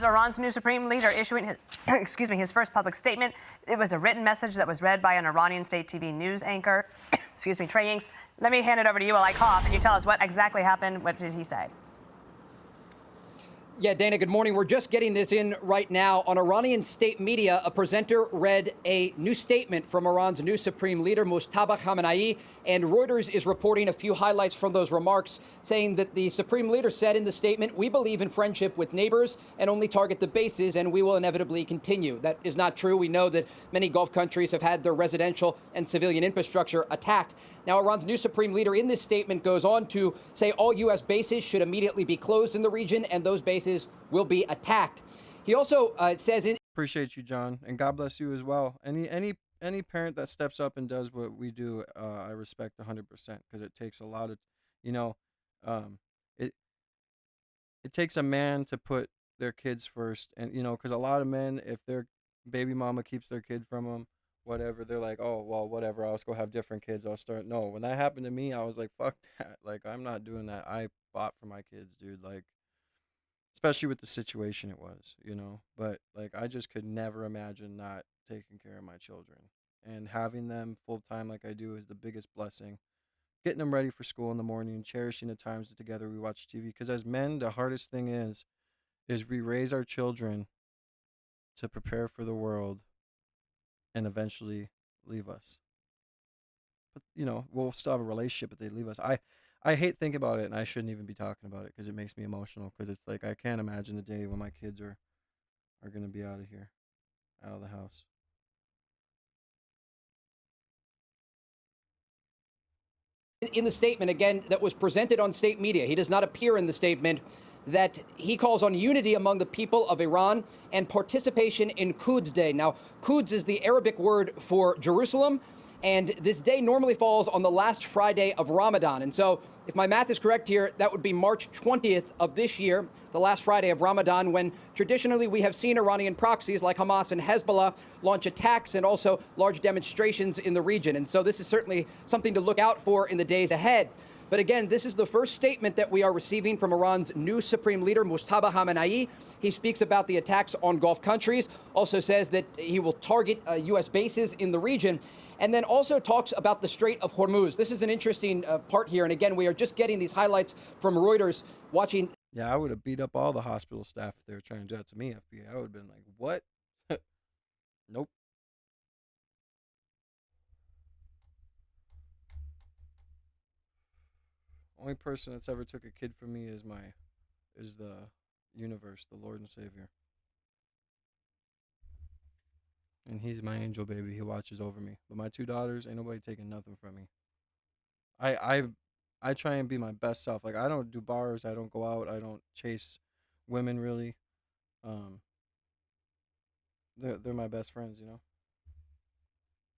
Iran's new supreme leader issuing his, excuse me, his first public statement. It was a written message that was read by an Iranian state TV news anchor. Excuse me, Trey Inks. Let me hand it over to you while I cough, and you tell us what exactly happened. What did he say? Yeah, Dana, good morning. We're just getting this in right now. On Iranian state media, a presenter read a new statement from Iran's new supreme leader, Mujtaba Khamenei, and Reuters is reporting a few highlights from those remarks, saying that the supreme leader said in the statement, "We believe in friendship with neighbors and only target the bases, and we will inevitably continue." That is not true. We know that many Gulf countries have had their residential and civilian infrastructure attacked. Now, Iran's new supreme leader in this statement goes on to say all U.S. bases should immediately be closed in the region, and those bases will be attacked. He also says... Appreciate you, John, and God bless you as well. Any parent that steps up and does what we do, I respect 100% because it takes a lot of, it takes a man to put their kids first, and because a lot of men, if their baby mama keeps their kid from them, whatever, they're like, oh well, whatever, I'll just go have different kids. I'll start. No, when that happened to me, I was like, fuck that. Like, I'm not doing that. I fought for my kids, dude. Like, especially with the situation it was, But like, I just could never imagine not taking care of my children, and having them full time like I do is the biggest blessing. Getting them ready for school in the morning, cherishing the times together we watch TV. Because as men, the hardest thing is we raise our children to prepare for the world and eventually leave us. But we'll still have a relationship, but they leave us. I hate thinking about it, and I shouldn't even be talking about it because it makes me emotional. Because it's like I can't imagine the day when my kids are gonna be out of here, out of the house. In the statement, again, that was presented on state media, he does not appear in the statement, that he calls on unity among the people of Iran and participation in Quds Day. Now, Quds is the Arabic word for Jerusalem, and this day normally falls on the last Friday of Ramadan. And so, if my math is correct here, that would be March 20th of this year, the last Friday of Ramadan, when traditionally we have seen Iranian proxies like Hamas and Hezbollah launch attacks and also large demonstrations in the region. And so this is certainly something to look out for in the days ahead. But again, this is the first statement that we are receiving from Iran's new supreme leader, Mujtaba Khamenei. He speaks about the attacks on Gulf countries, also says that he will target U.S. bases in the region, and then also talks about the Strait of Hormuz. This is an interesting part here. And again, we are just getting these highlights from Reuters, watching. Yeah, I would have beat up all the hospital staff if they were trying to do that to me, FBI. I would have been like, what? Nope. Only person that's ever took a kid from me is the universe, the Lord and Savior. And he's my angel baby. He watches over me. But my two daughters, ain't nobody taking nothing from me. I try and be my best self. Like, I don't do bars. I don't go out. I don't chase women, really. They're my best friends,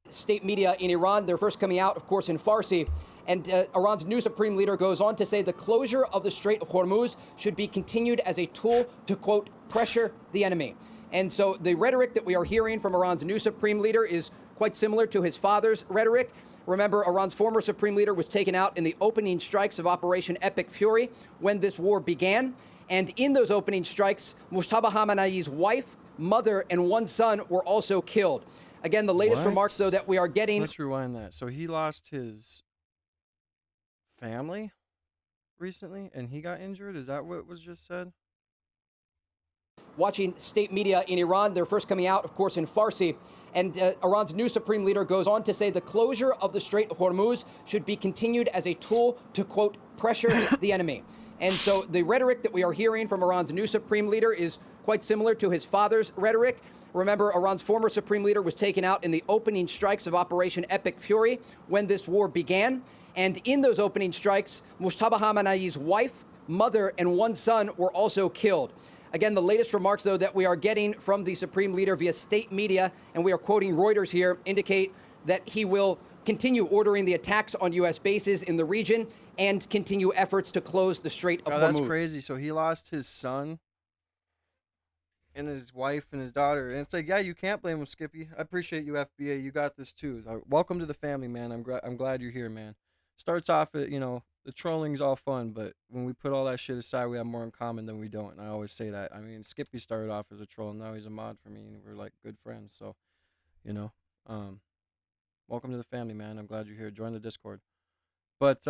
State media in Iran, they're first coming out, of course, in Farsi. And Iran's new supreme leader goes on to say the closure of the Strait of Hormuz should be continued as a tool to, quote, pressure the enemy. And so the rhetoric that we are hearing from Iran's new supreme leader is quite similar to his father's rhetoric. Remember, Iran's former supreme leader was taken out in the opening strikes of Operation Epic Fury when this war began. And in those opening strikes, Mujtaba Khamenei's wife, mother, and one son were also killed. Again, the latest remarks, though, that we are getting... Let's rewind that. So he lost his family recently, and he got injured? Is that what was just said? Watching state media in Iran, they're first coming out, of course, in Farsi. And Iran's new supreme leader goes on to say the closure of the Strait of Hormuz should be continued as a tool to, quote, pressure the enemy. And so the rhetoric that we are hearing from Iran's new supreme leader is quite similar to his father's rhetoric. Remember, Iran's former supreme leader was taken out in the opening strikes of Operation Epic Fury when this war began. And in those opening strikes, Mujtaba Khamenei's wife, mother, and one son were also killed. Again, the latest remarks, though, that we are getting from the supreme leader via state media, and we are quoting Reuters here, indicate that he will continue ordering the attacks on U.S. bases in the region and continue efforts to close the Strait of Hormuz. That's crazy. So he lost his son and his wife and his daughter. And it's like, yeah, you can't blame him, Skippy. I appreciate you, FBA. You got this too. Welcome to the family, man. I'm glad you're here, man. Starts off at, the trolling's all fun, but when we put all that shit aside, we have more in common than we don't. And I always say that. I mean, Skippy started off as a troll, and now he's a mod for me, and we're like good friends. So, welcome to the family, man. I'm glad you're here. Join the Discord. But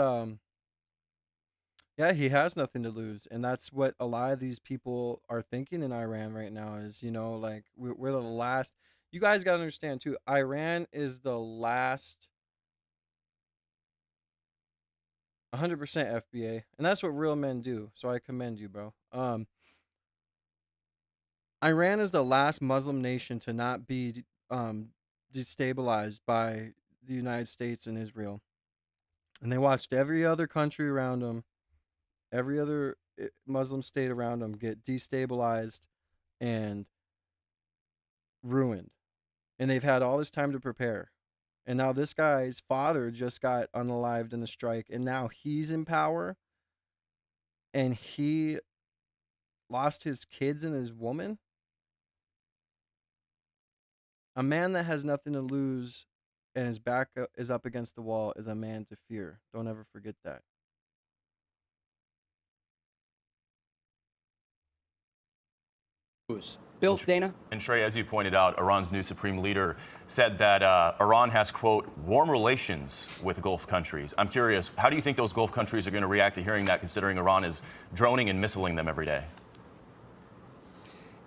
yeah, he has nothing to lose, and that's what a lot of these people are thinking in Iran right now. Is like we're the last. You guys got to understand too. Iran is the last 100% FBA, and that's what real men do. So I commend you, bro. Iran is the last Muslim nation to not be destabilized by the United States and Israel, and they watched every other country around them, every other Muslim state around them get destabilized and ruined, and they've had all this time to prepare. And now this guy's father just got unalived in a strike, and now he's in power, and he lost his kids and his woman. A man that has nothing to lose and his back is up against the wall is a man to fear. Don't ever forget that. Bill, Dana? And Trey, as you pointed out, Iran's new supreme leader said that Iran has, quote, warm relations with Gulf countries. I'm curious, how do you think those Gulf countries are going to react to hearing that, considering Iran is droning and missiling them every day?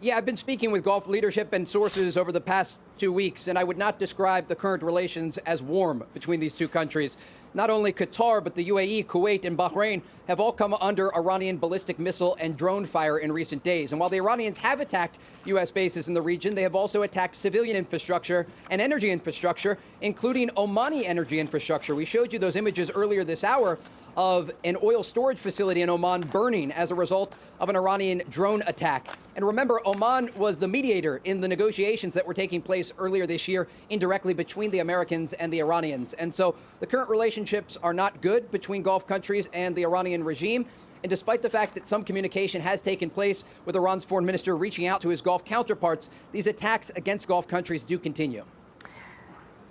Yeah, I've been speaking with Gulf leadership and sources over the past 2 weeks, and I would not describe the current relations as warm between these two countries. Not only Qatar, but the UAE, Kuwait, and Bahrain have all come under Iranian ballistic missile and drone fire in recent days. And while the Iranians have attacked U.S. bases in the region, they have also attacked civilian infrastructure and energy infrastructure, including Omani energy infrastructure. We showed you those images earlier this hour of an oil storage facility in Oman burning as a result of an Iranian drone attack. And remember, Oman was the mediator in the negotiations that were taking place earlier this year indirectly between the Americans and the Iranians. And so the current relationships are not good between Gulf countries and the Iranian regime. And despite the fact that some communication has taken place with Iran's foreign minister reaching out to his Gulf counterparts, these attacks against Gulf countries do continue.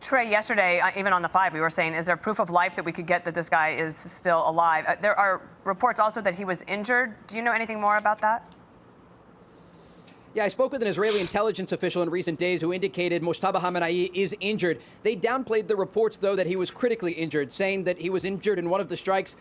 Trey, yesterday, even on the 5, we were saying, is there proof of life that we could get that this guy is still alive? There are reports also that he was injured. Do you know anything more about that? Yeah, I spoke with an Israeli intelligence official in recent days who indicated Mojtaba Khamenei is injured. They downplayed the reports, though, that he was critically injured, saying that he was injured in one of the strikes,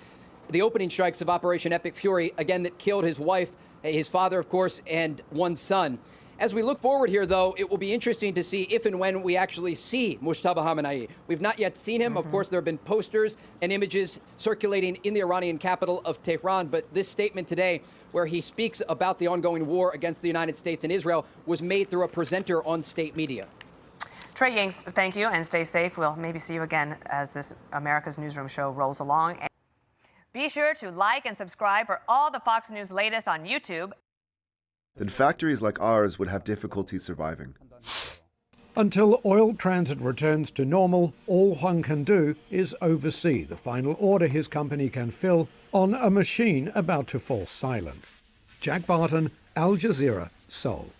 the opening strikes of Operation Epic Fury, again, that killed his wife, his father, of course, and one son. As we look forward here, though, it will be interesting to see if and when we actually see Mojtaba Khamenei. We've not yet seen him. Of course, there have been posters and images circulating in the Iranian capital of Tehran. But this statement today, where he speaks about the ongoing war against the United States and Israel, was made through a presenter on state media. Trey Yanks, thank you, and stay safe. We'll maybe see you again as this America's Newsroom show rolls along. Be sure to like and subscribe for all the Fox News latest on YouTube. Then factories like ours would have difficulty surviving. Until oil transit returns to normal, all Juan can do is oversee the final order his company can fill on a machine about to fall silent. Jack Barton, Al Jazeera, Seoul.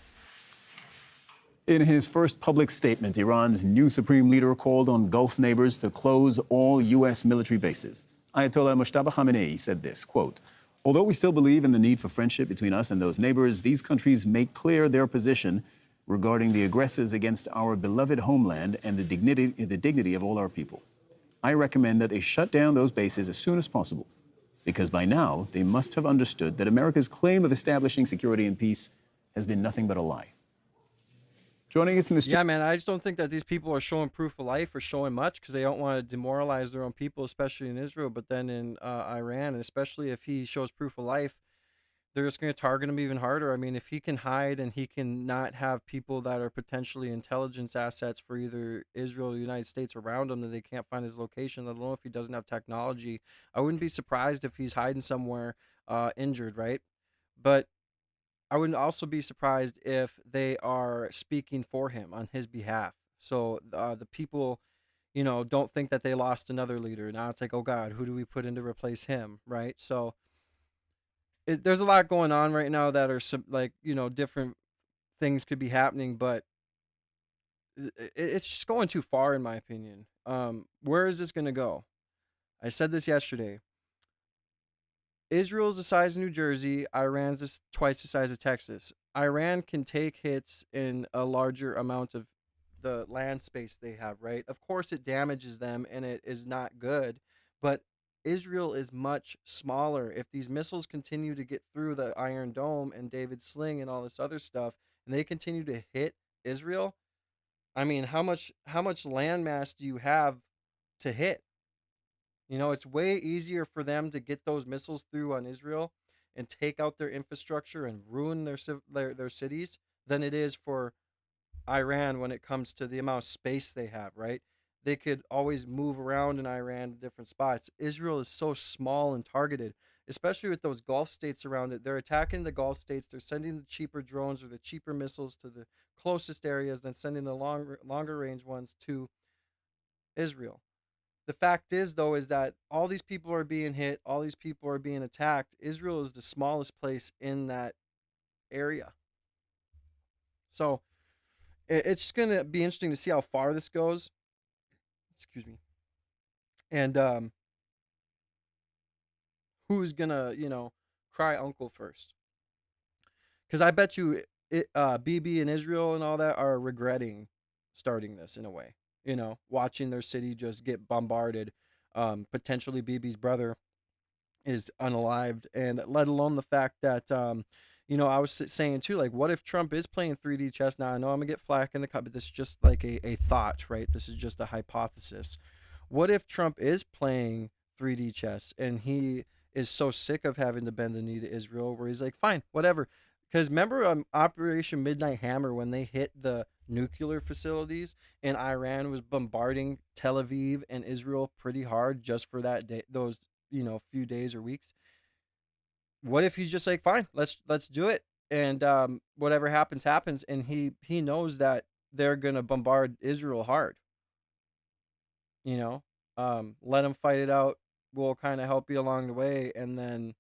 In his first public statement, Iran's new supreme leader called on Gulf neighbors to close all U.S. military bases. Ayatollah Mojtaba Khamenei said this, quote, "Although we still believe in the need for friendship between us and those neighbors, these countries make clear their position regarding the aggressors against our beloved homeland and the dignity of all our people. I recommend that they shut down those bases as soon as possible, because by now they must have understood that America's claim of establishing security and peace has been nothing but a lie." Joining us in the studio. Yeah, man, I just don't think that these people are showing proof of life or showing much because they don't want to demoralize their own people, especially in Israel. But then in Iran, and especially if he shows proof of life, they're just going to target him even harder. I mean, if he can hide and he can not have people that are potentially intelligence assets for either Israel or the United States around him, that they can't find his location, let alone if he doesn't have technology. I wouldn't be surprised if he's hiding somewhere injured, right? But I wouldn't also be surprised if they are speaking for him on his behalf. So the people, don't think that they lost another leader. Now it's like, oh God, who do we put in to replace him, right? So there's a lot going on right now that are different things could be happening, but it's just going too far, in my opinion. Where is this going to go? I said this yesterday. Israel's the size of New Jersey. Iran's twice the size of Texas. Iran can take hits in a larger amount of the land space they have, right? Of course, it damages them and it is not good, but Israel is much smaller. If these missiles continue to get through the Iron Dome and David Sling and all this other stuff, and they continue to hit Israel, I mean, how much landmass do you have to hit? You know, it's way easier for them to get those missiles through on Israel and take out their infrastructure and ruin their cities than it is for Iran when it comes to the amount of space they have, right? They could always move around in Iran to different spots. Israel is so small and targeted, especially with those Gulf states around it. They're attacking the Gulf states. They're sending the cheaper drones or the cheaper missiles to the closest areas, then sending the longer range ones to Israel. The fact is, though, is that all these people are being hit, all these people are being attacked. Israel is the smallest place in that area. So it's just going to be interesting to see how far this goes. Excuse me. And who's going to, cry uncle first. Because I bet you BB and Israel and all that are regretting starting this in a way. Watching their city just get bombarded. Potentially BB's brother is unalived, and let alone the fact that, I was saying too, like, what if Trump is playing 3D chess? Now, I know I'm gonna get flack in the cut, but this is just like a thought, right? This is just a hypothesis. What if Trump is playing 3D chess and he is so sick of having to bend the knee to Israel where he's like, fine, whatever. Because remember Operation Midnight Hammer, when they hit the nuclear facilities and Iran was bombarding Tel Aviv and Israel pretty hard just for that day, those few days or weeks. What if he's just like, fine, let's do it, and whatever happens, and he knows that they're gonna bombard Israel hard. Let them fight it out. We'll kind of help you along the way, and then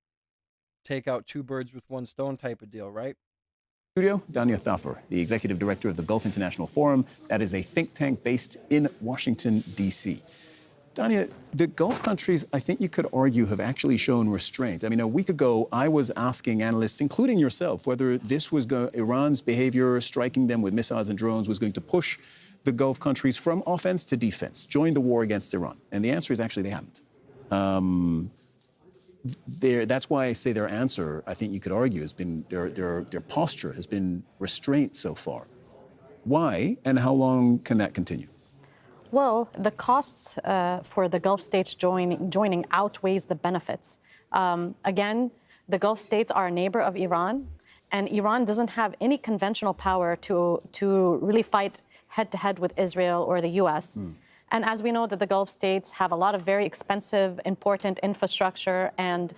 take out two birds with one stone type of deal, right? Studio, Danya Thaffer, the executive director of the Gulf International Forum. That is a think tank based in Washington, D.C. Danya, the Gulf countries, I think you could argue, have actually shown restraint. I mean, a week ago, I was asking analysts, including yourself, whether this was Iran's behavior, striking them with missiles and drones, was going to push the Gulf countries from offense to defense, join the war against Iran. And the answer is actually they haven't. That's why I say their answer, I think you could argue, has been their posture has been restraint so far. Why and how long can that continue? Well, the costs for the Gulf states joining outweighs the benefits. Again, the Gulf states are a neighbor of Iran, and Iran doesn't have any conventional power to really fight head-to-head with Israel or the U.S. And as we know that the Gulf states have a lot of very expensive, important infrastructure, and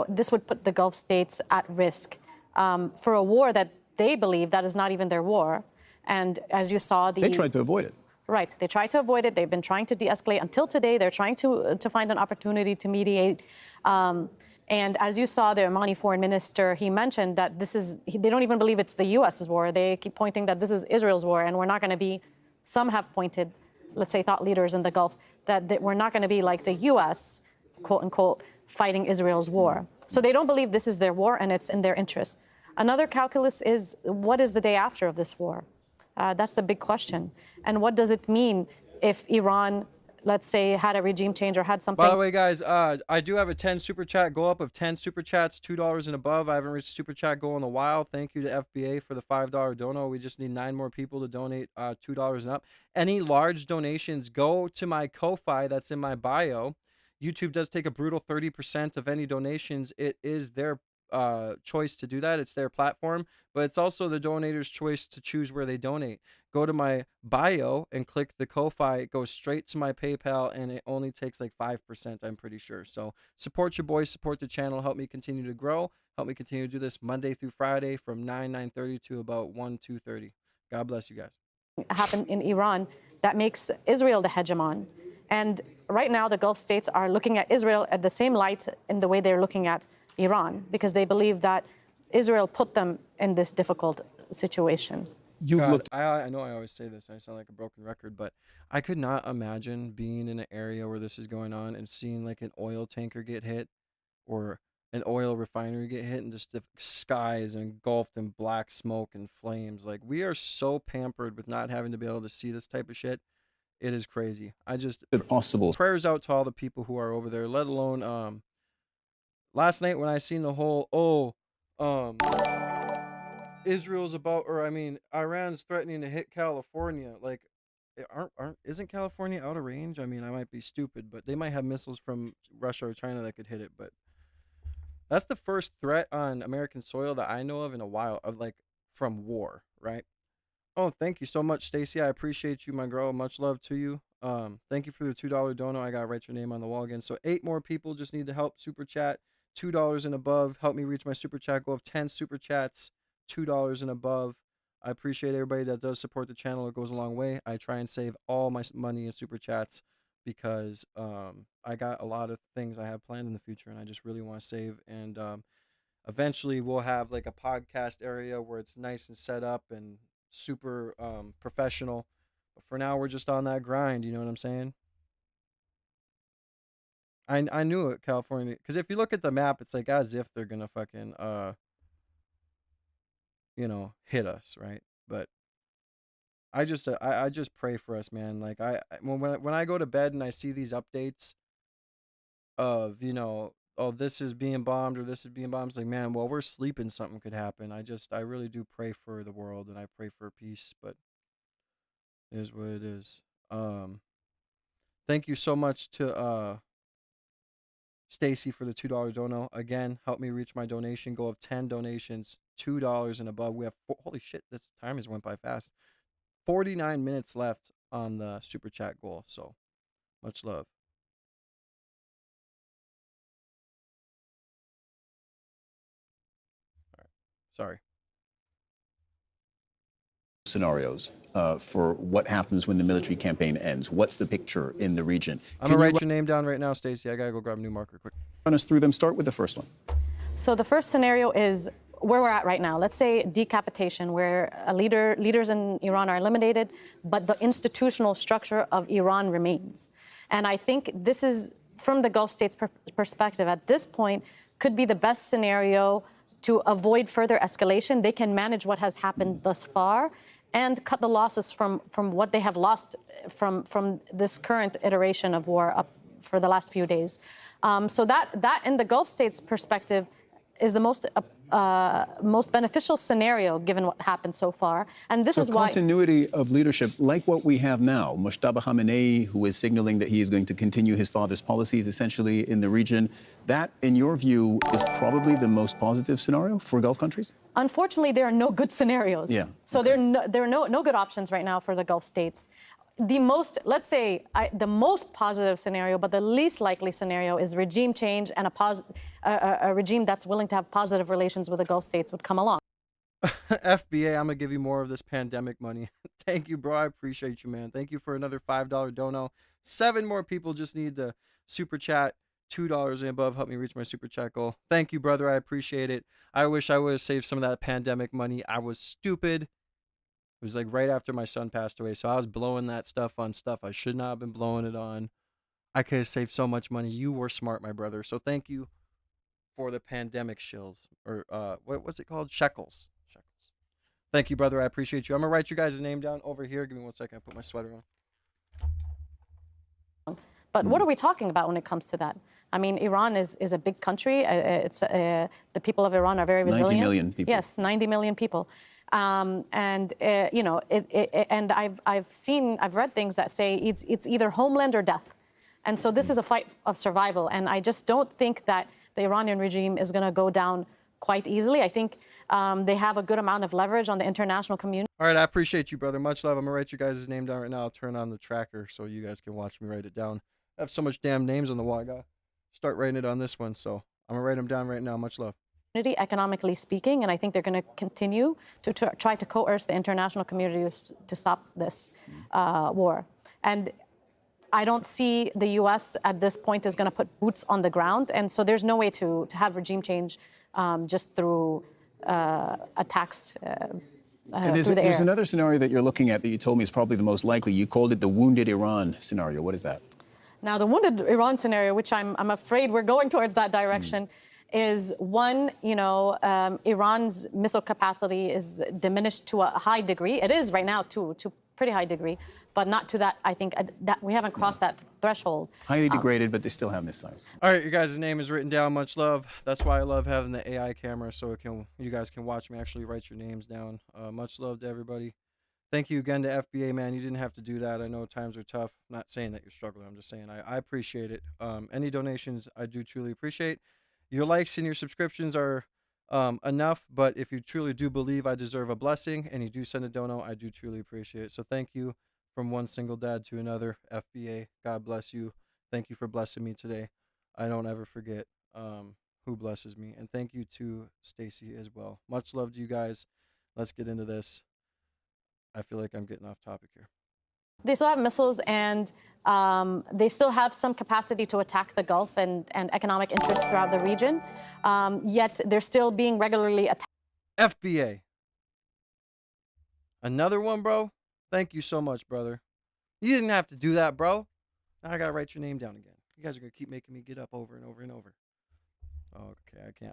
this would put the Gulf states at risk for a war that they believe that is not even their war. And as you saw, they tried to avoid it. Right, they tried to avoid it. They've been trying to de-escalate until today. They're trying to find an opportunity to mediate. And as you saw, the Omani foreign minister, he mentioned that they don't even believe it's the U.S.'s war. They keep pointing that this is Israel's war, and we're not going to be. Some have pointed, let's say thought leaders in the Gulf, that we're not going to be like the U.S., quote unquote, fighting Israel's war. So they don't believe this is their war and it's in their interest. Another calculus is, what is the day after of this war? That's the big question. And what does it mean if Iran, let's say, had a regime change or had something? By the way, guys, I do have a 10 super chat go up of 10 super chats, $2 and above. I haven't reached super chat goal in a while. Thank you to FBA for the $5 dono. We just need 9 more people to donate $2 and up. Any large donations, go to my Ko-Fi that's in my bio. YouTube does take a brutal 30% of any donations. It is their choice to do that. It's their platform, but it's also the donator's choice to choose where they donate. Go to my bio and click the Ko-Fi. It goes straight to my PayPal, and it only takes like 5%, I'm pretty sure. So support your boys, support the channel, help me continue to grow, help me continue to do this Monday through Friday from 9:30 to about 2:30. God bless you guys. Happened in Iran that makes Israel the hegemon. And right now, the Gulf states are looking at Israel at the same light in the way they're looking at Iran, because they believe that Israel put them in this difficult situation. I know I always say this, I sound like a broken record, but I could not imagine being in an area where this is going on and seeing like an oil tanker get hit or an oil refinery get hit and just the sky is engulfed in black smoke and flames. Like, we are so pampered with not having to be able to see this type of shit. It is crazy. Possible. Prayers out to all the people who are over there, let alone last night when I seen the whole Israel's about, or I mean, Iran's threatening to hit California. Like, isn't California out of range? I mean, I might be stupid, but they might have missiles from Russia or China that could hit it. But that's the first threat on American soil that I know of in a while, of like from war, right? Oh, thank you so much, Stacy. I appreciate you, my girl. Much love to you. Thank you for the $2 dono. I gotta write your name on the wall again. So 8 more people just need to help super chat. $2 and above. Help me reach my super chat goal of 10 super chats. $2 and above. I appreciate everybody that does support the channel. It goes a long way. I try and save all my money in super chats because I got a lot of things I have planned in the future, and I just really want to save. And eventually we'll have like a podcast area where it's nice and set up and super professional. But for now, we're just on that grind. You know what I'm saying? I knew it, California, because if you look at the map, it's like as if they're gonna fucking hit us, right? But I just pray for us, man. Like when I go to bed and I see these updates of oh, this is being bombed or this is being bombed, it's like, man, while we're sleeping, something could happen. I really do pray for the world and I pray for peace, but it is what it is. Thank you so much to Stacy for the $2 dono. Again, help me reach my donation goal of 10 donations, $2 and above. We have holy shit, this time has went by fast. 49 minutes left on the super chat goal, so much love. All right. Sorry. Scenarios for what happens when the military campaign ends. What's the picture in the region? I'm gonna write your name down right now, Stacy. I gotta go grab a new marker quick. Run us through them. Start with the first one. So the first scenario is where we're at right now. Let's say decapitation, where leaders in Iran are eliminated, but the institutional structure of Iran remains. And I think this is, from the Gulf states' perspective, at this point, could be the best scenario to avoid further escalation. They can manage what has happened thus far and cut the losses from what they have lost from this current iteration of war up for the last few days. So that in the Gulf states' perspective is the most beneficial scenario given what happened so far. And this is why continuity of leadership, like what we have now, Mujtaba Khamenei, who is signaling that he is going to continue his father's policies essentially in the region, that, in your view, is probably the most positive scenario for Gulf countries? Unfortunately, there are no good scenarios. Yeah. So there are no good options right now for the Gulf states. The most, let's say, the most positive scenario, but the least likely scenario is regime change, and a regime that's willing to have positive relations with the Gulf states would come along. FBA, I'm gonna give you more of this pandemic money. Thank you, bro. I appreciate you, man. Thank you for another $5 dono. 7 more people just need to super chat. $2 and above. Help me reach my super chat goal. Thank you, brother. I appreciate it. I wish I would have saved some of that pandemic money. I was stupid. It was like right after my son passed away, so I was blowing that stuff on stuff I should not have been blowing it on. I could have saved so much money. You were smart, my brother. So thank you for the pandemic shills, or what's it called? Shekels. Thank you, brother. I appreciate you. I'm gonna write you guys' name down over here. Give me 1 second. I put my sweater on. But what are we talking about when it comes to that? I mean, Iran is a big country. The people of Iran are very resilient. 90 million people. Yes, 90 million people. And I've read things that say it's either homeland or death. And so this is a fight of survival. And I just don't think that the Iranian regime is going to go down quite easily. I think they have a good amount of leverage on the international community. All right, I appreciate you, brother. Much love. I'm going to write your guys' name down right now. I'll turn on the tracker so you guys can watch me write it down. I have so much damn names on the wall. I got to start writing it on this one. So I'm going to write them down right now. Much love. Economically speaking, and I think they're going to continue to try to coerce the international community to stop this war. And I don't see the U.S. at this point is going to put boots on the ground, and so there's no way to have regime change just through attacks And through the there's air. another scenario that you're looking at that you told me is probably the most likely. You called it the wounded Iran scenario. What is that? Now, the wounded Iran scenario, which I'm afraid we're going towards that direction, is one, Iran's missile capacity is diminished to a high degree. It is right now to pretty high degree, but not to that, I think, that we haven't crossed that threshold. Highly degraded, but they still have missiles. All right, your guys' name is written down. Much love. That's why I love having the AI camera, so you guys can watch me actually write your names down. Much love to everybody. Thank you again to FBA, man. You didn't have to do that. I know times are tough. I'm not saying that you're struggling. I'm just saying I appreciate it. Any donations, I do truly appreciate. Your likes and your subscriptions are enough, but if you truly do believe I deserve a blessing and you do send a dono, I do truly appreciate it. So thank you from one single dad to another. FBA, God bless you. Thank you for blessing me today. I don't ever forget who blesses me. And thank you to Stacy as well. Much love to you guys. Let's get into this. I feel like I'm getting off topic here. They still have missiles, and they still have some capacity to attack the Gulf and economic interests throughout the region. Yet they're still being regularly attacked. FBA. Another one, bro? Thank you so much, brother. You didn't have to do that, bro. Now I gotta write your name down again. You guys are gonna keep making me get up over and over and over. Okay,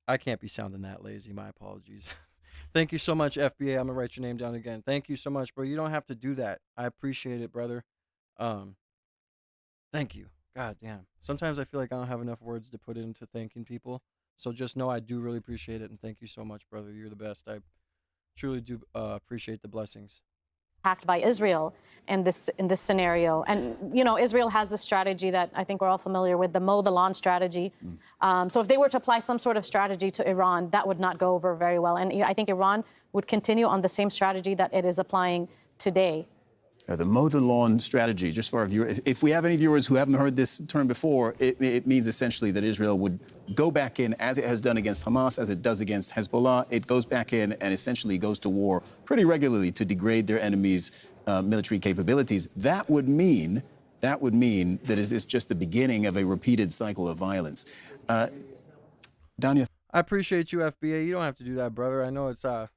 I can't be sounding that lazy. My apologies. Thank you so much, FBA. I'm gonna write your name down again. Thank you so much, bro. You don't have to do that. I appreciate it, brother. Thank you. God damn. Sometimes I feel like I don't have enough words to put into thanking people. So just know I do really appreciate it, and thank you so much, brother. You're the best. I truly do appreciate the blessings. Attacked by Israel in this scenario. And, Israel has this strategy that I think we're all familiar with, the mow the lawn strategy. So if they were to apply some sort of strategy to Iran, that would not go over very well. And I think Iran would continue on the same strategy that it is applying today. The mow the lawn strategy, just for our viewers, if we have any viewers who haven't heard this term before, it means essentially that Israel would go back in, as it has done against Hamas, as it does against Hezbollah. It goes back in and essentially goes to war pretty regularly to degrade their enemies' military capabilities. That would mean that it's just the beginning of a repeated cycle of violence. Danya. I appreciate you, FBA. You don't have to do that, brother. I know it's I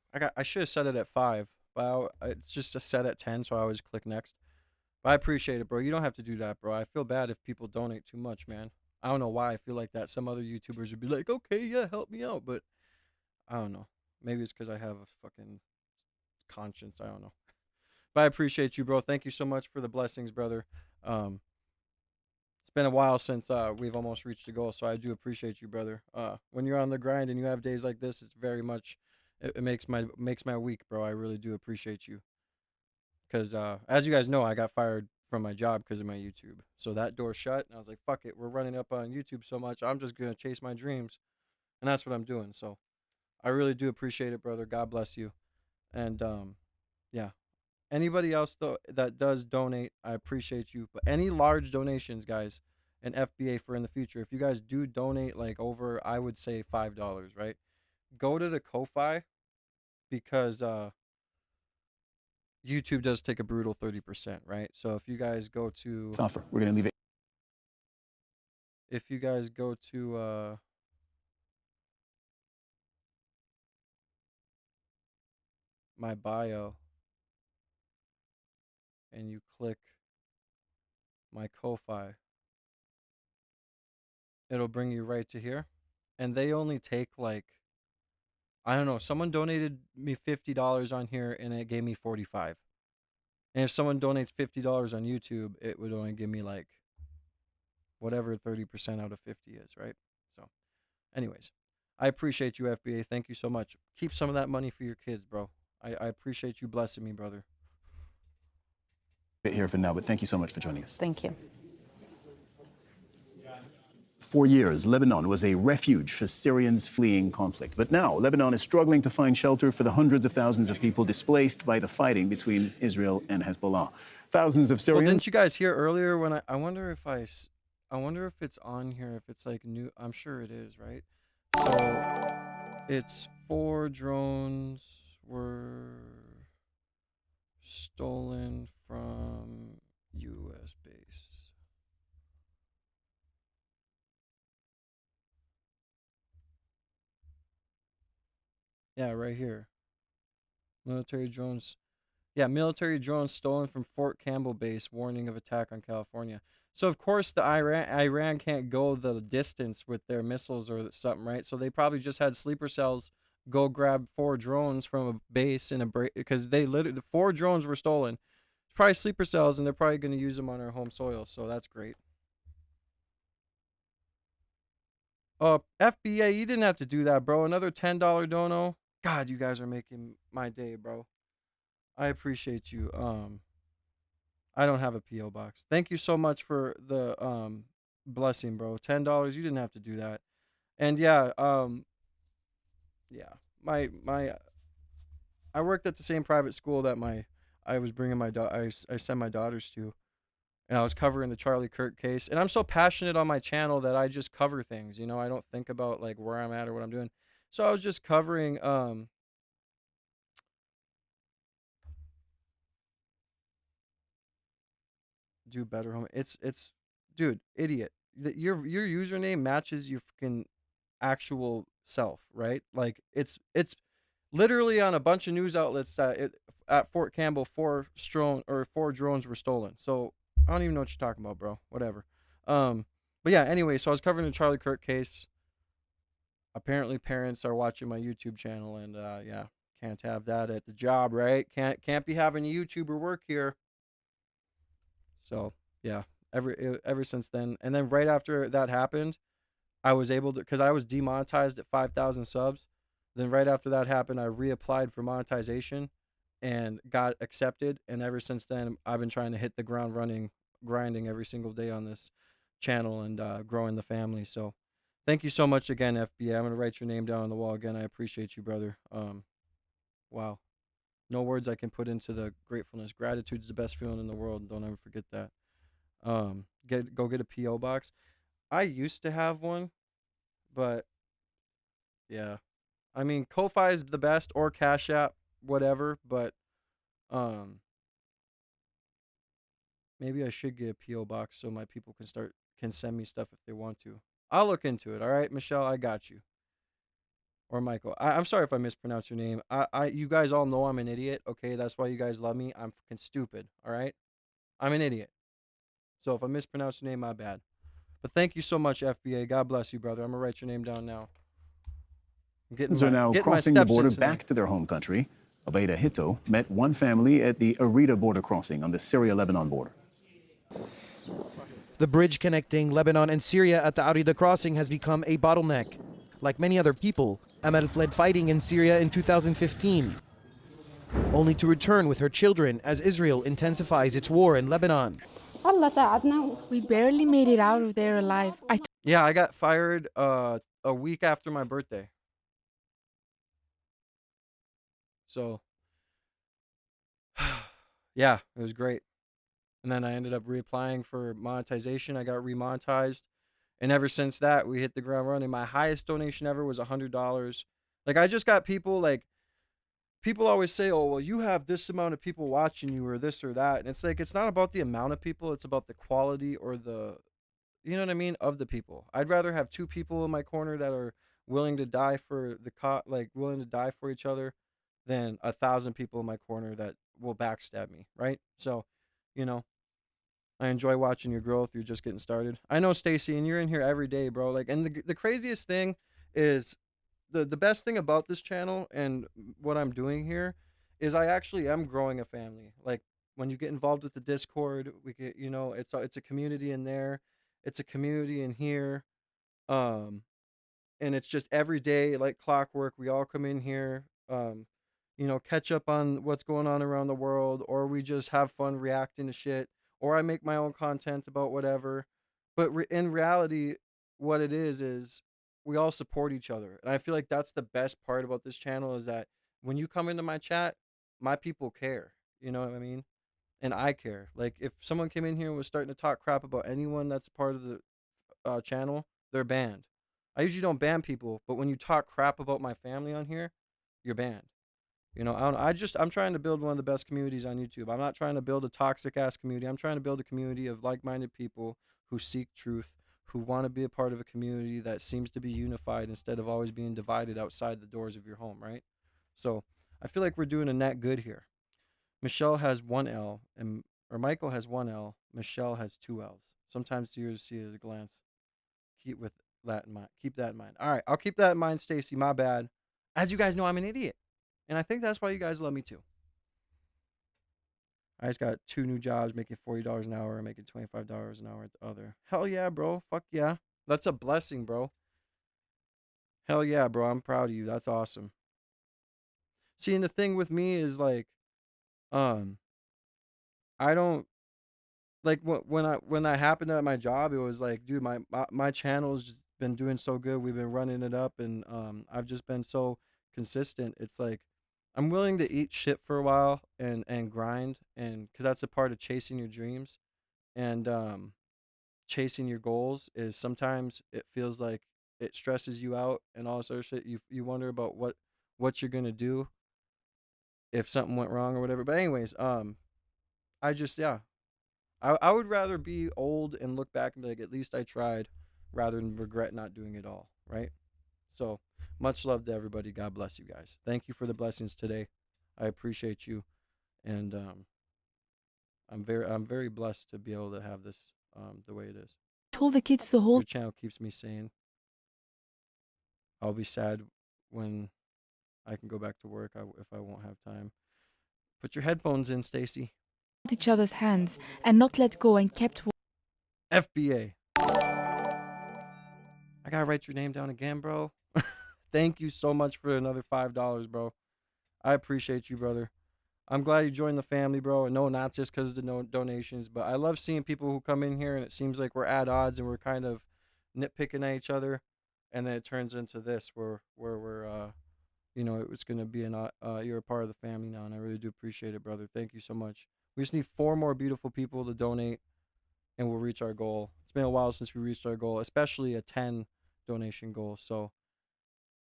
should have said it at 5. But it's just a set at 10, so I always click next. But I appreciate it, bro. You don't have to do that, bro. I feel bad if people donate too much, man. I don't know why I feel like that. Some other YouTubers would be like, okay, yeah, help me out. But I don't know. Maybe it's because I have a fucking conscience. I don't know. But I appreciate you, bro. Thank you so much for the blessings, brother. It's been a while since we've almost reached the goal, so I do appreciate you, brother. When you're on the grind and you have days like this, it's very much... It makes my week, bro. I really do appreciate you. Because as you guys know, I got fired from my job because of my YouTube. So that door shut, and I was like, fuck it. We're running up on YouTube so much. I'm just going to chase my dreams. And that's what I'm doing. So I really do appreciate it, brother. God bless you. And yeah. Anybody else, though, that does donate, I appreciate you. But any large donations, guys, and FBA for in the future, if you guys do donate like over, I would say $5, right? Go to the Ko-Fi, because YouTube does take a brutal 30%, right? So if you guys go to... Offer. We're going to leave it. If you guys go to... my bio, and you click my Ko-Fi, it'll bring you right to here. And they only take like... I don't know, someone donated me $50 on here and it gave me 45. And if someone donates $50 on YouTube, it would only give me like whatever 30% out of 50 is, right? So anyways, I appreciate you, FBA. Thank you so much. Keep some of that money for your kids, bro. I appreciate you blessing me, brother. Here for now, but thank you so much for joining us. Thank you. For years, Lebanon was a refuge for Syrians fleeing conflict. But now, Lebanon is struggling to find shelter for the hundreds of thousands of people displaced by the fighting between Israel and Hezbollah. Thousands of Syrians... Well, didn't you guys hear earlier when I wonder if I wonder if it's on here, if it's like new... I'm sure it is, right? So, it's 4 drones were stolen from U.S. base. Yeah, right here. Military drones. Yeah, military drones stolen from Fort Campbell base. Warning of attack on California. So of course the Iran can't go the distance with their missiles or something, right? So they probably just had sleeper cells go grab 4 drones from a base in a break, because they literally, the 4 drones were stolen. It's probably sleeper cells, and they're probably going to use them on our home soil. So that's great. FBA, you didn't have to do that, bro. Another $10 dono. God, you guys are making my day, bro. I appreciate you. I don't have a PO box. Thank you so much for the blessing, bro. $10. You didn't have to do that. And yeah, yeah. I worked at the same private school that I was bringing I sent my daughters to, and I was covering the Charlie Kirk case. And I'm so passionate on my channel that I just cover things. You know, I don't think about like where I'm at or what I'm doing. So I was just covering do better home. It's dude, idiot. Your username matches your fucking actual self, right? Like it's literally on a bunch of news outlets that at Fort Campbell 4 drones were stolen. So I don't even know what you're talking about, bro. Whatever. But yeah, anyway, so I was covering the Charlie Kirk case. Apparently parents are watching my YouTube channel, and yeah, can't have that at the job, right? Can't be having a YouTuber work here. So yeah, ever since then, and then right after that happened, I was able to, because I was demonetized at 5,000 subs. Then right after that happened, I reapplied for monetization and got accepted. And ever since then, I've been trying to hit the ground running, grinding every single day on this channel and growing the family. So thank you so much again, FBA. I'm going to write your name down on the wall again. I appreciate you, brother. Wow. No words I can put into the gratefulness. Gratitude is the best feeling in the world. Don't ever forget that. Go get a PO box. I used to have one, but yeah, I mean, Ko-Fi is the best, or Cash App, whatever. But maybe I should get a PO box so my people can send me stuff if they want to. I'll look into it. All right, Michelle, I got you. Or Michael. I'm sorry if I mispronounced your name. You guys all know I'm an idiot. Okay, that's why you guys love me. I'm fucking stupid. All right, I'm an idiot. So if I mispronounce your name, my bad. But thank you so much, FBA. God bless you, brother. I'm gonna write your name down now. Are now crossing the border back to their home country. Abeda Hito met one family at the Erika border crossing on the Syria-Lebanon border. The bridge connecting Lebanon and Syria at the Arida crossing has become a bottleneck. Like many other people, Amal fled fighting in Syria in 2015, only to return with her children as Israel intensifies its war in Lebanon. We barely made it out of there alive. Yeah, I got fired a week after my birthday. So, yeah, it was great. And then I ended up reapplying for monetization. I got remonetized. And ever since that, we hit the ground running. My highest donation ever was $100. Like, I just got people, like, people always say, oh, well, you have this amount of people watching you or this or that. And it's like, it's not about the amount of people. It's about the quality or the, you know what I mean, of the people. I'd rather have 2 people in my corner that are willing to die for willing to die for each other than 1,000 people in my corner that will backstab me, right? So, you know, I enjoy watching your growth. You're just getting started. I know, Stacy, and you're in here every day, bro. Like, and the craziest thing is the best thing about this channel and what I'm doing here is I actually am growing a family. Like, when you get involved with the Discord, we get, you know, it's a community in there. It's a community in here. And it's just every day like clockwork. We all come in here, you know, catch up on what's going on around the world, or we just have fun reacting to shit, or I make my own content about whatever. But in reality, what it is we all support each other. And I feel like that's the best part about this channel, is that when you come into my chat, my people care. You know what I mean? And I care. Like, if someone came in here and was starting to talk crap about anyone that's a part of the channel, they're banned. I usually don't ban people, but when you talk crap about my family on here, you're banned. You know, I'm trying to build one of the best communities on YouTube. I'm not trying to build a toxic ass community. I'm trying to build a community of like-minded people who seek truth, who want to be a part of a community that seems to be unified instead of always being divided outside the doors of your home, right? So I feel like we're doing a net good here. Michelle has 1 L, or Michael has 1 L. Michelle has 2 L's. Sometimes you just see it at a glance. Keep that in mind. All right, I'll keep that in mind, Stacy. My bad. As you guys know, I'm an idiot, and I think that's why you guys love me too. I just got 2 new jobs, making $40 an hour, making $25 an hour at the other. Hell yeah, bro. Fuck yeah. That's a blessing, bro. Hell yeah, bro. I'm proud of you. That's awesome. See, and the thing with me is like, I don't like when that happened at my job. It was like, dude, my channel's just been doing so good. We've been running it up, and I've just been so consistent. It's like I'm willing to eat shit for a while and grind, and because that's a part of chasing your dreams, and chasing your goals is sometimes it feels like it stresses you out and all this other shit. You wonder about what you're gonna do if something went wrong or whatever. But anyways, I just I would rather be old and look back and be like, at least I tried, rather than regret not doing it all, right? So much love to everybody. God bless you guys. Thank you for the blessings today. I appreciate you, and I'm very blessed to be able to have this the way it is. Told the kids the whole Your channel keeps me sane. I'll be sad when I can go back to work if I won't have time. Put your headphones in, Stacy. each other's hands and not let go and kept FBA. I gotta write your name down again, bro. Thank you so much for another $5, bro. I appreciate you, brother. I'm glad you joined the family, bro. And no, not just because of the donations, but I love seeing people who come in here and it seems like we're at odds and we're kind of nitpicking at each other, and then it turns into this where we're you know, it's gonna be you're a part of the family now, and I really do appreciate it, brother. Thank you so much. We just need 4 more beautiful people to donate, and we'll reach our goal. It's been a while since we reached our goal, especially a 10 donation goal. So,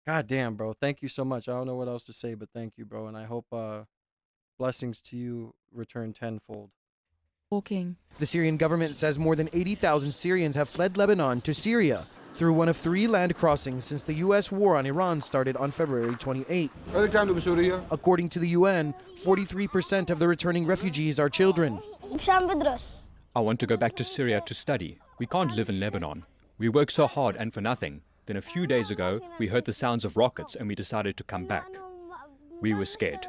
god damn, bro, thank you so much. I don't know what else to say, but thank you, bro, and I hope blessings to you return tenfold. walking. The Syrian government says more than 80,000 Syrians have fled Lebanon to Syria through one of 3 land crossings since the U.S. war on Iran started on February 28. According to the UN, 43% of the returning refugees are children. I want to go back to Syria to study. We can't live in Lebanon. We work so hard and for nothing. Then a few days ago, we heard the sounds of rockets and we decided to come back. We were scared.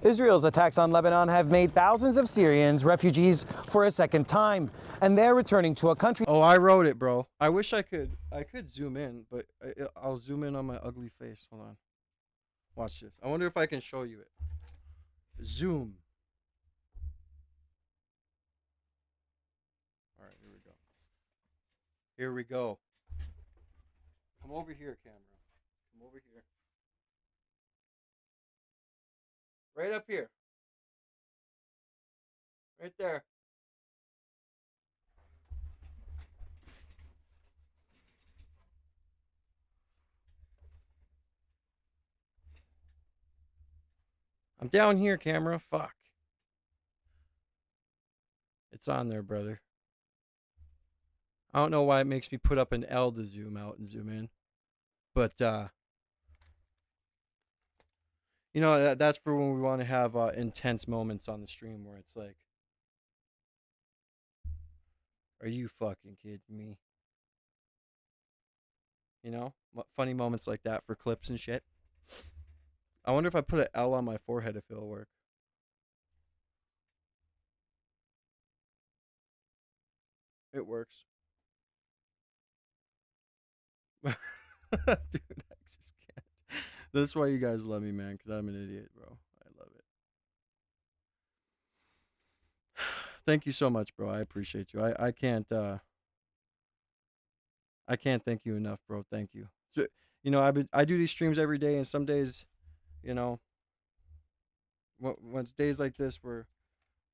Israel's attacks on Lebanon have made thousands of Syrians refugees for a second time, and they're returning to a country. Oh, I wrote it, bro. I wish I could zoom in, but I'll zoom in on my ugly face. Hold on. Watch this. I wonder if I can show you it. Zoom. All right, here we go. Here we go. Come over here, camera. Come over here. Right up here. Right there. I'm down here, camera. Fuck. It's on there, brother. I don't know why it makes me put up an L to zoom out and zoom in. But, you know, that's for when we want to have intense moments on the stream where it's like, are you fucking kidding me? You know, funny moments like that for clips and shit. I wonder if I put an L on my forehead if it'll work. It works. Dude, I just can't. That's why you guys love me, man, because I'm an idiot, bro. I love it. Thank you so much, bro. I appreciate you. I can't thank you enough, bro. Thank you. So, you know, I do these streams every day, and some days, you know, when it's days like this where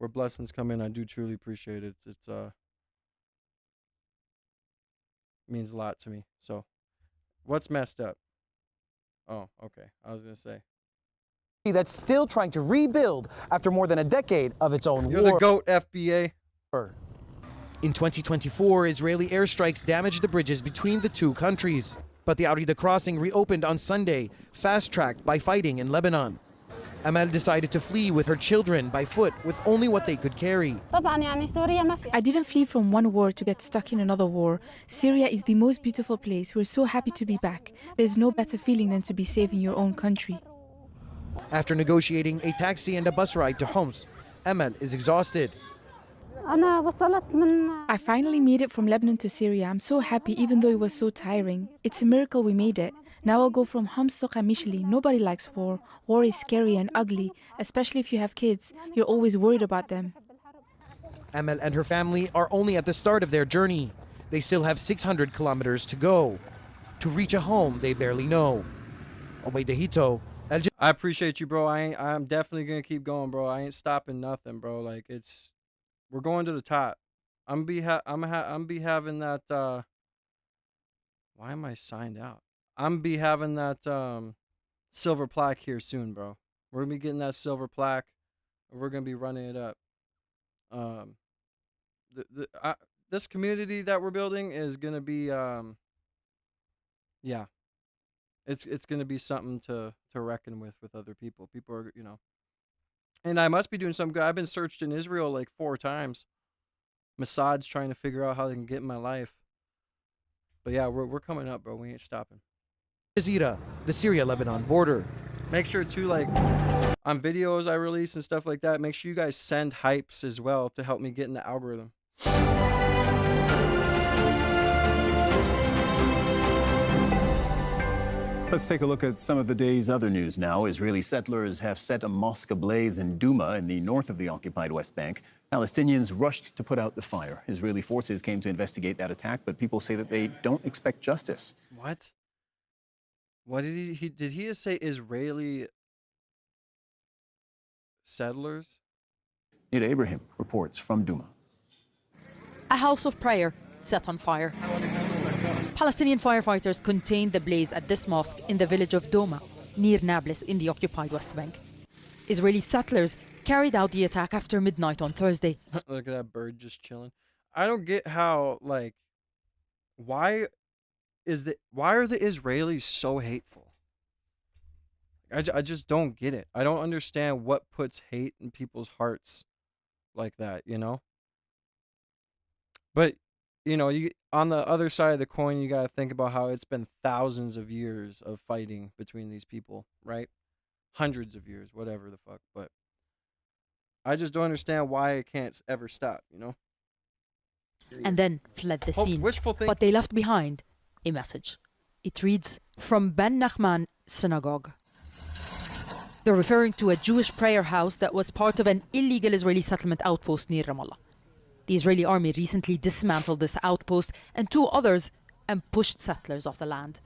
blessings come in, I do truly appreciate it. It's means a lot to me. So, what's messed up? Oh, okay. I was gonna say. That's still trying to rebuild after more than a decade of its own You're war. the GOAT, FBA. In 2024, Israeli airstrikes damaged the bridges between the two countries. But the Arida crossing reopened on Sunday, fast-tracked by fighting in Lebanon. Amal decided to flee with her children by foot with only what they could carry. I didn't flee from one war to get stuck in another war. Syria is the most beautiful place. We're so happy to be back. There's no better feeling than to be safe in your own country. After negotiating a taxi and a bus ride to Homs, Amal is exhausted. I finally made it from Lebanon to Syria. I'm so happy even though it was so tiring. It's a miracle we made it. Now I'll go from Homs to Qamishli. Nobody likes war. War is scary and ugly, especially if you have kids. You're always worried about them. Amal and her family are only at the start of their journey. They still have 600 kilometers to go. To reach a home they barely know. Obaidahito, I appreciate you, bro. I'm definitely gonna keep going, bro. I ain't stopping nothing, bro. Like we're going to the top. I'm be having that. Why am I signed out? I'm be having that silver plaque here soon, bro. We're gonna be getting that silver plaque. And we're gonna be running it up. This community that we're building is gonna be yeah. It's gonna be something to reckon with other people. People are, and I must be doing something good. I've been searched in Israel like 4 times. Mossad's trying to figure out how they can get in my life. But yeah, we're coming up, bro. We ain't stopping. Jazeera, the Syria-Lebanon border. Make sure to, like, on videos I release and stuff like that, make sure you guys send hypes as well to help me get in the algorithm. Let's take a look at some of the day's other news now. Israeli settlers have set a mosque ablaze in Duma in the north of the occupied West Bank. Palestinians rushed to put out the fire. Israeli forces came to investigate that attack, but people say that they don't expect justice. What? What did he did he just say Israeli settlers? Nita Abraham reports from Duma. A house of prayer set on fire. Palestinian firefighters contained the blaze at this mosque in the village of Doma, near Nablus in the occupied West Bank. Israeli settlers carried out the attack after midnight on Thursday. Look at that bird just chilling. I don't get how, like, why are the Israelis so hateful? I just don't get it. I don't understand what puts hate in people's hearts like that, But you on the other side of the coin, you got to think about how it's been thousands of years of fighting between these people, right? Hundreds of years, whatever the fuck. But I just don't understand why it can't ever stop, And then fled the scene. Wishful thinking. But they left behind a message. It reads, from Ben Nachman Synagogue. They're referring to a Jewish prayer house that was part of an illegal Israeli settlement outpost near Ramallah. The Israeli army recently dismantled this outpost and 2 others and pushed settlers off the land.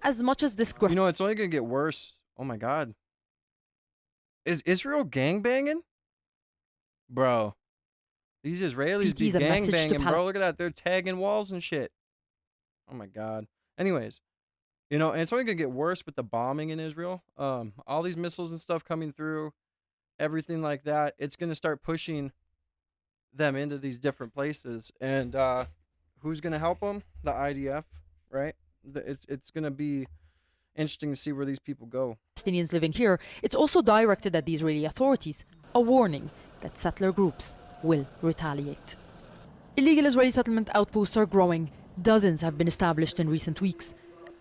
As much as this... it's only going to get worse. Oh my God. Is Israel gangbanging? Bro. These Israelis be gangbanging, bro. Look at that. They're tagging walls and shit. Oh my God. Anyways. And it's only going to get worse with the bombing in Israel. All these missiles and stuff coming through. Everything like that. It's going to start pushing them into these different places, and who's going to help them? The IDF, right? It's going to be interesting to see where these people go. Palestinians living here, it's also directed at the Israeli authorities, a warning that settler groups will retaliate. Illegal Israeli settlement outposts are growing. Dozens have been established in recent weeks.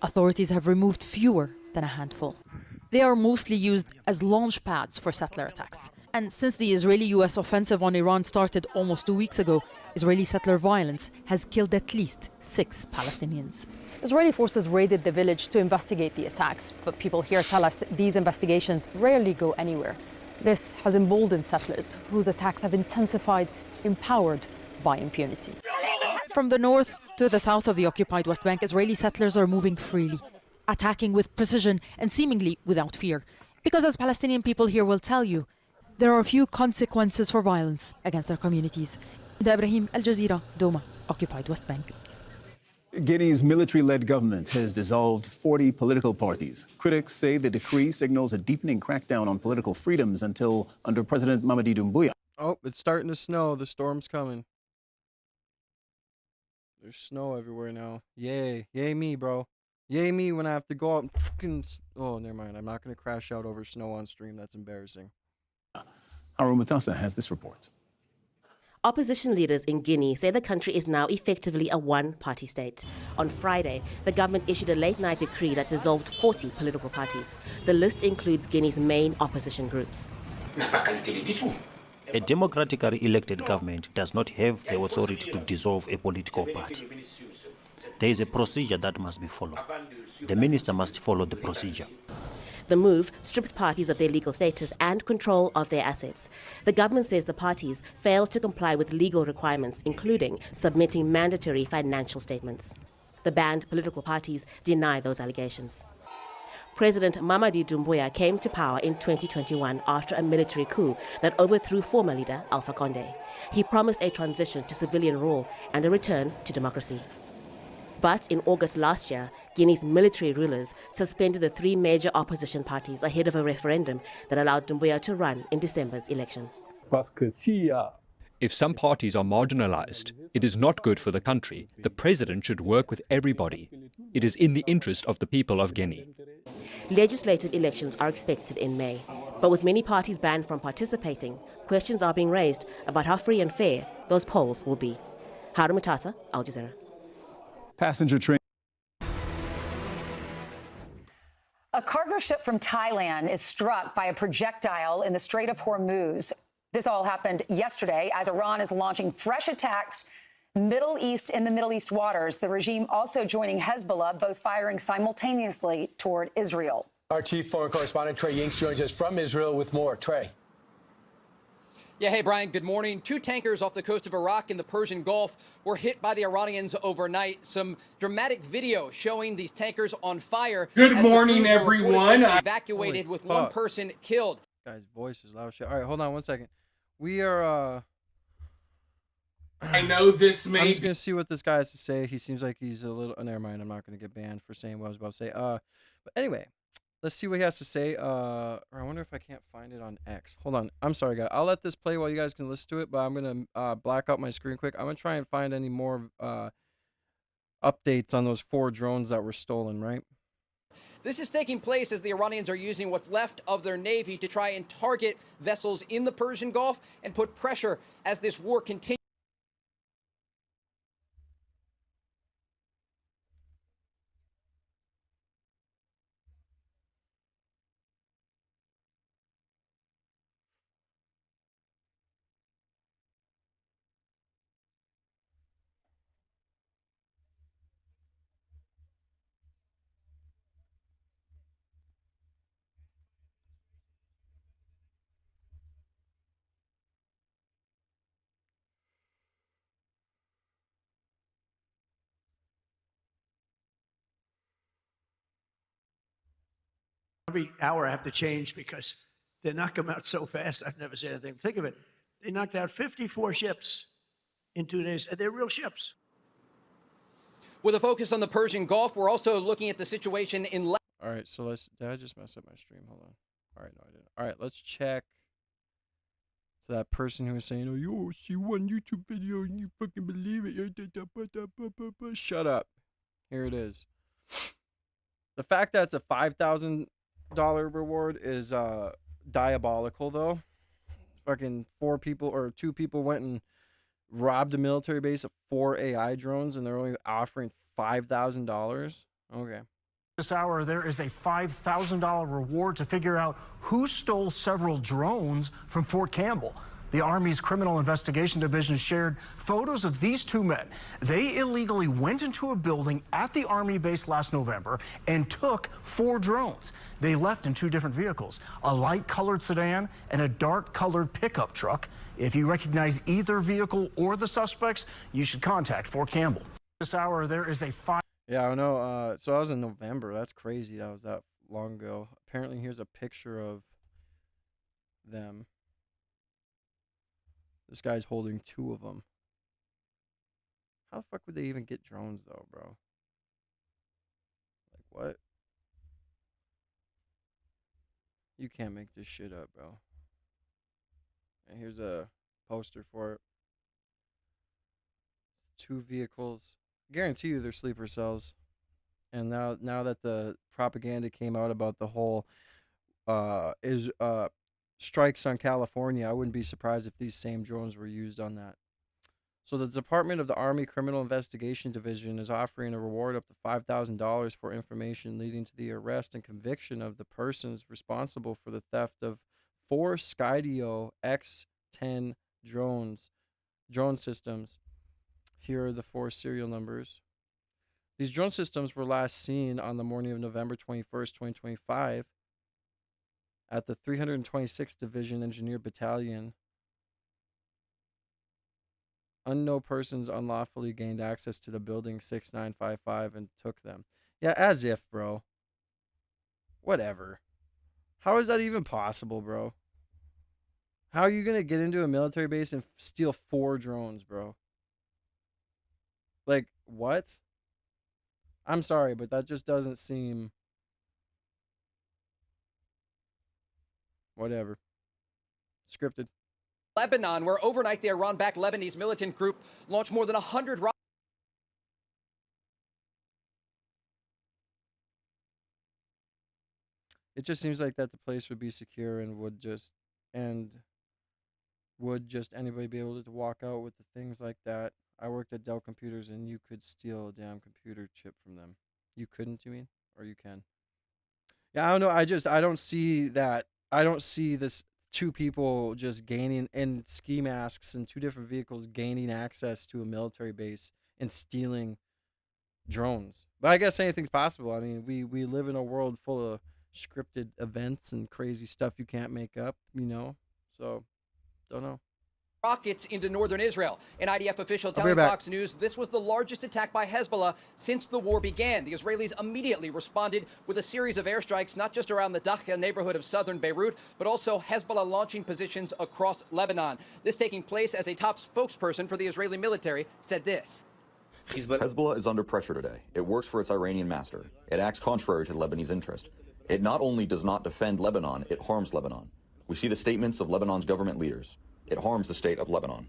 Authorities have removed fewer than a handful. They are mostly used as launch pads for settler attacks. And since the Israeli-US offensive on Iran started almost 2 weeks ago, Israeli settler violence has killed at least 6 Palestinians. Israeli forces raided the village to investigate the attacks, but people here tell us these investigations rarely go anywhere. This has emboldened settlers, whose attacks have intensified, empowered by impunity. From the north to the south of the occupied West Bank, Israeli settlers are moving freely, attacking with precision and seemingly without fear. Because as Palestinian people here will tell you, there are few consequences for violence against their communities. Ibrahim, Al Jazeera, Doma, occupied West Bank. Guinea's military-led government has dissolved 40 political parties. Critics say the decree signals a deepening crackdown on political freedoms until under President Mamadi Doumbouya. Oh, it's starting to snow. The storm's coming. There's snow everywhere now. Yay. Yay me, bro. Yay me when I have to go out and fucking... Oh, never mind. I'm not going to crash out over snow on stream. That's embarrassing. Harun Matassa has this report. Opposition leaders in Guinea say the country is now effectively a one-party state. On Friday, the government issued a late-night decree that dissolved 40 political parties. The list includes Guinea's main opposition groups. A democratically elected government does not have the authority to dissolve a political party. There is a procedure that must be followed. The minister must follow the procedure. The move strips parties of their legal status and control of their assets. The government says the parties failed to comply with legal requirements, including submitting mandatory financial statements. The banned political parties deny those allegations. President Mamadi Doumbouya came to power in 2021 after a military coup that overthrew former leader Alpha Condé. He promised a transition to civilian rule and a return to democracy. But in August last year, Guinea's military rulers suspended the three major opposition parties ahead of a referendum that allowed Doumbouya to run in December's election. If some parties are marginalized, it is not good for the country. The president should work with everybody. It is in the interest of the people of Guinea. Legislative elections are expected in May. But with many parties banned from participating, questions are being raised about how free and fair those polls will be. Harun Matassa, Al Jazeera. Passenger train. A cargo ship from Thailand is struck by a projectile in the Strait of Hormuz. This all happened yesterday as Iran is launching fresh attacks in the Middle East waters. The regime also joining Hezbollah, both firing simultaneously toward Israel. Our chief foreign correspondent Trey Yingst joins us from Israel with more. Trey. Yeah, hey, Brian, good morning. Two tankers off the coast of Iraq in the Persian Gulf were hit by the Iranians overnight. Some dramatic video showing these tankers on fire. Good morning, everyone. Evacuated with one person killed. Guy's voice is loud shit. All right, hold on one second. We are, I know this may I'm just going to see what this guy has to say. He seems like he's a little... Oh, never mind. I'm not going to get banned for saying what I was about to say. But anyway, let's see what he has to say. Or I wonder if I can't find it on X. Hold on. I'm sorry, guys. I'll let this play while you guys can listen to it, but I'm going to black out my screen quick. I'm going to try and find any more updates on those 4 drones that were stolen, right? This is taking place as the Iranians are using what's left of their navy to try and target vessels in the Persian Gulf and put pressure as this war continues. Every hour I have to change because they knock them out so fast. I've never seen anything. Think of it. They knocked out 54 ships in 2 days, and they're real ships. With a focus on the Persian Gulf, we're also looking at the situation in... All right, so let's... Did I just mess up my stream? Hold on. All right, no, I didn't. All right, let's check. So that person who was saying, oh, you see one YouTube video and you fucking believe it. Shut up. Here it is. The fact that it's a $5,000 reward is diabolical, though. Fucking 4 people or 2 people went and robbed a military base of 4 AI drones, and they're only offering $5,000. Okay. This hour, there is a $5,000 reward to figure out who stole several drones from Fort Campbell. The Army's Criminal Investigation Division shared photos of these 2 men. They illegally went into a building at the Army base last November and took 4 drones. They left in 2 different vehicles, a light-colored sedan and a dark-colored pickup truck. If you recognize either vehicle or the suspects, you should contact Fort Campbell. This hour, there is a Yeah, I don't know. So that was in November. That's crazy. That was that long ago. Apparently, here's a picture of them. This guy's holding 2 of them. How the fuck would they even get drones, though, bro? Like, what? You can't make this shit up, bro. And here's a poster for it. 2 vehicles. Guarantee you they're sleeper cells. And now that the propaganda came out about the whole strikes on California, I wouldn't be surprised if these same drones were used on that. So the Department of the Army Criminal Investigation Division is offering a reward up to $5,000 for information leading to the arrest and conviction of the persons responsible for the theft of 4 Skydio X-10 drone systems. Here are the 4 serial numbers. These drone systems were last seen on the morning of November 21st, 2025 at the 326th Division Engineer Battalion. Unknown persons unlawfully gained access to the building 6955 and took them. Yeah, as if, bro. Whatever. How is that even possible, bro? How are you going to get into a military base and steal 4 drones, bro? Like, what? I'm sorry, but that just doesn't seem... Whatever. Scripted. Lebanon, where overnight the Iran-backed Lebanese militant group launched more than 100 rockets. It just seems like that the place would be secure and would just anybody be able to walk out with the things like that. I worked at Dell Computers and you could steal a damn computer chip from them. You couldn't, you mean? Or you can? Yeah, I don't know. I don't see that. I don't see this 2 people just gaining in ski masks and 2 different vehicles gaining access to a military base and stealing drones. But I guess anything's possible. I mean, we live in a world full of scripted events and crazy stuff you can't make up, you know? So, don't know. Rockets into northern Israel. An IDF official telling Fox News this was the largest attack by Hezbollah since the war began. The Israelis immediately responded with a series of airstrikes, not just around the Dahya neighborhood of southern Beirut, but also Hezbollah launching positions across Lebanon. This taking place as a top spokesperson for the Israeli military said this. Hezbollah is under pressure today. It works for its Iranian master. It acts contrary to Lebanese interest. It not only does not defend Lebanon, it harms Lebanon. We see the statements of Lebanon's government leaders. It harms the state of Lebanon.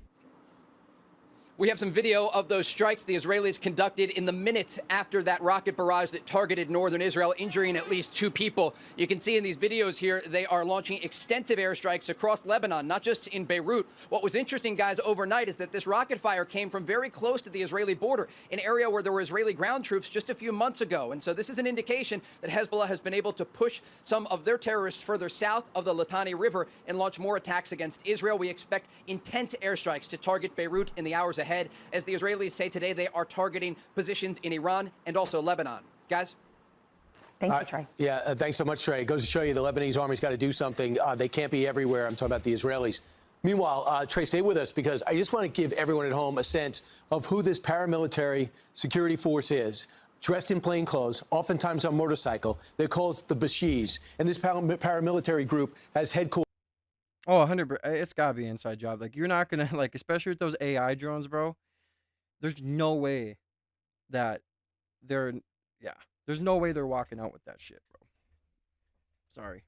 We have some video of those strikes the Israelis conducted in the minutes after that rocket barrage that targeted northern Israel, injuring at least 2 people. You can see in these videos here, they are launching extensive airstrikes across Lebanon, not just in Beirut. What was interesting, guys, overnight is that this rocket fire came from very close to the Israeli border, an area where there were Israeli ground troops just a few months ago. And so this is an indication that Hezbollah has been able to push some of their terrorists further south of the Litani River and launch more attacks against Israel. We expect intense airstrikes to target Beirut in the hours ahead. As the Israelis say today, they are targeting positions in Iran and also Lebanon. Guys? Thank you, Trey. Yeah, thanks so much, Trey. It goes to show you the Lebanese army's got to do something. They can't be everywhere. I'm talking about the Israelis. Meanwhile, Trey, stay with us because I just want to give everyone at home a sense of who this paramilitary security force is. Dressed in plain clothes, oftentimes on motorcycle. They're called the Bashirs. And this paramilitary group has headquarters. Oh, 100%. It's got to be an inside job. Like, you're not going to, like, especially with those AI drones, bro. There's no way that there's no way they're walking out with that shit, bro. Sorry.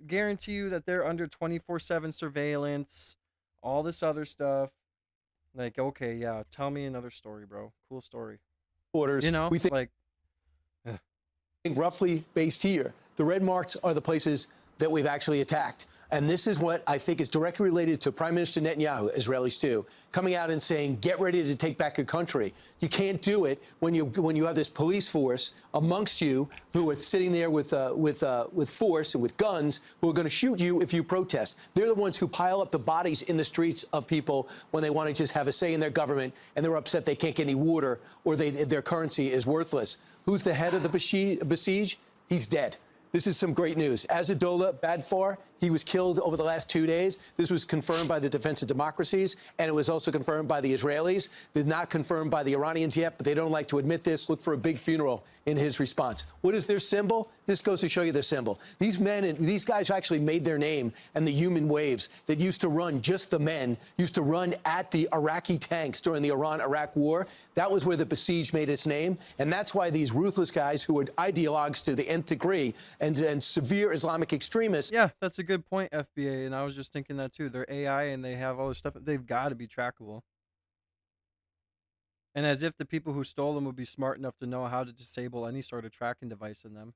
Guarantee you that they're under 24/7 surveillance, all this other stuff. Like, okay, yeah, tell me another story, bro. Cool story. Orders. You know, we think, like, roughly based here. The red marks are the places that we've actually attacked. And this is what I think is directly related to Prime Minister Netanyahu, Israelis too, coming out and saying, get ready to take back your country. You can't do it when you have this police force amongst you who are sitting there with force and with guns who are going to shoot you if you protest. They're the ones who pile up the bodies in the streets of people when they want to just have a say in their government and they're upset they can't get any water or their currency is worthless. Who's the head of the Basij? He's dead. This is some great news. Azadollah Badfar, he was killed over the last 2 days. This was confirmed by the Defense of Democracies, and it was also confirmed by the Israelis. They're not confirmed by the Iranians yet, but they don't like to admit this. Look for a big funeral in his response. What is their symbol? This goes to show you their symbol. These men and these guys actually made their name and the human waves that used to run, just the men, used to run at the Iraqi tanks during the Iran-Iraq war. That was where the Basij made its name, and that's why these ruthless guys who are ideologues to the nth degree and severe Islamic extremists. Yeah, that's a good point, FBA, and I was just thinking that too. They're AI and they have all this stuff. They've got to be trackable. And as if the people who stole them would be smart enough to know how to disable any sort of tracking device in them.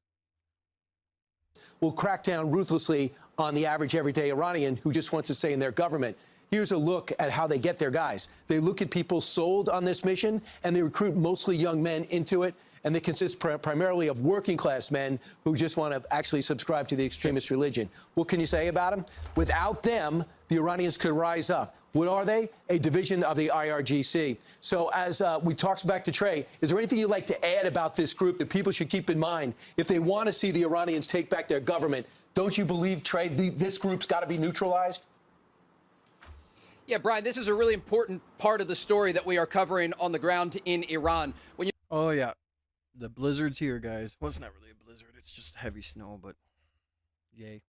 Will crack down ruthlessly on the average everyday Iranian who just wants to stay in their government. Here's a look at how they get their guys. They look at people sold on this mission, and they recruit mostly young men into it, and they consist primarily of working class men who just want to actually subscribe to the extremist religion. What can you say about them? Without them, the Iranians could rise up. What are they? A division of the IRGC. So as we talk back to Trey, is there anything you'd like to add about this group that people should keep in mind if they want to see the Iranians take back their government? Don't you believe, Trey, this group's got to be neutralized? Yeah, Brian, this is a really important part of the story that we are covering on the ground in Iran. When you Oh, yeah. The blizzard's here, guys. Well, it's not really a blizzard. It's just heavy snow, but yay.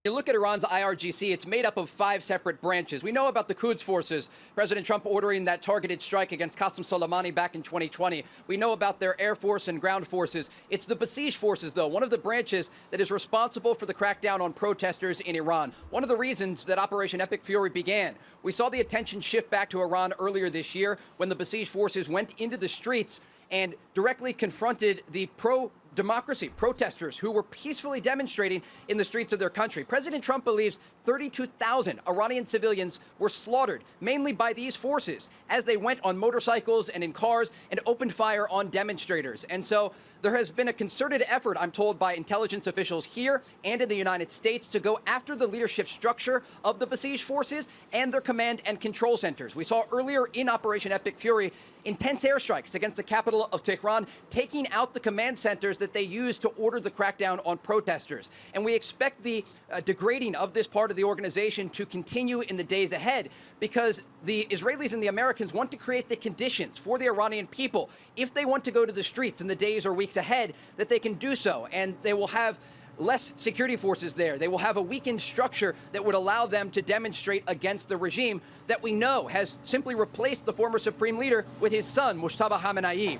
You look at Iran's IRGC, it's made up of 5 separate branches. We know about the Quds forces, President Trump ordering that targeted strike against Qasem Soleimani back in 2020. We know about their air force and ground forces. It's the Basij forces, though, one of the branches that is responsible for the crackdown on protesters in Iran. One of the reasons that Operation Epic Fury began. We saw the attention shift back to Iran earlier this year when the Basij forces went into the streets and directly confronted the pro-democracy protesters who were peacefully demonstrating in the streets of their country. President Trump believes 32,000 Iranian civilians were slaughtered, mainly by these forces, as they went on motorcycles and in cars and opened fire on demonstrators. And so there has been a concerted effort, I'm told, by intelligence officials here and in the United States to go after the leadership structure of the Basij forces and their command and control centers. We saw earlier in Operation Epic Fury intense airstrikes against the capital of Tehran, taking out the command centers that they used to order the crackdown on protesters. And we expect the degrading of this part of the organization to continue in the days ahead because the Israelis and the Americans want to create the conditions for the Iranian people, if they want to go to the streets in the days or weeks ahead, that they can do so. And they will have less security forces there. They will have a weakened structure that would allow them to demonstrate against the regime that we know has simply replaced the former supreme leader with his son, Mujtaba Khamenei.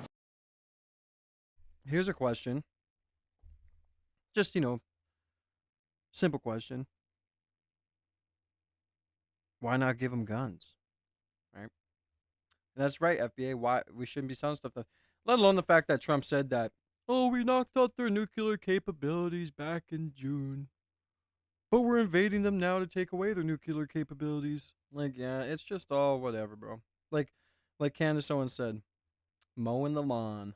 Here's a question. Just, simple question. Why not give them guns? Right? And that's right, FBA. Why we shouldn't be selling stuff that, let alone the fact that Trump said that, oh, we knocked out their nuclear capabilities back in June, but we're invading them now to take away their nuclear capabilities. Like, yeah, it's just all whatever, bro. Like Candace Owen said, mowing the lawn.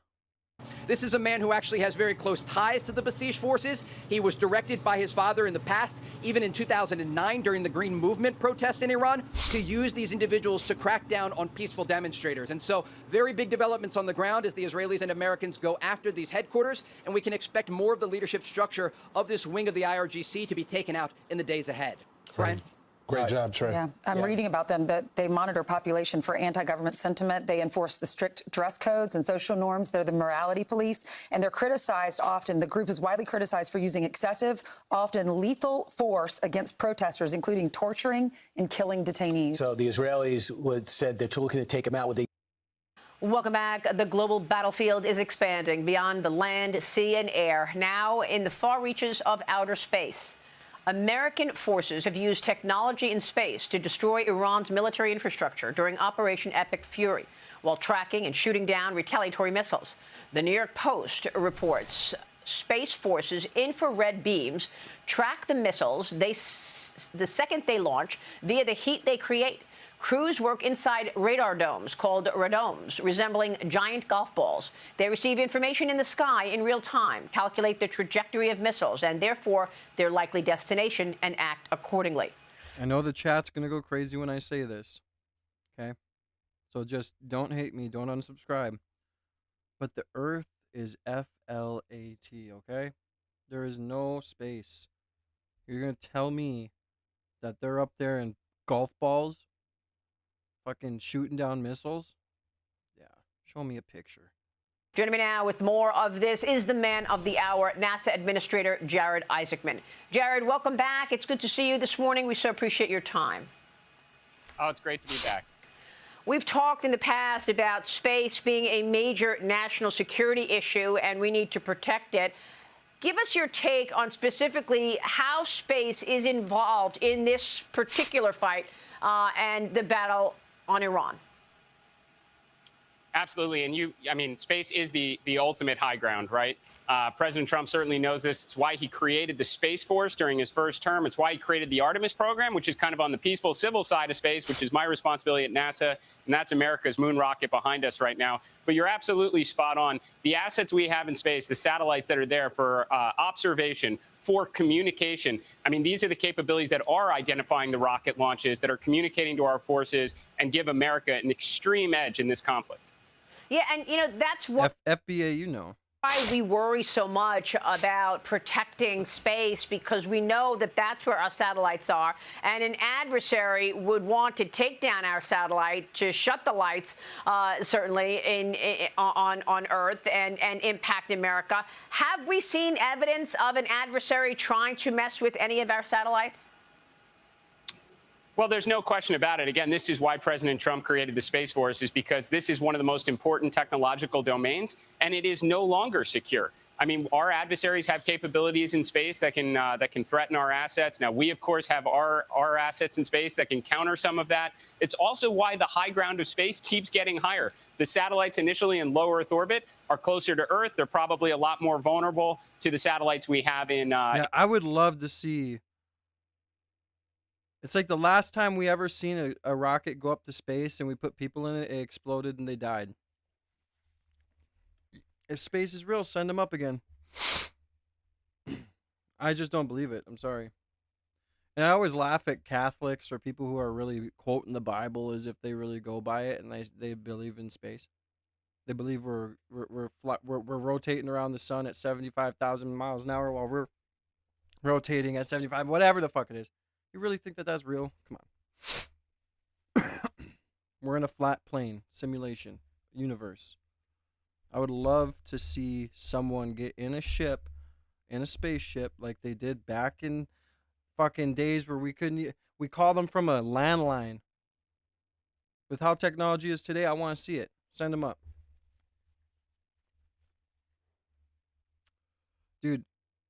This is a man who actually has very close ties to the Basij forces. He was directed by his father in the past, even in 2009 during the Green Movement protests in Iran, to use these individuals to crack down on peaceful demonstrators. And so very big developments on the ground as the Israelis and Americans go after these headquarters, and we can expect more of the leadership structure of this wing of the IRGC to be taken out in the days ahead. Brian? Great job, Trey. Yeah, I'm reading about them that they monitor population for anti-government sentiment. They enforce the strict dress codes and social norms. They're the morality police, and they're criticized often. The group is widely criticized for using excessive, often lethal force against protesters, including torturing and killing detainees. So the Israelis said they're looking to take them out with a Welcome back. The global battlefield is expanding beyond the land, sea, and air, now in the far reaches of outer space. American forces have used technology in space to destroy Iran's military infrastructure during Operation Epic Fury, while tracking and shooting down retaliatory missiles. The New York Post reports Space Forces' infrared beams track the missiles the second they launch via the heat they create. Crews work inside radar domes called radomes, resembling giant golf balls. They receive information in the sky in real time, calculate the trajectory of missiles, and therefore their likely destination, and act accordingly. I know the chat's going to go crazy when I say this, okay? So just don't hate me, don't unsubscribe. But the Earth is F-L-A-T, okay? There is no space. You're going to tell me that they're up there in golf balls? Fucking shooting down missiles? Yeah, show me a picture. Joining me now with more of this is the man of the hour, NASA Administrator Jared Isaacman. Jared, welcome back. It's good to see you this morning. We so appreciate your time. Oh, it's great to be back. We've talked in the past about space being a major national security issue, and we need to protect it. Give us your take on specifically how space is involved in this particular fight and the battle on Iran. Absolutely. And I mean, space is the ultimate high ground, right? President Trump certainly knows this. It's why he created the Space Force during his first term. It's why he created the Artemis program, which is kind of on the peaceful civil side of space, which is my responsibility at NASA. And that's America's moon rocket behind us right now. But you're absolutely spot on. The assets we have in space, the satellites that are there for observation, for communication. I mean, these are the capabilities that are identifying the rocket launches, that are communicating to our forces and give America an extreme edge in this conflict. Yeah, and that's what FBA, why we worry so much about protecting space, because we know that that's where our satellites are, and an adversary would want to take down our satellite to shut the lights, certainly on Earth and impact America. Have we seen evidence of an adversary trying to mess with any of our satellites? Well, there's no question about it. Again, this is why President Trump created the Space Force, is because this is one of the most important technological domains, and it is no longer secure. I mean, our adversaries have capabilities in space that can threaten our assets. Now, we, of course, have our assets in space that can counter some of that. It's also why the high ground of space keeps getting higher. The satellites initially in low Earth orbit are closer to Earth. They're probably a lot more vulnerable to the satellites we have in... yeah, I would love to see... It's like the last time we ever seen a rocket go up to space and we put people in it, it exploded and they died. If space is real, send them up again. I just don't believe it. I'm sorry. And I always laugh at Catholics or people who are really quoting the Bible as if they really go by it and they believe in space. They believe we're rotating around the sun at 75,000 miles an hour while we're rotating at 75, whatever the fuck it is. You really think that that's real? Come on. We're in a flat plane simulation universe. I would love to see someone get in a ship, in a spaceship, like they did back in fucking days where we call them from a landline. With how technology is today, I want to see it. Send them up. Dude,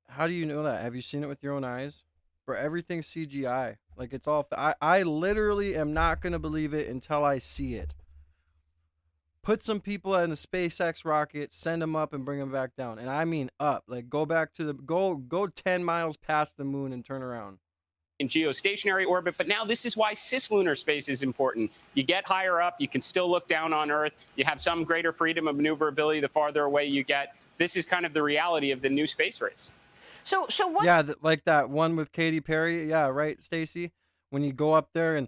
how do you know that? Have you seen it with your own eyes? For everything's CGI. Like, it's all... I literally am not going to believe it until I see it. Put some people in a SpaceX rocket, send them up and bring them back down. And I mean up. Like, go back to the... Go 10 miles past the moon and turn around. In geostationary orbit, but now this is why cislunar space is important. You get higher up, you can still look down on Earth. You have some greater freedom of maneuverability the farther away you get. This is kind of the reality of the new space race. So what? Yeah, like that one with Katy Perry. Yeah, right, Stacy. When you go up there and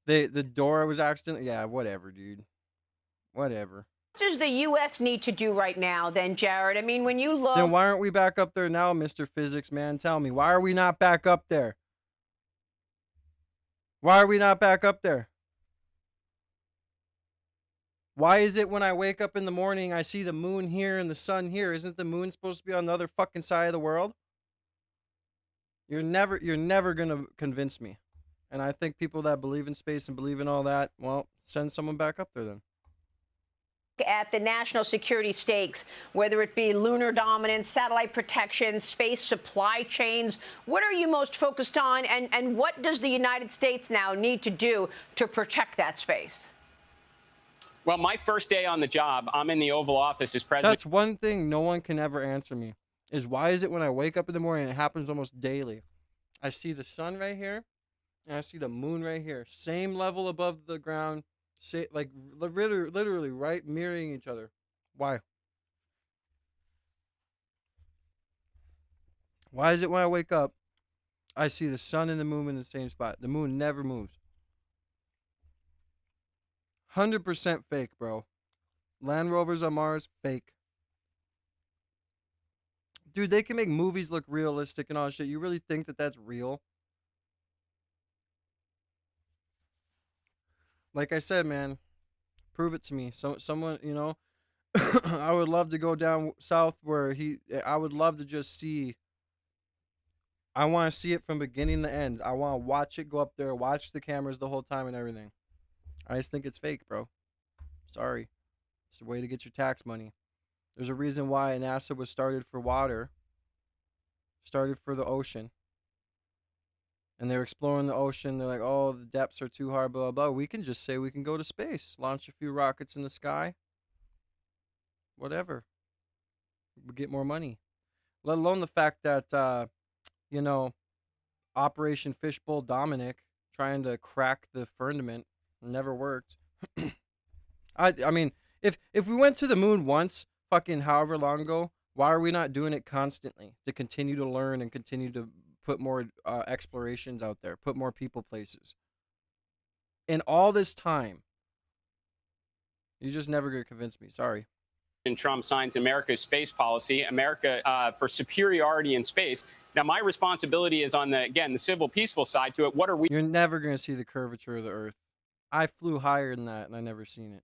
the door was accidentally. Yeah, whatever, dude. Whatever. What does the U.S. need to do right now, then, Jared? I mean, when you look. Then why aren't we back up there now, Mr. Physics Man? Tell me, why are we not back up there? Why are we not back up there? Why is it when I wake up in the morning, I see the moon here and the sun here? Isn't the moon supposed to be on the other fucking side of the world? You're never gonna convince me. And I think people that believe in space and believe in all that, well, send someone back up there then. At the national security stakes, whether it be lunar dominance, satellite protection, space supply chains, what are you most focused on, and what does the United States now need to do to protect that space? Well, my first day on the job, I'm in the Oval Office as president. That's one thing no one can ever answer me, is why is it when I wake up in the morning, it happens almost daily, I see the sun right here, and I see the moon right here, same level above the ground, like literally right mirroring each other. Why? Why is it when I wake up, I see the sun and the moon in the same spot? The moon never moves. 100% fake, bro. Land rovers on Mars, fake. Dude, they can make movies look realistic and all that shit. You really think that that's real? Like I said, man, prove it to me. Someone, you know, I would love to go down south where I would love to just see. I want to see it from beginning to end. I want to watch it go up there, watch the cameras the whole time and everything. I just think it's fake, bro. Sorry. It's a way to get your tax money. There's a reason why NASA was started for water. Started for the ocean. And they're exploring the ocean. They're like, oh, the depths are too hard, blah, blah, blah. We can just say we can go to space. Launch a few rockets in the sky. whatever. We get more money. Let alone the fact that, you know, Operation Fishbowl Dominic trying to crack the firmament never worked. I mean, if we went to the moon once, fucking however long ago, why are we not doing it constantly to continue to learn and continue to put more explorations out there, put more people places? In all this time, you just never gonna convince me. Sorry. And Trump signs America's space policy, America for superiority in space. Now, my responsibility is on the, again, the civil, peaceful side to it. What are we You're never gonna see the curvature of the Earth. I flew higher than that, and I never seen it.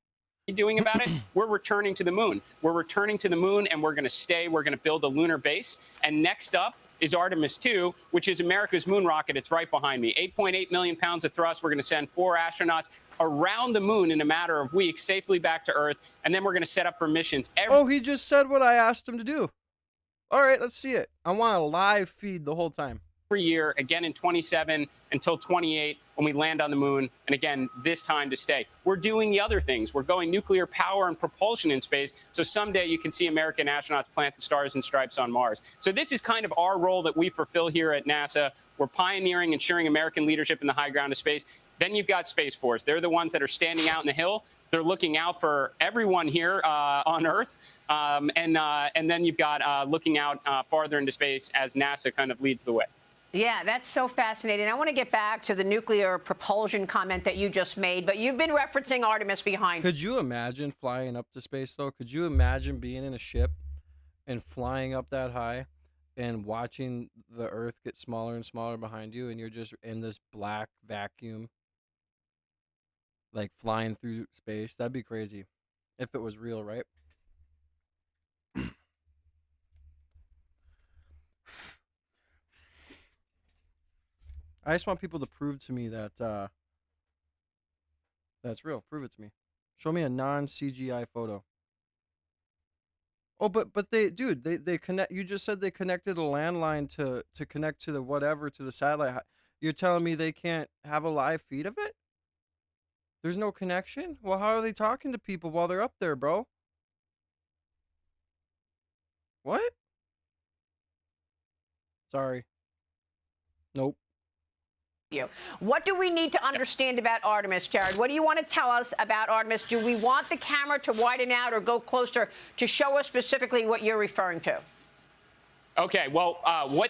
doing about it? We're returning to the moon. We're returning to the moon, and we're going to stay. We're going to build a lunar base. And next up is Artemis 2, which is America's moon rocket. It's right behind me. 8.8 million pounds of thrust. We're going to send 4 astronauts around the moon in a matter of weeks, safely back to Earth. And then we're going to set up for missions. Oh, he just said what I asked him to do. All right, let's see it. I want a live feed the whole time. Every year, again in 27 until 28, when we land on the moon, and again, this time to stay. We're doing the other things. We're going nuclear power and propulsion in space, so someday you can see American astronauts plant the stars and stripes on Mars. So this is kind of our role that we fulfill here at NASA. We're pioneering, ensuring American leadership in the high ground of space. Then you've got Space Force. They're the ones that are standing out in the hill. They're looking out for everyone here on Earth. And then you've got looking out farther into space as NASA kind of leads the way. Yeah, that's so fascinating. I want to get back to the nuclear propulsion comment that you just made, but you've been referencing Artemis behind. Could you imagine flying up to space, though? Could you imagine being in a ship and flying up that high and watching the Earth get smaller and smaller behind you, and you're just in this black vacuum, like flying through space? That'd be crazy if it was real, right? I just want people to prove to me that that's real. Prove it to me. Show me a non-CGI photo. Oh, but they connect. You just said they connected a landline to connect to the whatever, to the satellite. You're telling me they can't have a live feed of it? There's no connection? Well, how are they talking to people while they're up there, bro? What? Sorry. Nope. What do we need to understand about Artemis, Jared? What do you want to tell us about Artemis? Do we want the camera to widen out or go closer to show us specifically what you're referring to? Okay, well,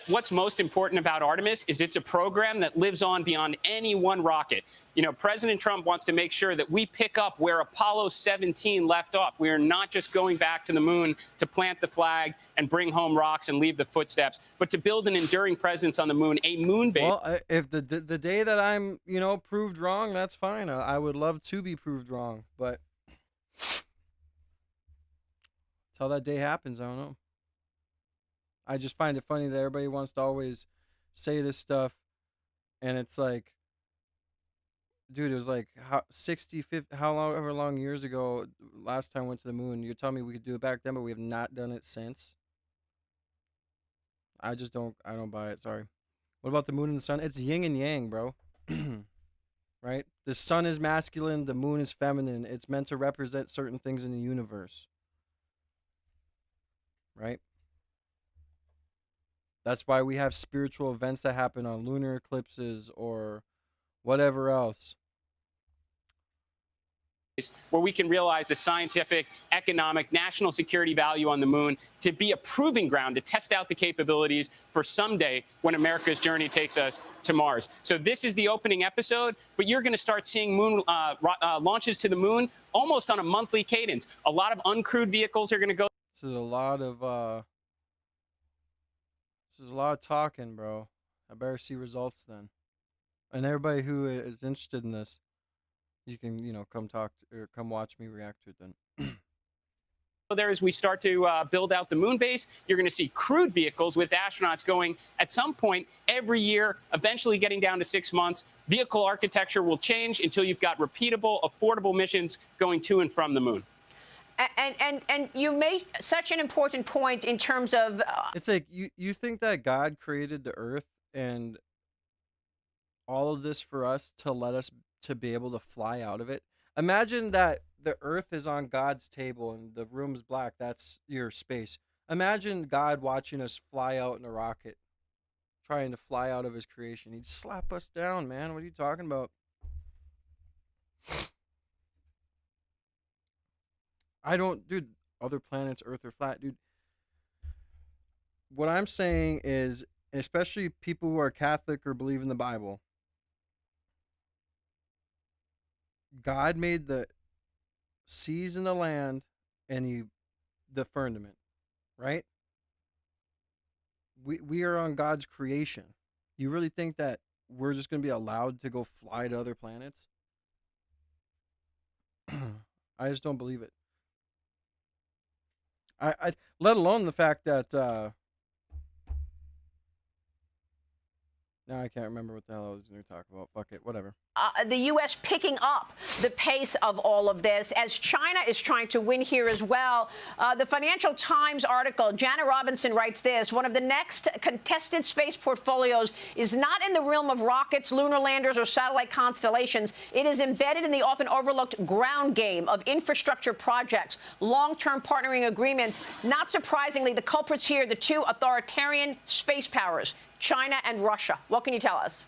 what's most important about Artemis is it's a program that lives on beyond any one rocket. You know, President Trump wants to make sure that we pick up where Apollo 17 left off. We are not just going back to the moon to plant the flag and bring home rocks and leave the footsteps, but to build an enduring presence on the moon, a moon base. Well, if the day that I'm, proved wrong, that's fine. I would love to be proved wrong, but until that day happens, I don't know. I just find it funny that everybody wants to always say this stuff, and it's like, dude, it was like however long years ago, last time I went to the moon. You're telling me we could do it back then, but we have not done it since. I don't buy it. Sorry. What about the moon and the sun? It's yin and yang, bro. Right? The sun is masculine, the moon is feminine. It's meant to represent certain things in the universe. Right? That's why we have spiritual events that happen on lunar eclipses or whatever else. Where we can realize the scientific, economic, national security value on the moon to be a proving ground to test out the capabilities for someday when America's journey takes us to Mars. So this is the opening episode, but you're going to start seeing moon launches to the moon almost on a monthly cadence. A lot of uncrewed vehicles are going to go. This is a lot of talking, bro. I better see results then. And everybody who is interested in this, you can, come talk or come watch me react to it then. There, as we start to build out the moon base, you're going to see crewed vehicles with astronauts going at some point every year, eventually getting down to 6 months. Vehicle architecture will change until you've got repeatable, affordable missions going to and from the moon. And you made such an important point in terms of... It's like, you think that God created the earth and all of this for us to let us to be able to fly out of it? Imagine that the Earth is on God's table and the room's black, that's your space. Imagine God watching us fly out in a rocket, trying to fly out of his creation. He'd slap us down, man. What are you talking about? I don't, dude. Other planets, Earth are flat, dude. What I'm saying is, especially people who are Catholic or believe in the Bible, God made the seas and the land and the firmament, right? We are on God's creation. You really think that we're just going to be allowed to go fly to other planets? I just don't believe it. I let alone the fact that now I can't remember what the hell I was going to talk about. Fuck it, whatever. The U.S. picking up the pace of all of this as China is trying to win here as well. The Financial Times article, Jana Robinson writes this: one of the next contested space portfolios is not in the realm of rockets, lunar landers, or satellite constellations. It is embedded in the often overlooked ground game of infrastructure projects, long-term partnering agreements. Not surprisingly, the culprits here, the two authoritarian space powers, China and Russia. What can you tell us?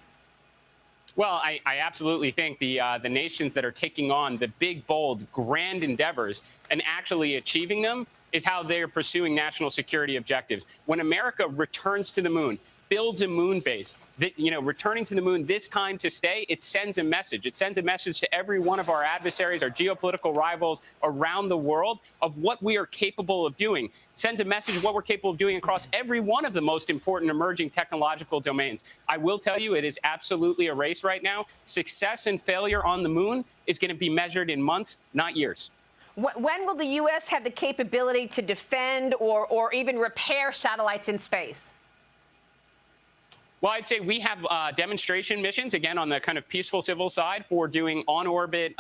Well, I absolutely think the nations that are taking on the big, bold, grand endeavors and actually achieving them is how they're pursuing national security objectives. When America returns to the moon, builds a moon base, returning to the moon this time to stay, it sends a message. It sends a message to every one of our adversaries, our geopolitical rivals around the world of what we are capable of doing. It sends a message of what we're capable of doing across every one of the most important emerging technological domains. I will tell you, it is absolutely a race right now. Success and failure on the moon is going to be measured in months, not years. When will the U.S. have the capability to defend or even repair satellites in space? Well, I'd say we have demonstration missions, again, on the kind of peaceful civil side for doing on-orbit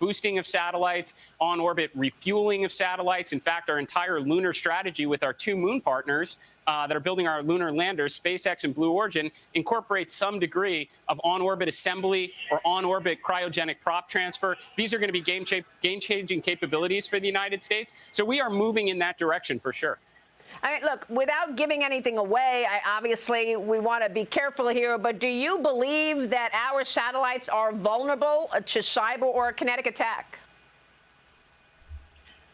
boosting of satellites, on-orbit refueling of satellites. In fact, our entire lunar strategy with our two moon partners that are building our lunar landers, SpaceX and Blue Origin, incorporates some degree of on-orbit assembly or on-orbit cryogenic prop transfer. These are going to be game-changing capabilities for the United States. So we are moving in that direction for sure. I mean, look, without giving anything away, obviously we want to be careful here, but do you believe that our satellites are vulnerable to cyber or kinetic attack?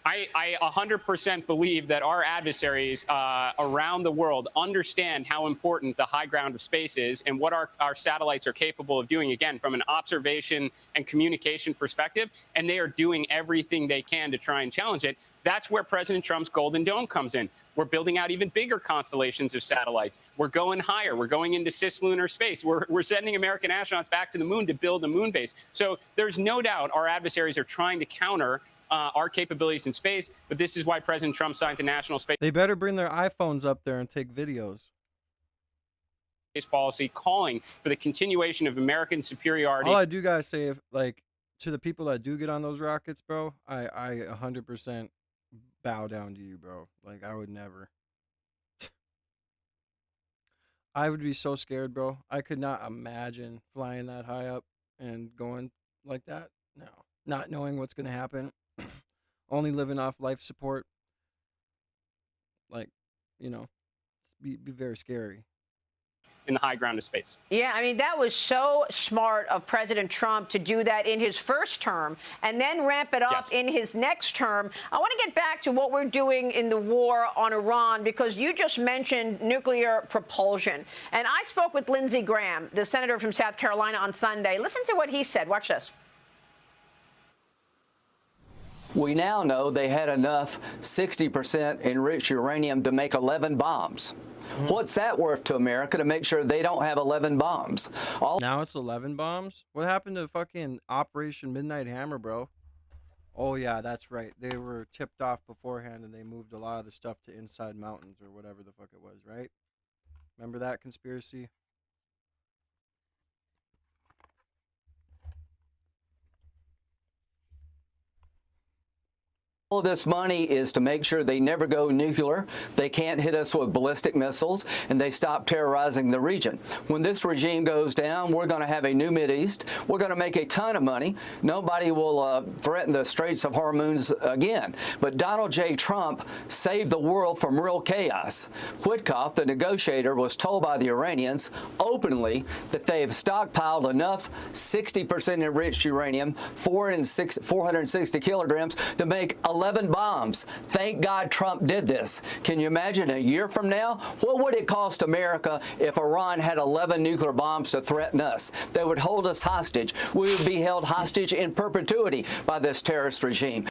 I 100% believe that our adversaries around the world understand how important the high ground of space is and what our satellites are capable of doing, again, from an observation and communication perspective, and they are doing everything they can to try and challenge it. That's where President Trump's Golden Dome comes in. We're building out even bigger constellations of satellites. We're going higher. We're going into cislunar space. We're sending American astronauts back to the moon to build a moon base. So there's no doubt our adversaries are trying to counter our capabilities in space, but this is why President Trump signs a national space They better bring their iPhones up there and take videos. Policy calling for the continuation of American superiority. All I do gotta say, if like to the people that do get on those rockets, bro, I 100% bow down to you, bro. Like I would never. I would be so scared, bro. I could not imagine flying that high up and going like that. No, not knowing what's gonna happen. Only living off life support. Like, be very scary. In the high ground of space. Yeah, I mean, that was so smart of President Trump to do that in his first term and then ramp it up in his next term. I want to get back to what we're doing in the war on Iran, because you just mentioned nuclear propulsion. And I spoke with Lindsey Graham, the senator from South Carolina, on Sunday. Listen to what he said. Watch this. We now know they had enough 60% enriched uranium to make 11 bombs. What's that worth to America to make sure they don't have 11 bombs? Now it's 11 bombs? What happened to fucking Operation Midnight Hammer, bro? Oh, yeah, that's right. They were tipped off beforehand and they moved a lot of the stuff to inside mountains or whatever the fuck it was, right? Remember that conspiracy? All this money is to make sure they never go nuclear, they can't hit us with ballistic missiles, and they stop terrorizing the region. When this regime goes down, we're going to have a new Mideast. We're going to make a ton of money. Nobody will threaten the Straits of Hormuz again. But Donald J. Trump saved the world from real chaos. Witkoff, the negotiator, was told by the Iranians openly that they have stockpiled enough 60% enriched uranium, 460 kilograms, to make 11 bombs. Thank God Trump did this. Can you imagine a year from now? What would it cost America if Iran had 11 nuclear bombs to threaten us? They would hold us hostage. We would be held hostage in perpetuity by this terrorist regime.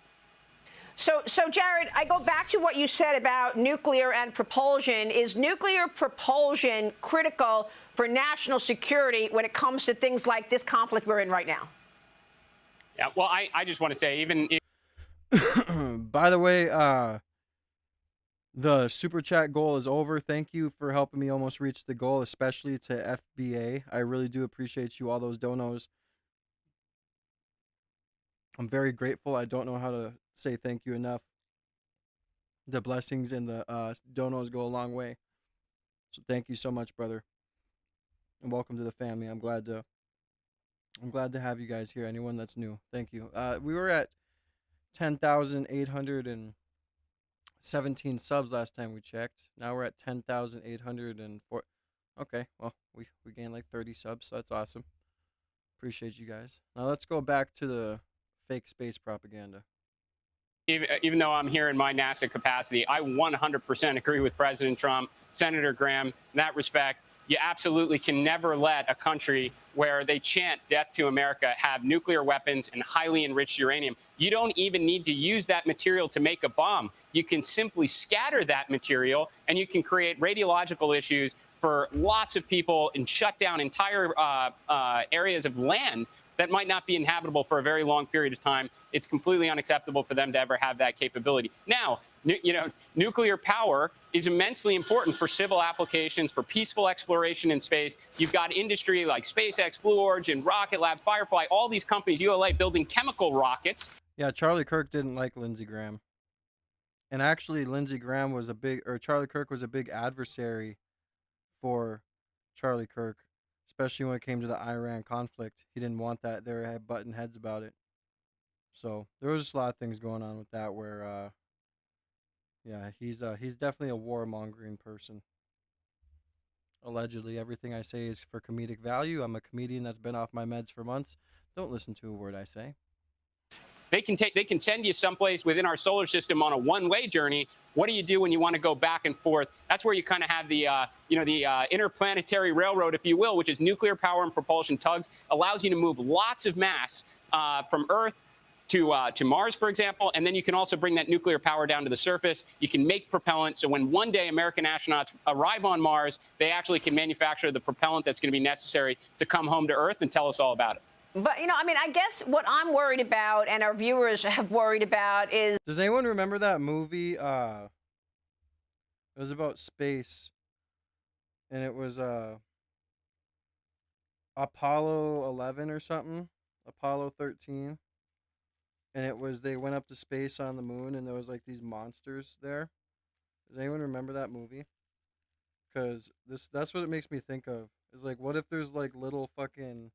So, Jared, I go back to what you said about nuclear and propulsion. Is nuclear propulsion critical for national security when it comes to things like this conflict we're in right now? Yeah, well, I just want to say, even if By the way, the super chat goal is over. Thank you for helping me almost reach the goal, especially to FBA. I really do appreciate you, all those donos. I'm very grateful. I don't know how to say thank you enough. The blessings and the donos go a long way. So thank you so much, brother. And welcome to the family. I'm glad to have you guys here. Anyone that's new, thank you. We were at 10,817 subs last time we checked. Now we're at 10,804. Okay, well, we gained like 30 subs, so that's awesome. Appreciate you guys. Now let's go back to the fake space propaganda. even though I'm here in my NASA capacity, I 100% agree with President Trump, Senator Graham, in that respect. You absolutely can never let a country where they chant death to America have nuclear weapons and highly enriched uranium. You don't even need to use that material to make a bomb. You can simply scatter that material, and you can create radiological issues for lots of people and shut down entire areas of land that might not be inhabitable for a very long period of time. It's completely unacceptable for them to ever have that capability. Now, nuclear power is immensely important for civil applications, for peaceful exploration in space. You've got industry like SpaceX, Blue Origin, Rocket Lab, Firefly, all these companies, ULA, building chemical rockets. Yeah, Charlie Kirk didn't like Lindsey Graham. And actually, Lindsey Graham was Charlie Kirk was a big adversary for Charlie Kirk, especially when it came to the Iran conflict. He didn't want that. They were butting heads about it. So there was just a lot of things going on with that where, yeah, he's definitely a warmongering person. Allegedly, everything I say is for comedic value. I'm a comedian that's been off my meds for months. Don't listen to a word I say. They can send you someplace within our solar system on a one-way journey. What do you do when you want to go back and forth? That's where you kind of have the interplanetary railroad, if you will, which is nuclear power and propulsion tugs, allows you to move lots of mass from Earth to Mars, for example, and then you can also bring that nuclear power down to the surface. You can make propellant, so when one day American astronauts arrive on Mars, they actually can manufacture the propellant that's going to be necessary to come home to Earth and tell us all about it. But, I guess what I'm worried about and our viewers have worried about is... Does anyone remember that movie? It was about space. And it was Apollo 11 or something. Apollo 13. And it was, they went up to space on the moon and there was like these monsters there. Does anyone remember that movie? Because that's what it makes me think of. It's like, what if there's like little fucking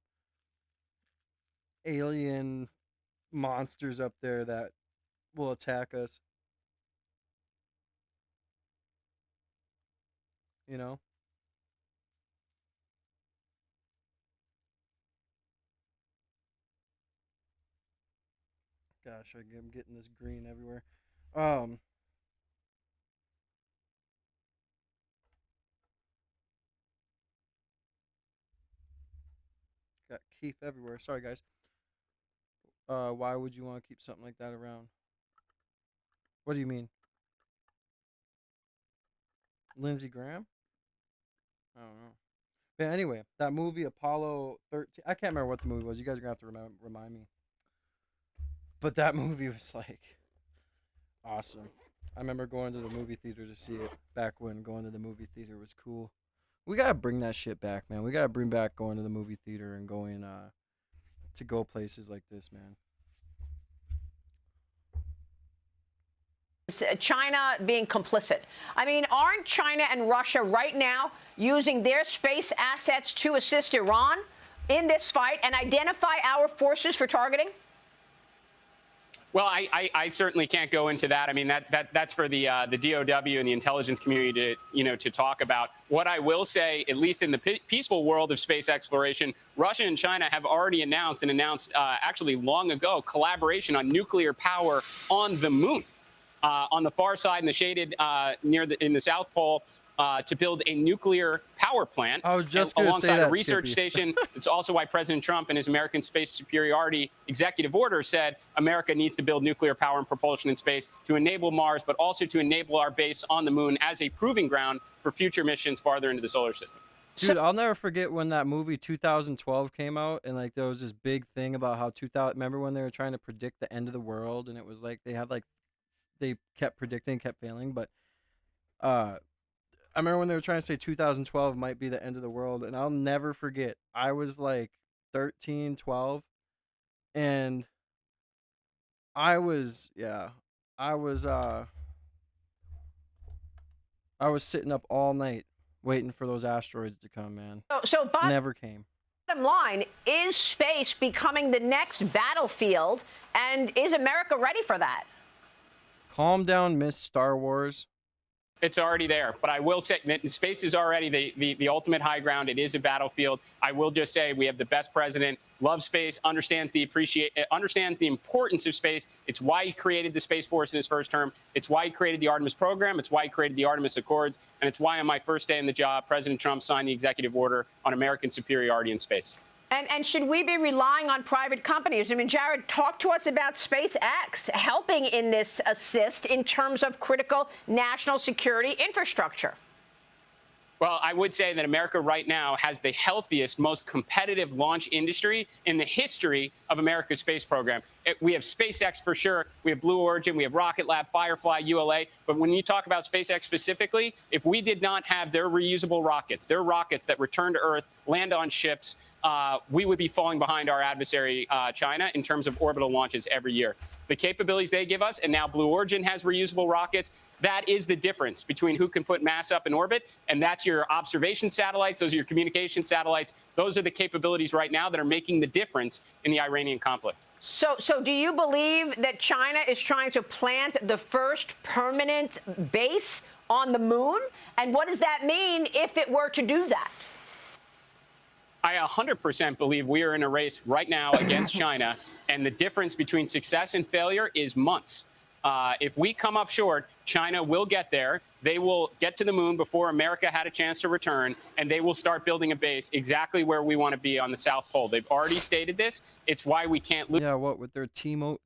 alien monsters up there that will attack us? You know? Gosh, I'm getting this green everywhere. Got keef everywhere. Sorry, guys. Why would you want to keep something like that around? What do you mean? Lindsey Graham? I don't know. But anyway, that movie Apollo 13. I can't remember what the movie was. You guys are going to have to remind me. But that movie was like awesome. I remember going to the movie theater to see it back when going to the movie theater was cool. We got to bring that shit back, man. We got to bring back going to the movie theater and going to go places like this, man. China being complicit. I mean, aren't China and Russia right now using their space assets to assist Iran in this fight and identify our forces for targeting? Well, I certainly can't go into that. I mean, that's for the DOW and the intelligence community to talk about. What I will say, at least in the peaceful world of space exploration, Russia and China have already announced actually long ago collaboration on nuclear power on the moon, on the far side in the shaded in the South Pole. To build a nuclear power plant alongside a research station. It's also why President Trump in his American Space Superiority executive order said America needs to build nuclear power and propulsion in space to enable Mars, but also to enable our base on the moon as a proving ground for future missions farther into the solar system. Dude, I'll never forget when that movie 2012 came out, and like there was this big thing about how 2000. Remember when they were trying to predict the end of the world, and it was like they kept predicting, kept failing, but I remember when they were trying to say 2012 might be the end of the world, and I'll never forget. I was like 13, 12, and I was sitting up all night waiting for those asteroids to come, man. So never came. Bottom line, is space becoming the next battlefield, and is America ready for that? Calm down, Miss Star Wars. It's already there, but I will say that space is already the ultimate high ground. It is a battlefield. I will just say we have the best president, loves space, understands the importance of space. It's why he created the Space Force in his first term. It's why he created the Artemis program. It's why he created the Artemis Accords. And it's why on my first day in the job, President Trump signed the executive order on American superiority in space. And should we be relying on private companies? I mean, Jared, talk to us about SpaceX helping in this assist in terms of critical national security infrastructure. Well, I would say that America right now has the healthiest, most competitive launch industry in the history of America's space program. We have SpaceX for sure. We have Blue Origin. We have Rocket Lab, Firefly, ULA. But when you talk about SpaceX specifically, if we did not have their reusable rockets, their rockets that return to Earth, land on ships, we would be falling behind our adversary, China, in terms of orbital launches every year. The capabilities they give us, and now Blue Origin has reusable rockets, that is the difference between who can put mass up in orbit, and that's your observation satellites, those are your communication satellites. Those are the capabilities right now that are making the difference in the Iranian conflict. So do you believe that China is trying to plant the first permanent base on the moon? And what does that mean if it were to do that? I 100% believe we are in a race right now against China, and the difference between success and failure is months. If we come up short, China will get there. They will get to the moon before America had a chance to return, and they will start building a base exactly where we want to be on the South Pole. They've already stated this. It's why we can't lose. Yeah, what, with their Timu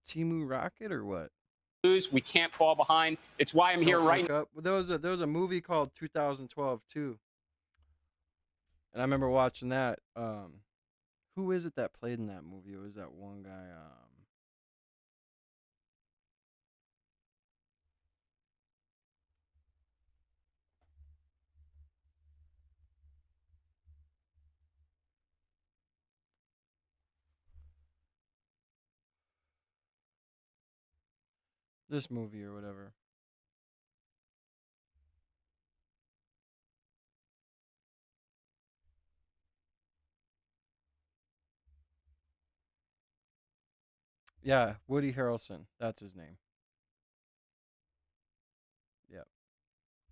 rocket or what? We can't fall behind. It's why I'm here right now. There was a movie called 2012 too, and I remember watching that. Who is it that played in that movie? It was that one guy. This movie or whatever. Yeah, Woody Harrelson. That's his name. Yep.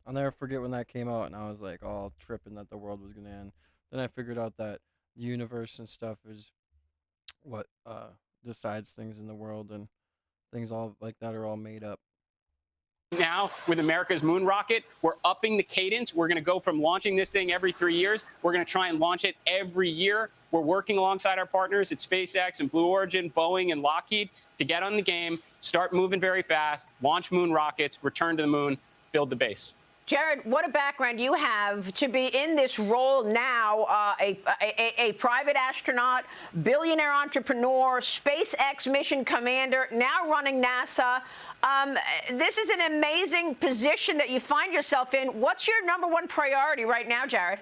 I'll never forget when that came out, and I was like all tripping that the world was gonna end. Then I figured out that the universe and stuff is what decides things in the world, and things all like that are all made up. Now, with America's moon rocket, we're upping the cadence. We're going to go from launching this thing every 3 years. We're going to try and launch it every year. We're working alongside our partners at SpaceX and Blue Origin, Boeing, and Lockheed to get on the game, start moving very fast, launch moon rockets, return to the moon, build the base. Jared, what a background you have to be in this role now, a private astronaut, billionaire entrepreneur, SpaceX mission commander, now running NASA. This is an amazing position that you find yourself in. What's your #1 priority right now, Jared?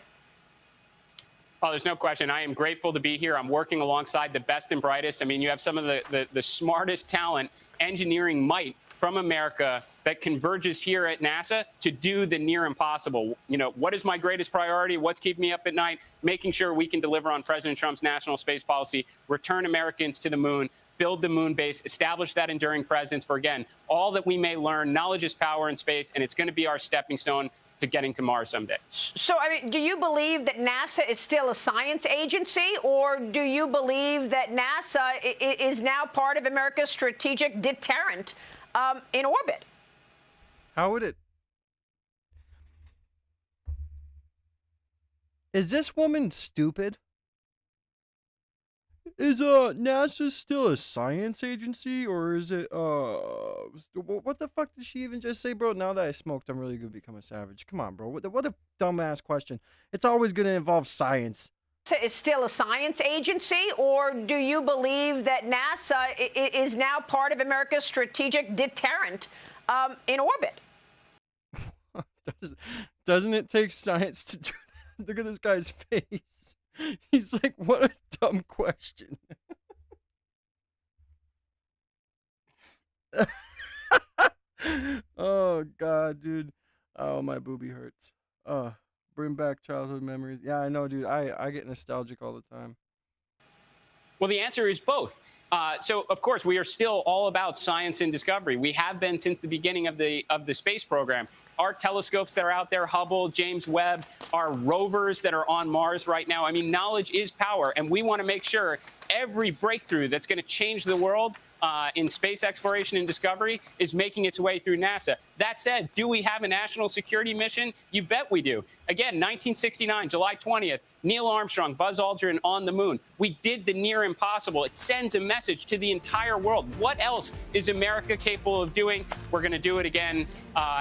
Oh, there's no question. I am grateful to be here. I'm working alongside the best and brightest. I mean, you have some of the smartest talent, engineering might from America that converges here at NASA to do the near impossible. You know, what is my greatest priority? What's keeping me up at night? Making sure we can deliver on President Trump's national space policy, return Americans to the moon, build the moon base, establish that enduring presence for, again, all that we may learn. Knowledge is power in space, and it's going to be our stepping stone to getting to Mars someday. So, I mean, do you believe that NASA is still a science agency, or do you believe that NASA is now part of America's strategic deterrent in orbit? How would it? Is this woman stupid? Is NASA still a science agency, or is it what the fuck did she even just say, bro? Now that I smoked, I'm really gonna become a savage. Come on, bro. What a dumbass question. It's always gonna involve science. Is still a science agency, or do you believe that NASA is now part of America's strategic deterrent in orbit? Doesn't it take science to do that? Look at this guy's face. He's like, what a dumb question. Oh, God, dude. Oh, my boobie hurts. Bring back childhood memories. Yeah, I know, dude. I get nostalgic all the time. Well, the answer is both. So, of course, we are still all about science and discovery. We have been since the beginning of the space program. Our telescopes that are out there, Hubble, James Webb, our rovers that are on Mars right now. I mean, knowledge is power, and we want to make sure every breakthrough that's going to change the world in space exploration and discovery is making its way through NASA. That said, do we have a national security mission? You bet we do. Again, 1969, July 20th, Neil Armstrong, Buzz Aldrin on the moon. We did the near impossible. It sends a message to the entire world. What else is America capable of doing? We're going to do it again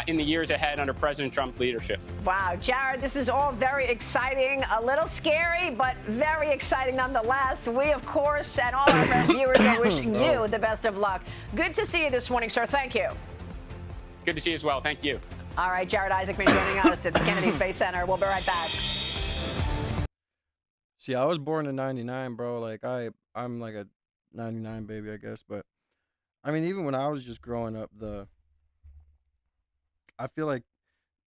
in the years ahead under President Trump's leadership. Wow, Jared, this is all very exciting, a little scary, but very exciting nonetheless. We, of course, and all our viewers are wishing you the best of luck. Good to see you this morning, sir. Thank you. Good to see you as well. Thank you. All right, Jared Isaacman joining us at the Kennedy Space Center. We'll be right back. See, I was born in 99, bro. Like, I'm like a 99 baby, I guess. But, I mean, even when I was just growing up, I feel like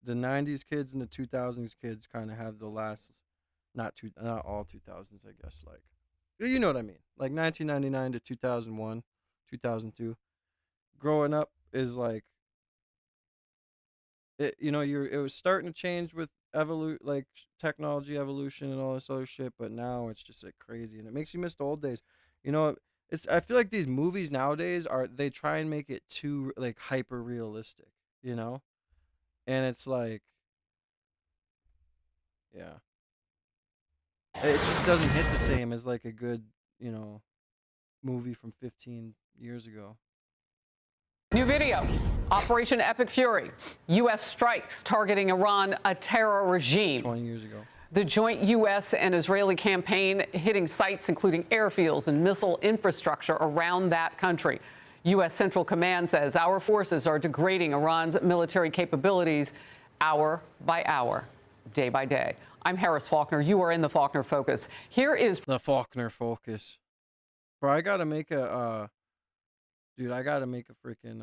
the 90s kids and the 2000s kids kind of have the last, not all 2000s, I guess. Like, you know what I mean. Like, 1999 to 2001, 2002. Growing up is like, it was starting to change with like technology evolution and all this other shit, but now it's just like crazy, and it makes you miss the old days. You know, I feel like these movies nowadays they try and make it too like hyper realistic, you know, and it's like, yeah, it just doesn't hit the same as like a good, you know, movie from 15 years ago. New video. Operation Epic Fury. U.S. strikes targeting Iran, a terror regime. 20 years ago. The joint U.S. and Israeli campaign hitting sites including airfields and missile infrastructure around that country. U.S. Central Command says our forces are degrading Iran's military capabilities hour by hour, day by day. I'm Harris Faulkner. You are in the Faulkner Focus. Here is the Faulkner Focus. Bro, I gotta make a dude, I gotta make a freaking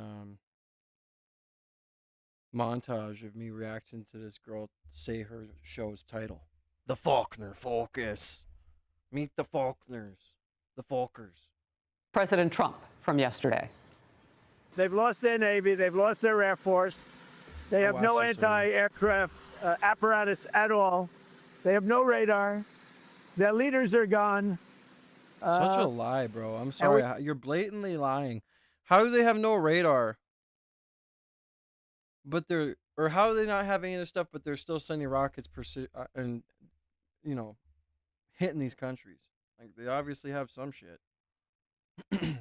montage of me reacting to this girl say her show's title. The Faulkner Focus. Meet the Faulkners. The Faulkers. President Trump from yesterday. They've lost their Navy. They've lost their Air Force. They have no anti-aircraft apparatus at all. They have no radar. Their leaders are gone. Such a lie, bro. I'm sorry. You're blatantly lying. How do they have no radar? But how do they not have any of this stuff, but they're still sending rockets and, you know, hitting these countries? Like, they obviously have some shit. I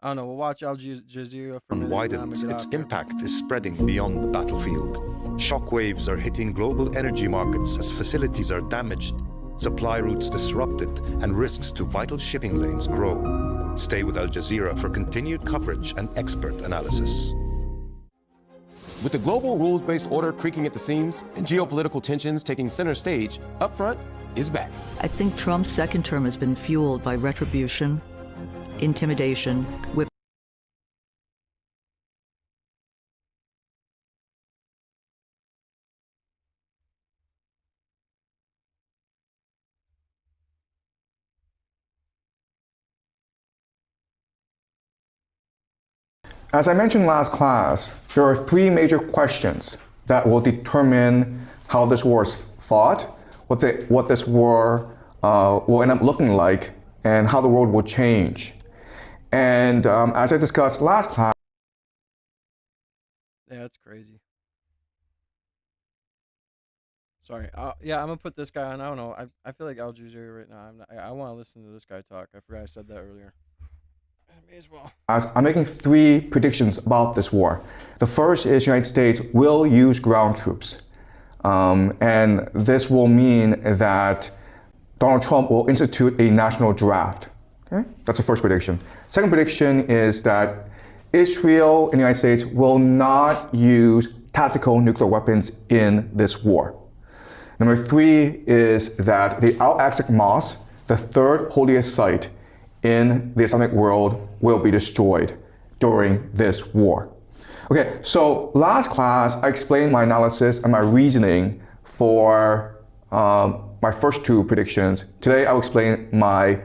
don't know. We'll watch Al Jazeera for a minute. Widens, its impact is spreading beyond the battlefield. Shockwaves are hitting global energy markets as facilities are damaged, supply routes disrupted, and risks to vital shipping lanes grow. Stay with Al Jazeera for continued coverage and expert analysis. With the global rules-based order creaking at the seams and geopolitical tensions taking center stage, Upfront is back. I think Trump's second term has been fueled by retribution, intimidation, as I mentioned last class, there are three major questions that will determine how this war is fought, what this war will end up looking like, and how the world will change. And as I discussed last class, yeah, that's crazy. Sorry. Yeah, I'm gonna put this guy on. I don't know. I feel like Al Jazeera right now. I want to listen to this guy talk. I forgot I said that earlier. I may as well. I'm making three predictions about this war. The first is the United States will use ground troops. And this will mean that Donald Trump will institute a national draft. Okay? That's the first prediction. Second prediction is that Israel and the United States will not use tactical nuclear weapons in this war. Number three is that the Al-Aqsa Mosque, the third holiest site in the Islamic world, will be destroyed during this war. Okay, so last class, I explained my analysis and my reasoning for my first two predictions. Today, I'll explain my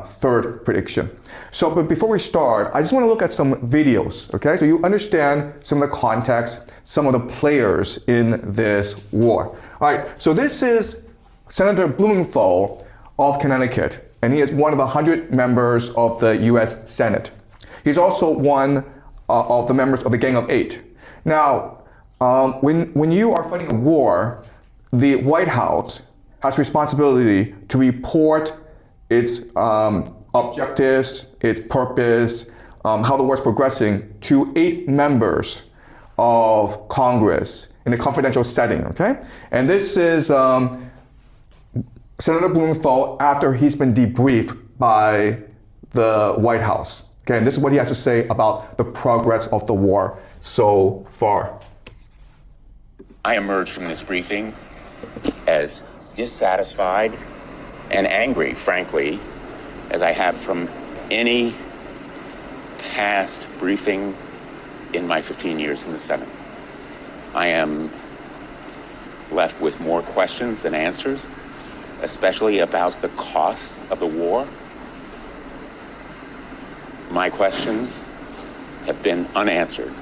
third prediction. So, but before we start, I just want to look at some videos, okay? So you understand some of the context, some of the players in this war. All right, so this is Senator Blumenthal of Connecticut, and he is one of the 100 members of the US Senate. He's also one of the members of the Gang of Eight. Now, when you are fighting a war, the White House has responsibility to report its objectives, its purpose, how the war is progressing to 8 members of Congress in a confidential setting, okay? And this is Senator Blumenthal after he's been debriefed by the White House. Okay, and this is what he has to say about the progress of the war so far. I emerged from this briefing as dissatisfied and angry, frankly, as I have from any past briefing in my 15 years in the Senate. I am left with more questions than answers, especially about the cost of the war. My questions have been unanswered,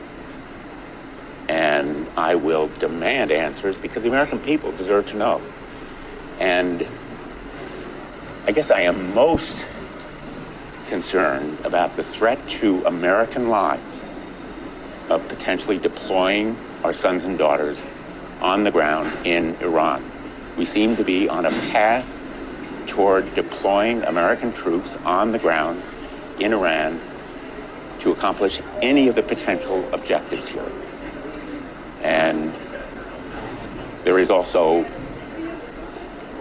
and I will demand answers because the American people deserve to know. And I guess I am most concerned about the threat to American lives of potentially deploying our sons and daughters on the ground in Iran. We seem to be on a path toward deploying American troops on the ground in Iran to accomplish any of the potential objectives here. And there is also,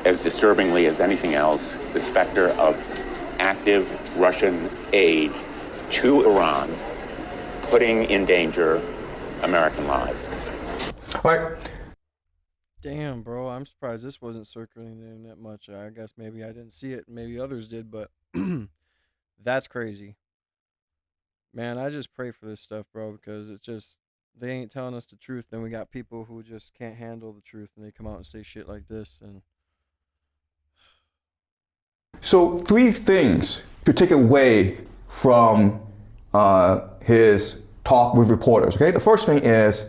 as disturbingly as anything else, the specter of active Russian aid to Iran, putting in danger American lives. All right. Damn, bro, I'm surprised this wasn't circulating the internet much. I guess maybe I didn't see it, maybe others did, but that's crazy. Man, I just pray for this stuff, bro, because it's just, they ain't telling us the truth. Then we got people who just can't handle the truth, and they come out and say shit like this. And so 3 things to take away from his talk with reporters, okay? The first thing is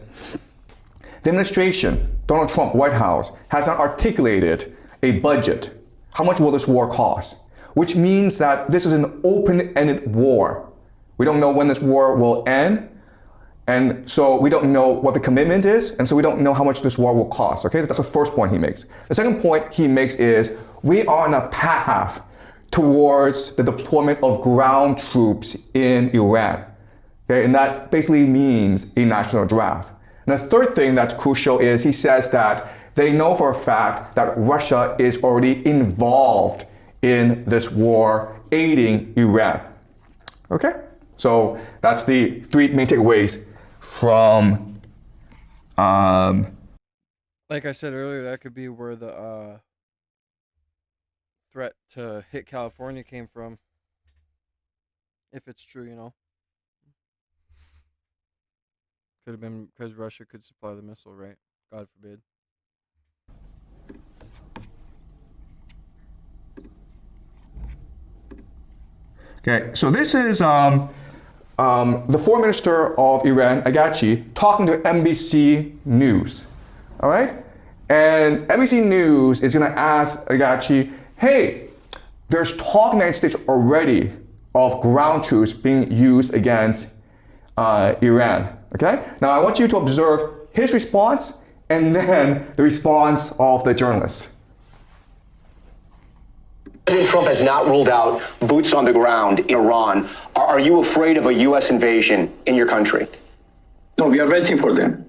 the administration, Donald Trump, White House, has not articulated a budget. How much will this war cost? Which means that this is an open-ended war. We don't know when this war will end, and so we don't know what the commitment is, and so we don't know how much this war will cost, okay? That's the first point he makes. The second point he makes is we are on a path towards the deployment of ground troops in Iran, okay? And that basically means a national draft. And the third thing that's crucial is he says that they know for a fact that Russia is already involved in this war, aiding Iran. Okay? So that's the 3 main takeaways from like I said earlier, that could be where the threat to hit California came from. If it's true, you know. Could have been because Russia could supply the missile, right? God forbid. Okay, so this is the foreign minister of Iran, Agachi, talking to NBC News. All right? And NBC News is going to ask Agachi, hey, there's talk in the United States already of ground troops being used against Iran. Okay? Now I want you to observe his response and then the response of the journalist. President Trump has not ruled out boots on the ground in Iran. Are you afraid of a U.S. invasion in your country? No, we are waiting for them.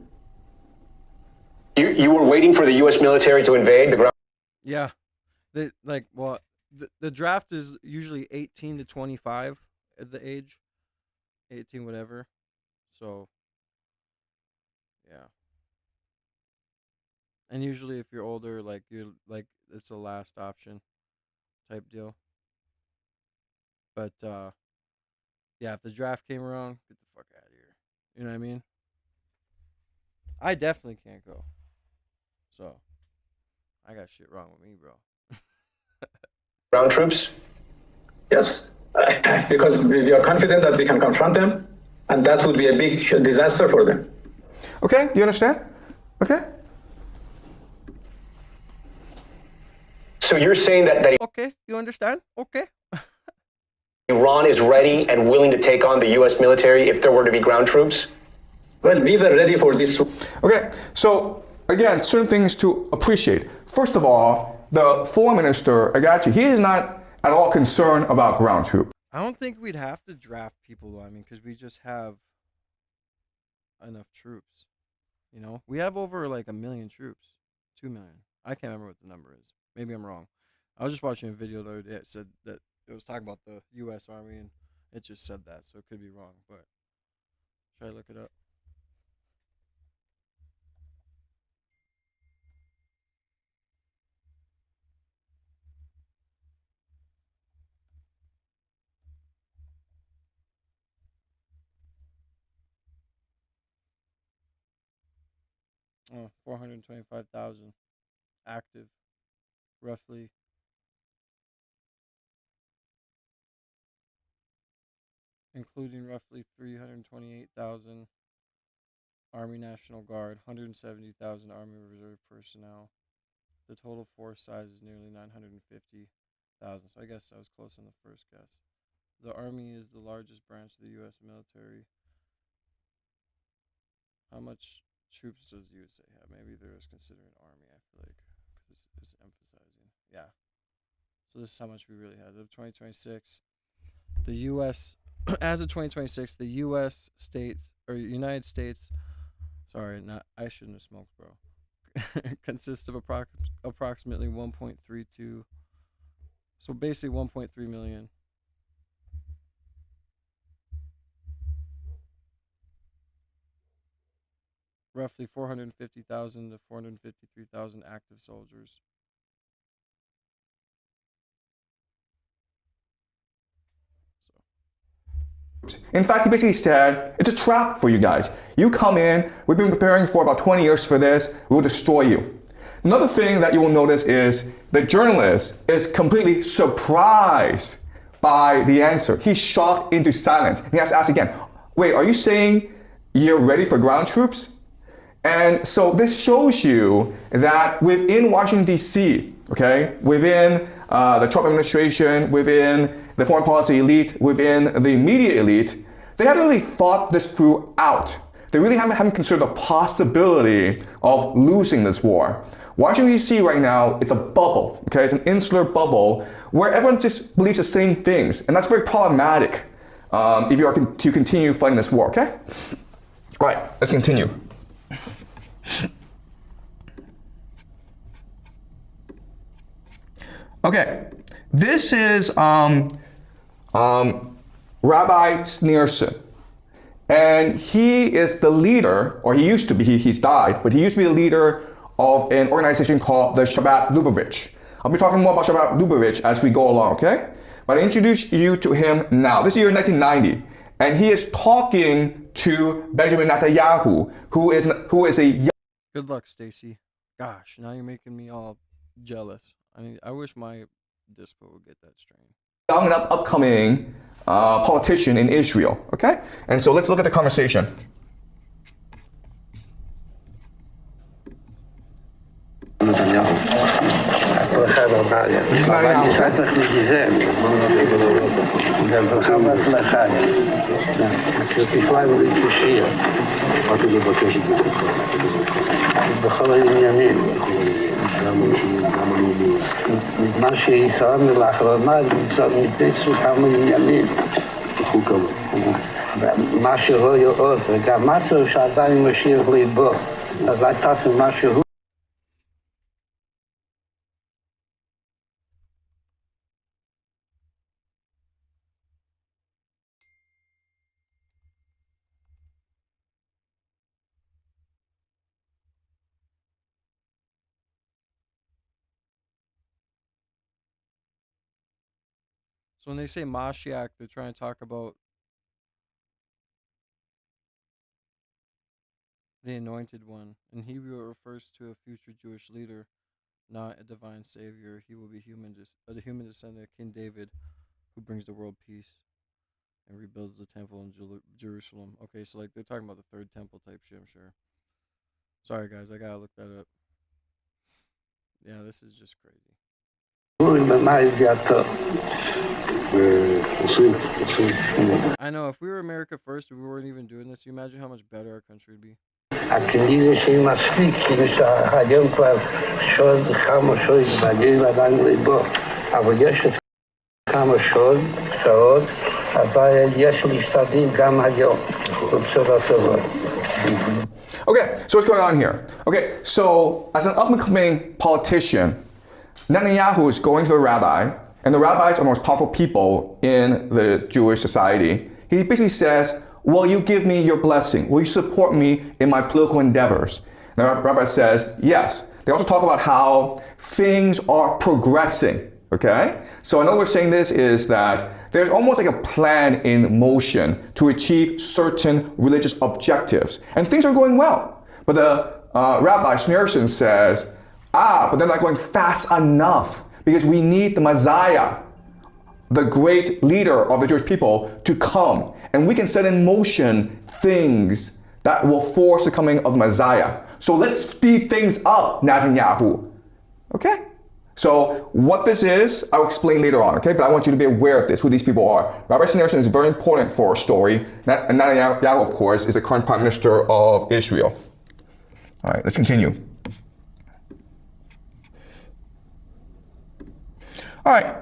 You were waiting for the U.S. military to invade the ground? Yeah. The draft is usually 18 to 25 at the age. 18 whatever. So, yeah. And usually if you're older, it's the last option type deal. But yeah, if the draft came around, get the fuck out of here. You know what I mean? I definitely can't go. So, I got shit wrong with me, bro. Ground troops? Yes, because we are confident that we can confront them, and that would be a big disaster for them. Okay, you understand? Okay. So you're saying that Okay, you understand? Okay. Iran is ready and willing to take on the U.S. military if there were to be ground troops? Well, we were ready for this. Okay, so again, certain things to appreciate. First of all, the foreign minister, Agachi, he is not at all concerned about ground troops. I don't think we'd have to draft people, though. I mean, because we just have enough troops. You know, we have over like 1 million troops, 2 million. I can't remember what the number is. Maybe I'm wrong. I was just watching a video the other day. It said that it was talking about the U.S. Army, and it just said that, so it could be wrong. But should I look it up? Oh, 425,000 active, roughly. Including roughly 328,000 Army National Guard, 170,000 Army Reserve personnel. The total force size is nearly 950,000. So I guess I was close on the first guess. The Army is the largest branch of the U.S. military. How much troops does the USA have? Maybe they're considering Army, I feel like, because it's emphasizing. Yeah. So this is how much we really have. Of 2026, the U.S., as of 2026, the U.S. states, or United States, sorry, I shouldn't have smoked, bro, consists of approximately 1.32, so basically 1.3 million. Roughly 450,000 to 453,000 active soldiers. In fact, he basically said, it's a trap for you guys. You come in, we've been preparing for about 20 years for this, we'll destroy you. Another thing that you will notice is the journalist is completely surprised by the answer. He's shocked into silence. He has to ask again, wait, are you saying you're ready for ground troops? And so this shows you that within Washington, D.C., okay, within the Trump administration, within the foreign policy elite, within the media elite, they haven't really thought this through out. They really haven't considered the possibility of losing this war. Washington, D.C. right now, it's a bubble, okay? It's an insular bubble where everyone just believes the same things, and that's very problematic if you are to continue fighting this war, okay? All right, let's continue. Okay, this is Rabbi Sneerson, and he is the leader, or he used to be, he's died, but he used to be the leader of an organization called the Shabbat Lubavitch. I'll be talking more about Shabbat Lubavitch as we go along, okay? But I introduce you to him now. This is year 1990, and he is talking to Benjamin Netanyahu, who is a young... Good luck, Stacy. Gosh, now you're making me all jealous. I wish my dispo would get that strain. young and upcoming politician in Israel, okay? And so let's look at the conversation. This is מה שישראל לאחרונה ניתצו כמה עניינים. מה שלא יאות, וגם משהו שעדיין משאיר ליבו. אז הייתה משהו. So when they say Mashiach, they're trying to talk about the anointed one. In Hebrew, it refers to a future Jewish leader, not a divine savior. He will be the human descendant of King David, who brings the world peace and rebuilds the temple in Jerusalem. Okay, so like they're talking about the third temple type shit, I'm sure. Sorry guys, I gotta look that up. Yeah, this is just crazy. I know, if we were America first, we weren't even doing this, you imagine how much better our country would be. הכנראה שהיא מספיק, שהיום כבר כמה שעות מגיעים עדיין ליבו, אבל יש כמה שעות, אבל יש להשתדל גם היום, בצורה טובה. Okay, so what's going on here? Okay, so as an up-and-coming politician, Netanyahu is going to the rabbi, and the rabbis are the most powerful people in the Jewish society. He basically says, will you give me your blessing? Will you support me in my political endeavors? And the rabbi says, yes. They also talk about how things are progressing, okay? So another way of saying this is that there's almost like a plan in motion to achieve certain religious objectives, and things are going well. But the rabbi Schneerson says, but they're not going fast enough because we need the Messiah, the great leader of the Jewish people, to come. And we can set in motion things that will force the coming of the Messiah. So let's speed things up, Netanyahu. Okay? So what this is, I'll explain later on, okay? But I want you to be aware of this, who these people are. Rabbi Schneerson is very important for our story. And Netanyahu, of course, is the current Prime Minister of Israel. All right, let's continue. All right.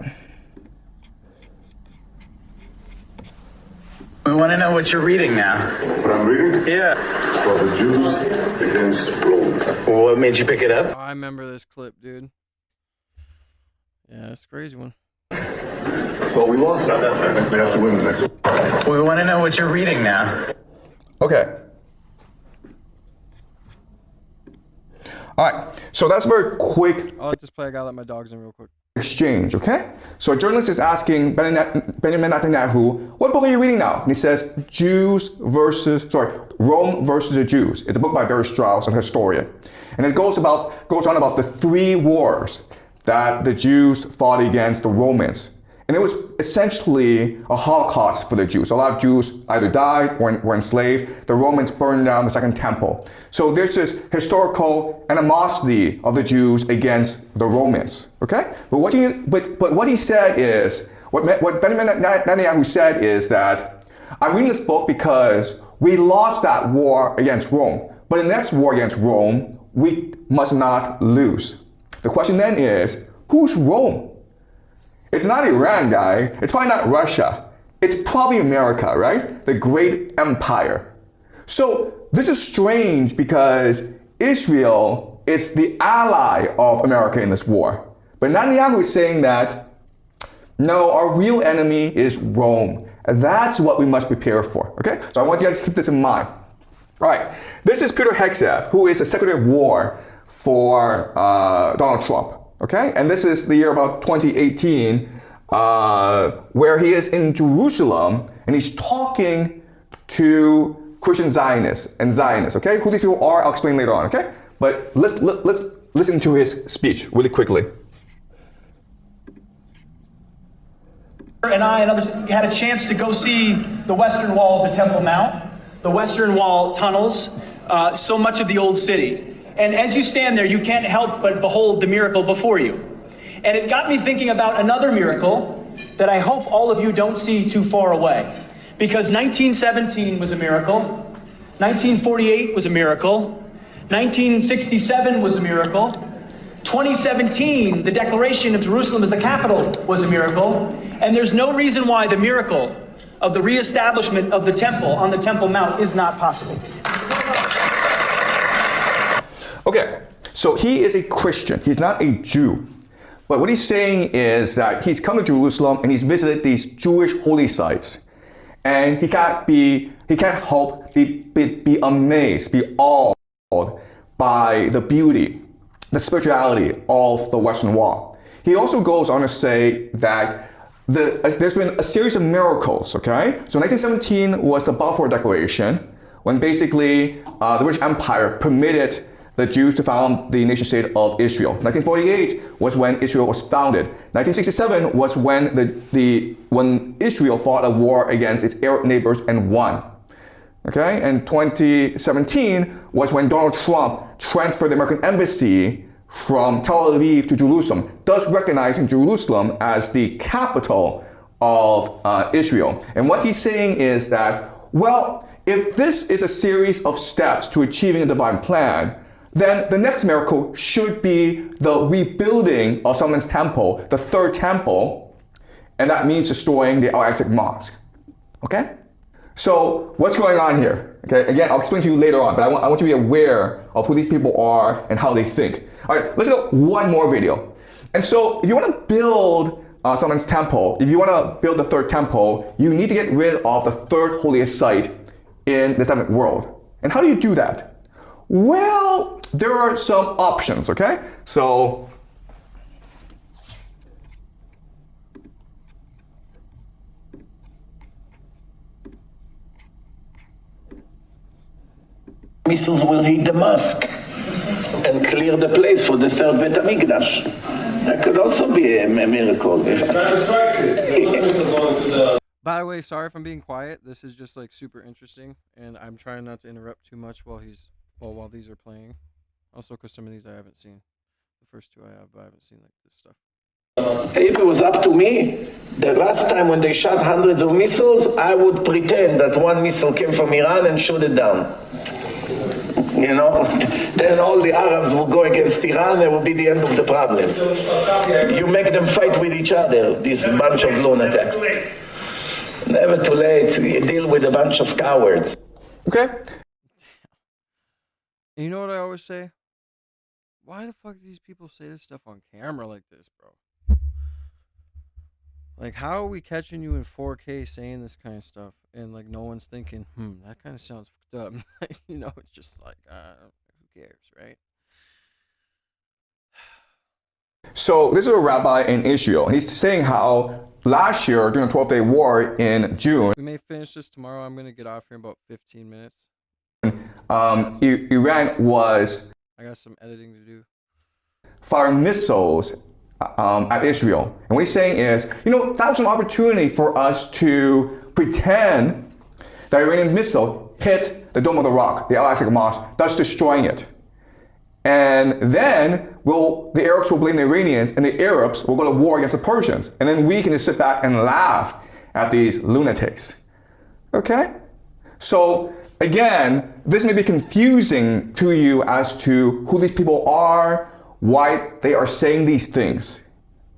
We want to know what you're reading now. What I'm reading? Yeah. It's called The Jews Against Rome. What made you pick it up? Oh, I remember this clip, dude. Yeah, it's a crazy one. Well, we lost that. I think we have to win the next one. We want to know what you're reading now. Okay. All right. So that's very quick. I'll let this play. I gotta let my dogs in real quick. Exchange, okay? So a journalist is asking Benjamin Netanyahu, what book are you reading now? And he says, Rome versus the Jews. It's a book by Barry Strauss, a historian. And it goes on about the three wars that the Jews fought against the Romans. And it was essentially a Holocaust for the Jews. A lot of Jews either died or were enslaved. The Romans burned down the Second Temple. So there's this historical animosity of the Jews against the Romans. Okay? But what he said is, what Benjamin Netanyahu said is that, I'm reading this book because we lost that war against Rome. But in the next war against Rome, we must not lose. The question then is, who's Rome? It's not Iran, guy. It's probably not Russia. It's probably America, right? The great empire. So this is strange because Israel is the ally of America in this war. But Netanyahu is saying that, no, our real enemy is Rome. That's what we must prepare for, okay? So I want you guys to keep this in mind. All right, this is Peter Hegseth, who is the Secretary of War for Donald Trump. Okay, and this is the year about 2018, where he is in Jerusalem and he's talking to Christian Zionists. Okay, who these people are, I'll explain later on. Okay, but let's listen to his speech really quickly. and I and others had a chance to go see the Western Wall of the Temple Mount, the Western Wall tunnels, so much of the old city. And as you stand there, you can't help but behold the miracle before you. And it got me thinking about another miracle that I hope all of you don't see too far away. Because 1917 was a miracle, 1948 was a miracle, 1967 was a miracle, 2017, the declaration of Jerusalem as the capital was a miracle, and there's no reason why the miracle of the reestablishment of the temple on the Temple Mount is not possible. Okay, so he is a Christian. He's not a Jew. But what he's saying is that he's come to Jerusalem and he's visited these Jewish holy sites. And he can't help be amazed, be awed by the beauty, the spirituality of the Western Wall. He also goes on to say that there's been a series of miracles, okay? So 1917 was the Balfour Declaration, when basically the British Empire permitted the Jews to found the nation state of Israel. 1948 was when Israel was founded. 1967 was when Israel fought a war against its Arab neighbors and won. Okay, and 2017 was when Donald Trump transferred the American embassy from Tel Aviv to Jerusalem, thus recognizing Jerusalem as the capital of Israel. And what he's saying is that, well, if this is a series of steps to achieving a divine plan, then the next miracle should be the rebuilding of Solomon's temple, the third temple, and that means destroying the Al-Aqsa Mosque. Okay? So what's going on here? Okay, again, I'll explain to you later on, but I want you to be aware of who these people are and how they think. All right, let's go one more video. And so if you want to build Solomon's temple, if you want to build the third temple, you need to get rid of the third holiest site in the Islamic world. And how do you do that? Well, there are some options, okay? So missiles will hit the mosque and clear the place for the third Bet HaMikdash. That could also be a miracle. By the way, sorry if I'm being quiet. This is just like super interesting, and I'm trying not to interrupt too much while these are playing. Also, because some of these I haven't seen. The first two I have, but I haven't seen like this stuff. If it was up to me, the last time when they shot hundreds of missiles, I would pretend that one missile came from Iran and shoot it down. You know, then all the Arabs will go against Iran, and will be the end of the problems. You make them fight with each other, this bunch of lunatics. Never too late, you deal with a bunch of cowards. Okay. And you know what I always say? Why the fuck do these people say this stuff on camera like this, bro? Like, how are we catching you in 4K saying this kind of stuff, and like no one's thinking, that kind of sounds fucked up. You know, it's just like, who cares, right? So this is a rabbi in Israel, and he's saying how last year during the 12-day war in June, we may finish this tomorrow. I'm gonna get off here in about 15 minutes. Iran was I got some editing to do. Firing missiles at Israel. And what he's saying is, you know, that was an opportunity for us to pretend that Iranian missile hit the Dome of the Rock, the Al-Aqsa Mosque, thus destroying it. And then the Arabs will blame the Iranians, and the Arabs will go to war against the Persians. And then we can just sit back and laugh at these lunatics. Okay? So again, this may be confusing to you as to who these people are, why they are saying these things.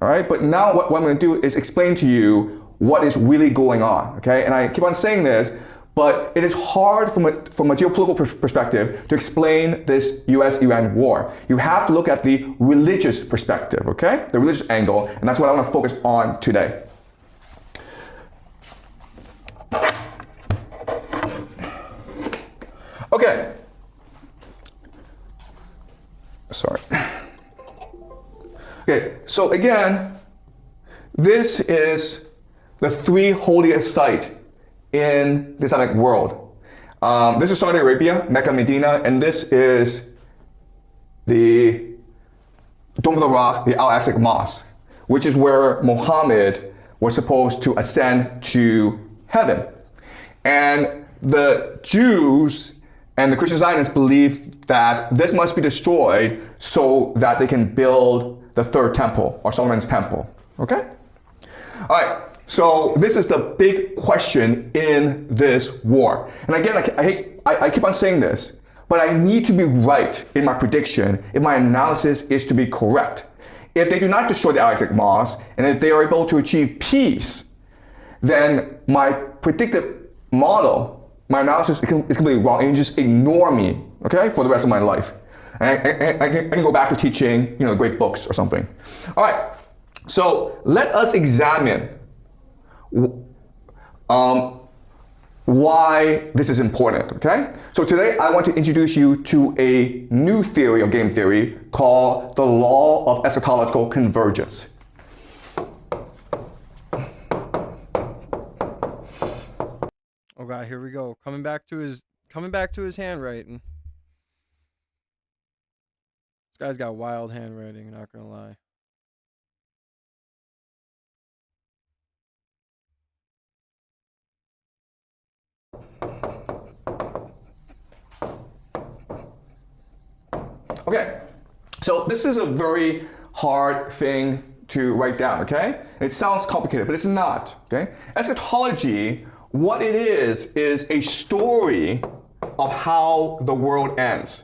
All right? But now what I'm going to do is explain to you what is really going on. Okay? And I keep on saying this, but it is hard from a geopolitical perspective to explain this US-Iran war. You have to look at the religious perspective, okay? The religious angle, and that's what I want to focus on today. Okay. Sorry. Okay, so again, this is the three holiest sites in the Islamic world. This is Saudi Arabia, Mecca, Medina, and this is the Dome of the Rock, the Al-Aqsa Mosque, which is where Muhammad was supposed to ascend to heaven. And the Jews and the Christian Zionists believe that this must be destroyed so that they can build the third temple, or Solomon's temple. Okay? All right. So this is the big question in this war. And again, I keep on saying this, but I need to be right in my prediction if my analysis is to be correct. If they do not destroy the Alexandric Mosque, and if they are able to achieve peace, then my predictive model, my analysis is completely wrong, and you just ignore me, okay, for the rest of my life. And I can go back to teaching, great books or something. All right, so let us examine why this is important, okay? So today I want to introduce you to a new theory of game theory called the law of eschatological convergence. Oh God, here we go. Coming back to his handwriting. This guy's got wild handwriting, not gonna lie. Okay, so this is a very hard thing to write down, okay? It sounds complicated, but it's not, okay? Eschatology, what it is a story of how the world ends.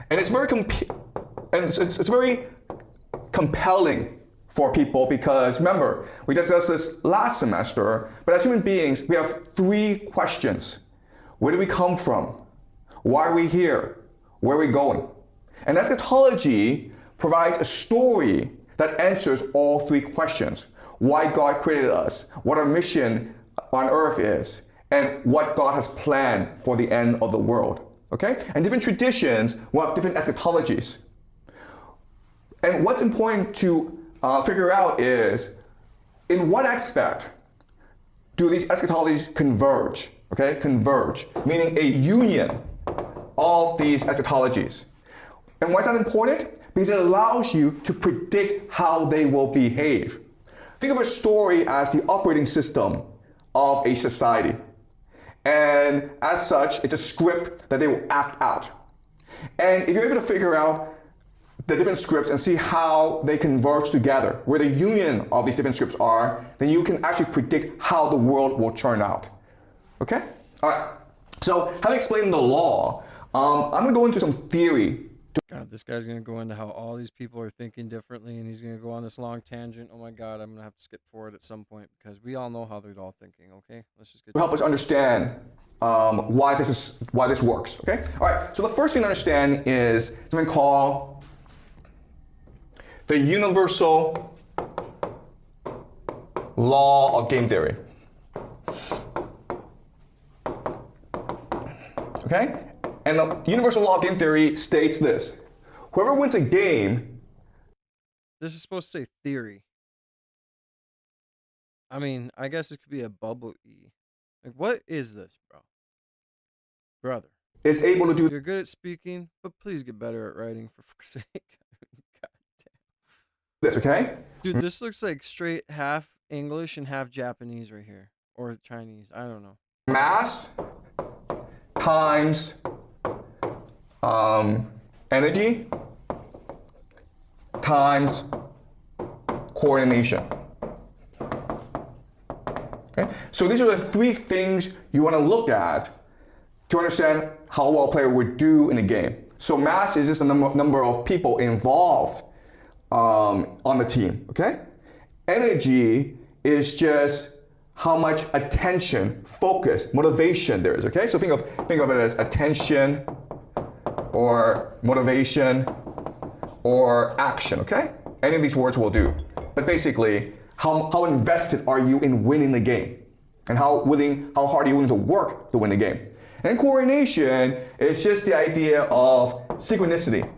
And it's very it's very compelling for people because, remember, we discussed this last semester, but as human beings, we have 3 questions. Where do we come from? Why are we here? Where are we going? And eschatology provides a story that answers all 3 questions. Why God created us, what our mission on earth is, and what God has planned for the end of the world. Okay? And different traditions will have different eschatologies. And what's important to figure out is, in what aspect do these eschatologies converge? Okay? Converge, meaning a union of these eschatologies. And why is that important? Because it allows you to predict how they will behave. Think of a story as the operating system of a society. And as such, it's a script that they will act out. And if you're able to figure out the different scripts and see how they converge together, where the union of these different scripts are, then you can actually predict how the world will turn out. Okay? All right. So having explained the law, I'm going to go into some theory. God, this guy's going to go into how all these people are thinking differently, and he's going to go on this long tangent. Oh my God, I'm going to have to skip forward at some point because we all know how they're all thinking, okay? Let's just get to help us understand why this works, okay? All right, so the first thing to understand is something called the universal law of game theory. Okay? And the universal law of game theory states this. Whoever wins a game... This is supposed to say theory. I mean, I guess it could be a bubble E. Like, what is this, bro? Brother. Is able to do... You're good at speaking, but please get better at writing, for fuck's sake. God damn. This, okay? Dude, this looks like straight half English and half Japanese right here. Or Chinese. I don't know. Mass times... energy times coordination. Okay? So these are the 3 things you want to look at to understand how well a player would do in a game. So mass is just the number of people involved on the team. Okay? Energy is just how much attention, focus, motivation there is. Okay? So think of it as attention, or motivation, or action, okay? Any of these words will do. But basically, how invested are you in winning the game? And how hard are you willing to work to win the game? And coordination is just the idea of synchronicity.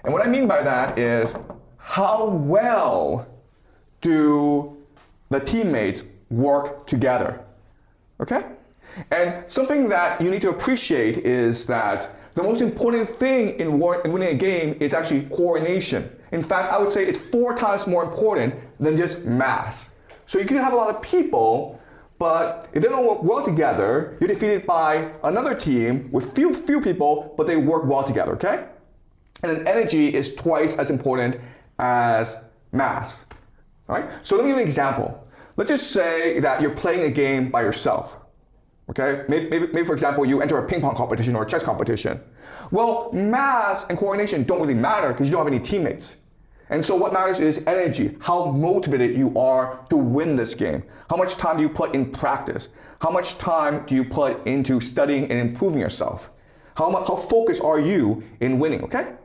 And what I mean by that is, how well do the teammates work together? Okay? And something that you need to appreciate is that the most important thing in winning a game is actually coordination. In fact, I would say it's 4 times more important than just mass. So you can have a lot of people, but if they don't work well together, you're defeated by another team with few people, but they work well together, okay? And then energy is twice as important as mass, all right? So let me give you an example. Let's just say that you're playing a game by yourself, okay? Maybe for example, you enter a ping pong competition or a chess competition. Well, mass and coordination don't really matter because you don't have any teammates. And so what matters is energy, how motivated you are to win this game. How much time do you put in practice? How much time do you put into studying and improving yourself? How focused are you in winning, okay?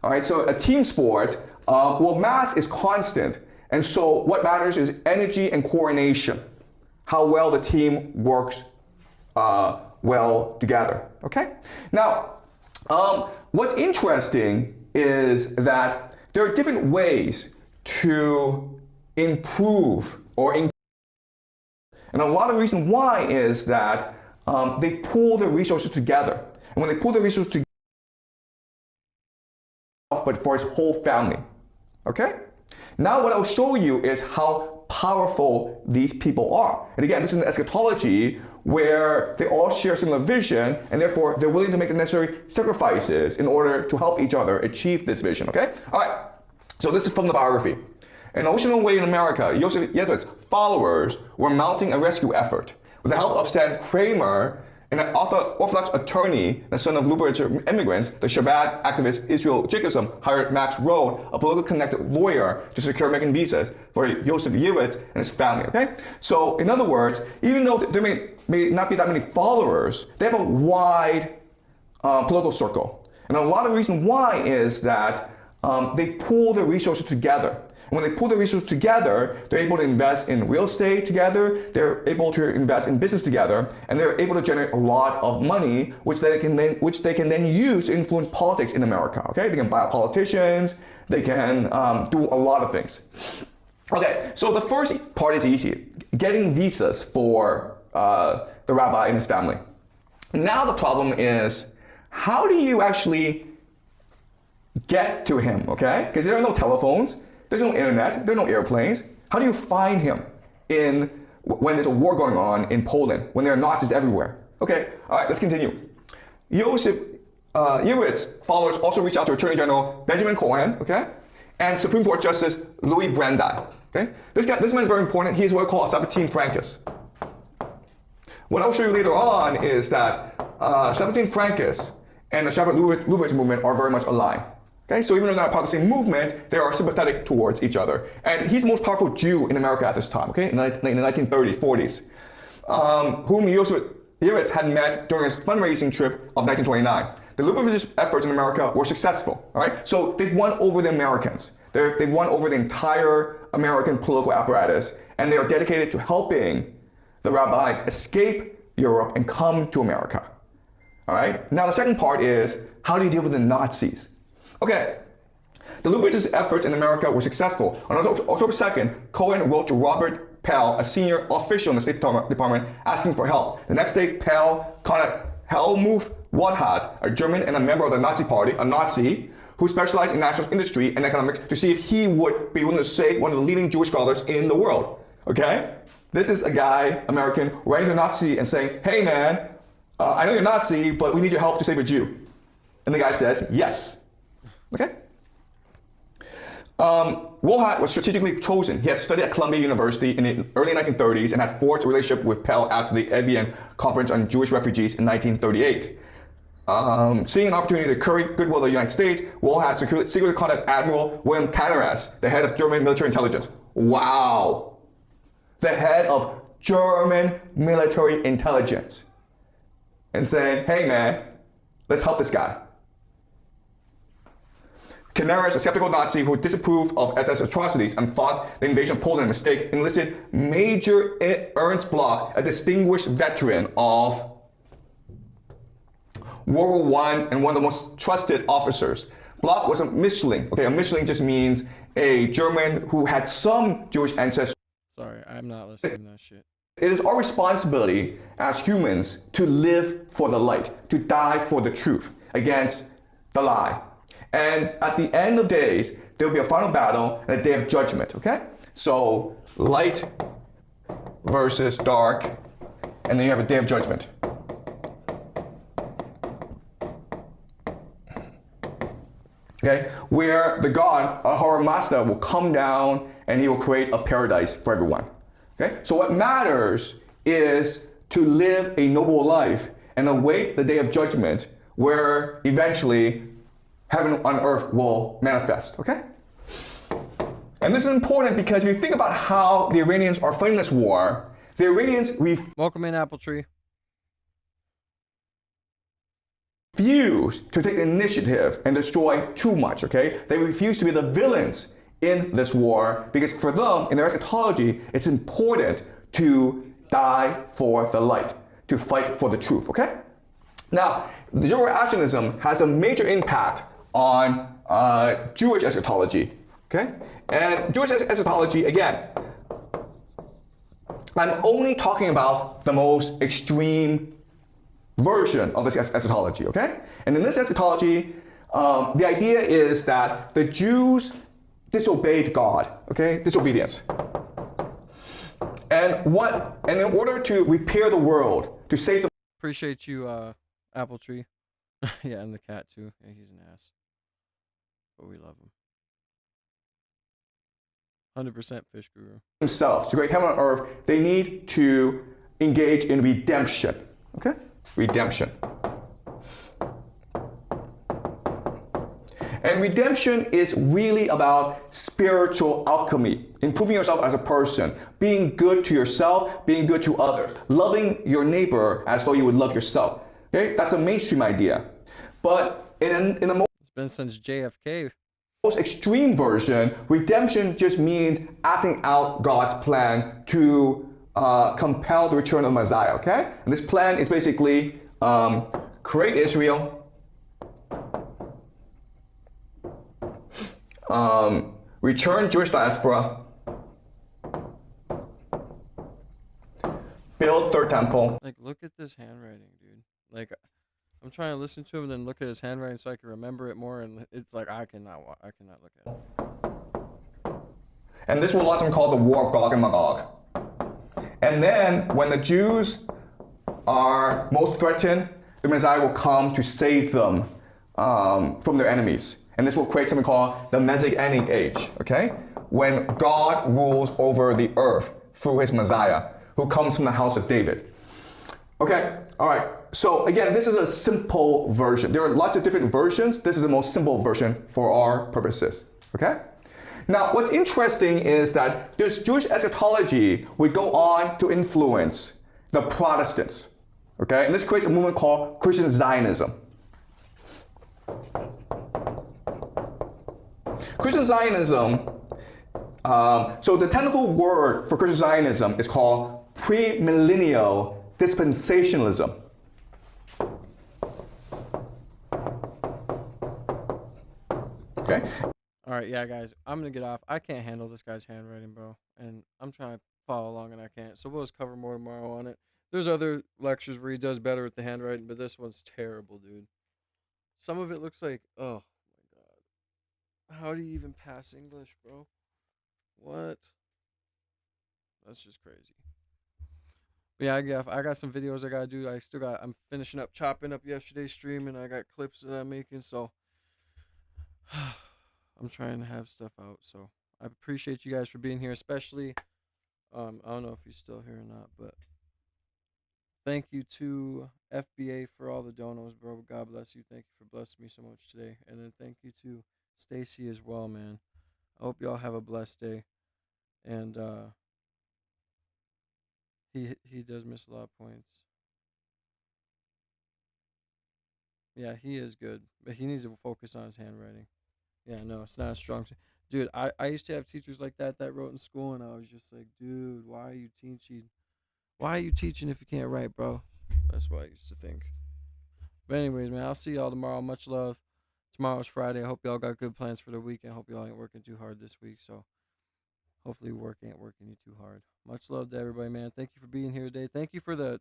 All right, so a team sport, well, mass is constant. And so what matters is energy and coordination, how well the team works well together, okay? Now, what's interesting is that there are different ways to improve or and a lot of the reason why is that they pool the resources together. And when they pool the resources together, but for his whole family, okay? Now what I'll show you is how powerful these people are. And again, this is an eschatology where they all share similar vision and therefore they're willing to make the necessary sacrifices in order to help each other achieve this vision, okay? All right, so this is from the biography. In an ocean away in America, Jesuits' followers were mounting a rescue effort. With the help of Stan Kramer, an Orthodox attorney, the son of liberator immigrants, the Shabbat activist Israel Jacobson hired Max Rowe, a politically connected lawyer, to secure American visas for Joseph Yewitz and his family, okay? So in other words, even though there may not be that many followers, they have a wide political circle. And a lot of the reason why is that they pool their resources together. When they pull the resources together, they're able to invest in real estate together, they're able to invest in business together, and they're able to generate a lot of money, which they can then use to influence politics in America, okay? They can buy out politicians, they can do a lot of things. Okay, so the first part is easy, getting visas for the rabbi and his family. Now the problem is, how do you actually get to him, okay? Because there are no telephones, there's no internet, there are no airplanes. How do you find him when there's a war going on in Poland, when there are Nazis everywhere? Okay, all right, let's continue. Joseph Yewitz followers also reached out to Attorney General Benjamin Cohen, okay, and Supreme Court Justice Louis Brandeis, okay? This man is very important. He's what we call a Sabatine Francus. What I'll show you later on is that Sabatine Francus and the Shabbat Lubavitch movement are very much aligned. Okay, so even though they're not part of the same movement, they are sympathetic towards each other. And he's the most powerful Jew in America at this time, okay, in the 1930s, 40s, whom Joseph Yewitz had met during his fundraising trip of 1929. The Lubavitch efforts in America were successful, all right? So they've won over the Americans. They've won over the entire American political apparatus, and they are dedicated to helping the rabbi escape Europe and come to America, all right? Now the second part is, how do you deal with the Nazis? Okay, the Lubavitch's efforts in America were successful. On October 2nd, Cohen wrote to Robert Pell, a senior official in the State Department, asking for help. The next day, Pell contacted Helmuth Rothschild, a German and a member of the Nazi Party, a Nazi, who specialized in national industry and economics, to see if he would be willing to save one of the leading Jewish scholars in the world. Okay? This is a guy, American, writing to a Nazi and saying, hey man, I know you're Nazi, but we need your help to save a Jew. And the guy says, yes. Okay? Rothschild was strategically chosen. He had studied at Columbia University in the early 1930s and had forged a relationship with Pell after the Evian Conference on Jewish Refugees in 1938. Seeing an opportunity to curry goodwill of the United States, Rothschild secretly contacted Admiral William Candace, the head of German military intelligence. Wow! The head of German military intelligence. And saying, hey man, let's help this guy. Candace, a skeptical Nazi who disapproved of SS atrocities and thought the invasion of Poland a mistake, enlisted Major Ernst Bloch, a distinguished veteran of World War I and one of the most trusted officers. Bloch was a Mischling. Okay, a Mischling just means a German who had some Jewish ancestry. Sorry, I'm not listening to that shit. It is our responsibility as humans to live for the light, to die for the truth. against the lie. And at the end of days, there will be a final battle and a day of judgment, okay? So light versus dark, and then you have a day of judgment. Okay, where the God, our master, will come down and he will create a paradise for everyone. Okay, so what matters is to live a noble life and await the day of judgment where eventually heaven on earth will manifest. Okay? And this is important because if you think about how the Iranians are fighting this war, the Iranians welcome in, Apple Tree. Refuse to take the initiative and destroy too much, okay? They refuse to be the villains in this war because for them, in their eschatology, it's important to die for the light, to fight for the truth, okay? Now, Zoroastrianism has a major impact on Jewish eschatology, okay? And Jewish eschatology, again, I'm only talking about the most extreme version of this eschatology, okay? And in this eschatology, the idea is that the Jews disobeyed God, okay? Disobedience. And in order to repair the world, to save the... Appreciate you, Apple Tree. Yeah, and the cat too. Yeah, he's an ass. But we love him. 100% fish guru. Themselves, to create heaven on earth, they need to engage in redemption, okay? Redemption. And redemption is really about spiritual alchemy, improving yourself as a person, being good to yourself, being good to others, loving your neighbor as though you would love yourself. Okay, that's a mainstream idea. But in the most, it's been since JFK. Most extreme version, redemption just means acting out God's plan to compel the return of the Messiah, okay? And this plan is basically create Israel, return Jewish diaspora, build third temple. Like, look at this handwriting, dude. Like, I'm trying to listen to him and then look at his handwriting so I can remember it more, and it's like I cannot look at it. And this will often called the War of Gog and Magog. And then, when the Jews are most threatened, the Messiah will come to save them from their enemies. And this will create something called the Messianic age, okay? When God rules over the earth through his Messiah, who comes from the house of David. Okay, all right. So again, this is a simple version. There are lots of different versions. This is the most simple version for our purposes, okay? Now, what's interesting is that this Jewish eschatology would go on to influence the Protestants, okay? And this creates a movement called Christian Zionism. Christian Zionism, so the technical word for Christian Zionism is called premillennial dispensationalism. Okay. All right, yeah, guys, I'm gonna get off. I can't handle this guy's handwriting, bro, and I'm trying to follow along and I can't. So we'll just cover more tomorrow on it. There's other lectures where he does better with the handwriting, but this one's terrible, dude. Some of it looks like, oh my god, how do you even pass English, bro? What? That's just crazy. But yeah, I got some videos I gotta do. I'm finishing up chopping up yesterday's stream, and I got clips that I'm making, so I'm trying to have stuff out. So I appreciate you guys for being here, especially I don't know if he's still here or not, but thank you to FBA for all the donos, bro. God bless you. Thank you for blessing me so much today. And then thank you to Stacy as well, man. I hope y'all have a blessed day. And he does miss a lot of points. Yeah, he is good, but he needs to focus on his handwriting. Yeah, no, it's not as strong. Dude, I used to have teachers like that wrote in school, and I was just like, dude, why are you teaching? Why are you teaching if you can't write, bro? That's what I used to think. But anyways, man, I'll see y'all tomorrow. Much love. Tomorrow's Friday. I hope y'all got good plans for the weekend. I hope y'all ain't working too hard this week, so hopefully work ain't working you too hard. Much love to everybody, man. Thank you for being here today. Thank you for the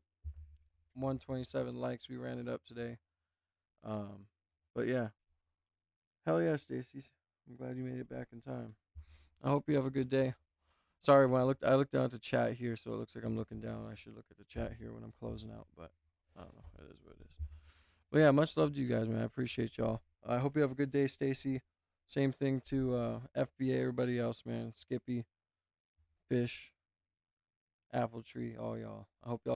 127 likes. We ran it up today. But yeah. Hell yeah, Stacy. I'm glad you made it back in time. I hope you have a good day. Sorry, when I looked down at the chat here, so it looks like I'm looking down. I should look at the chat here when I'm closing out, but I don't know. It is what it is. But yeah, much love to you guys, man. I appreciate y'all. I hope you have a good day, Stacy. Same thing to FBA, everybody else, man. Skippy, Fish, Apple Tree, all y'all. I hope y'all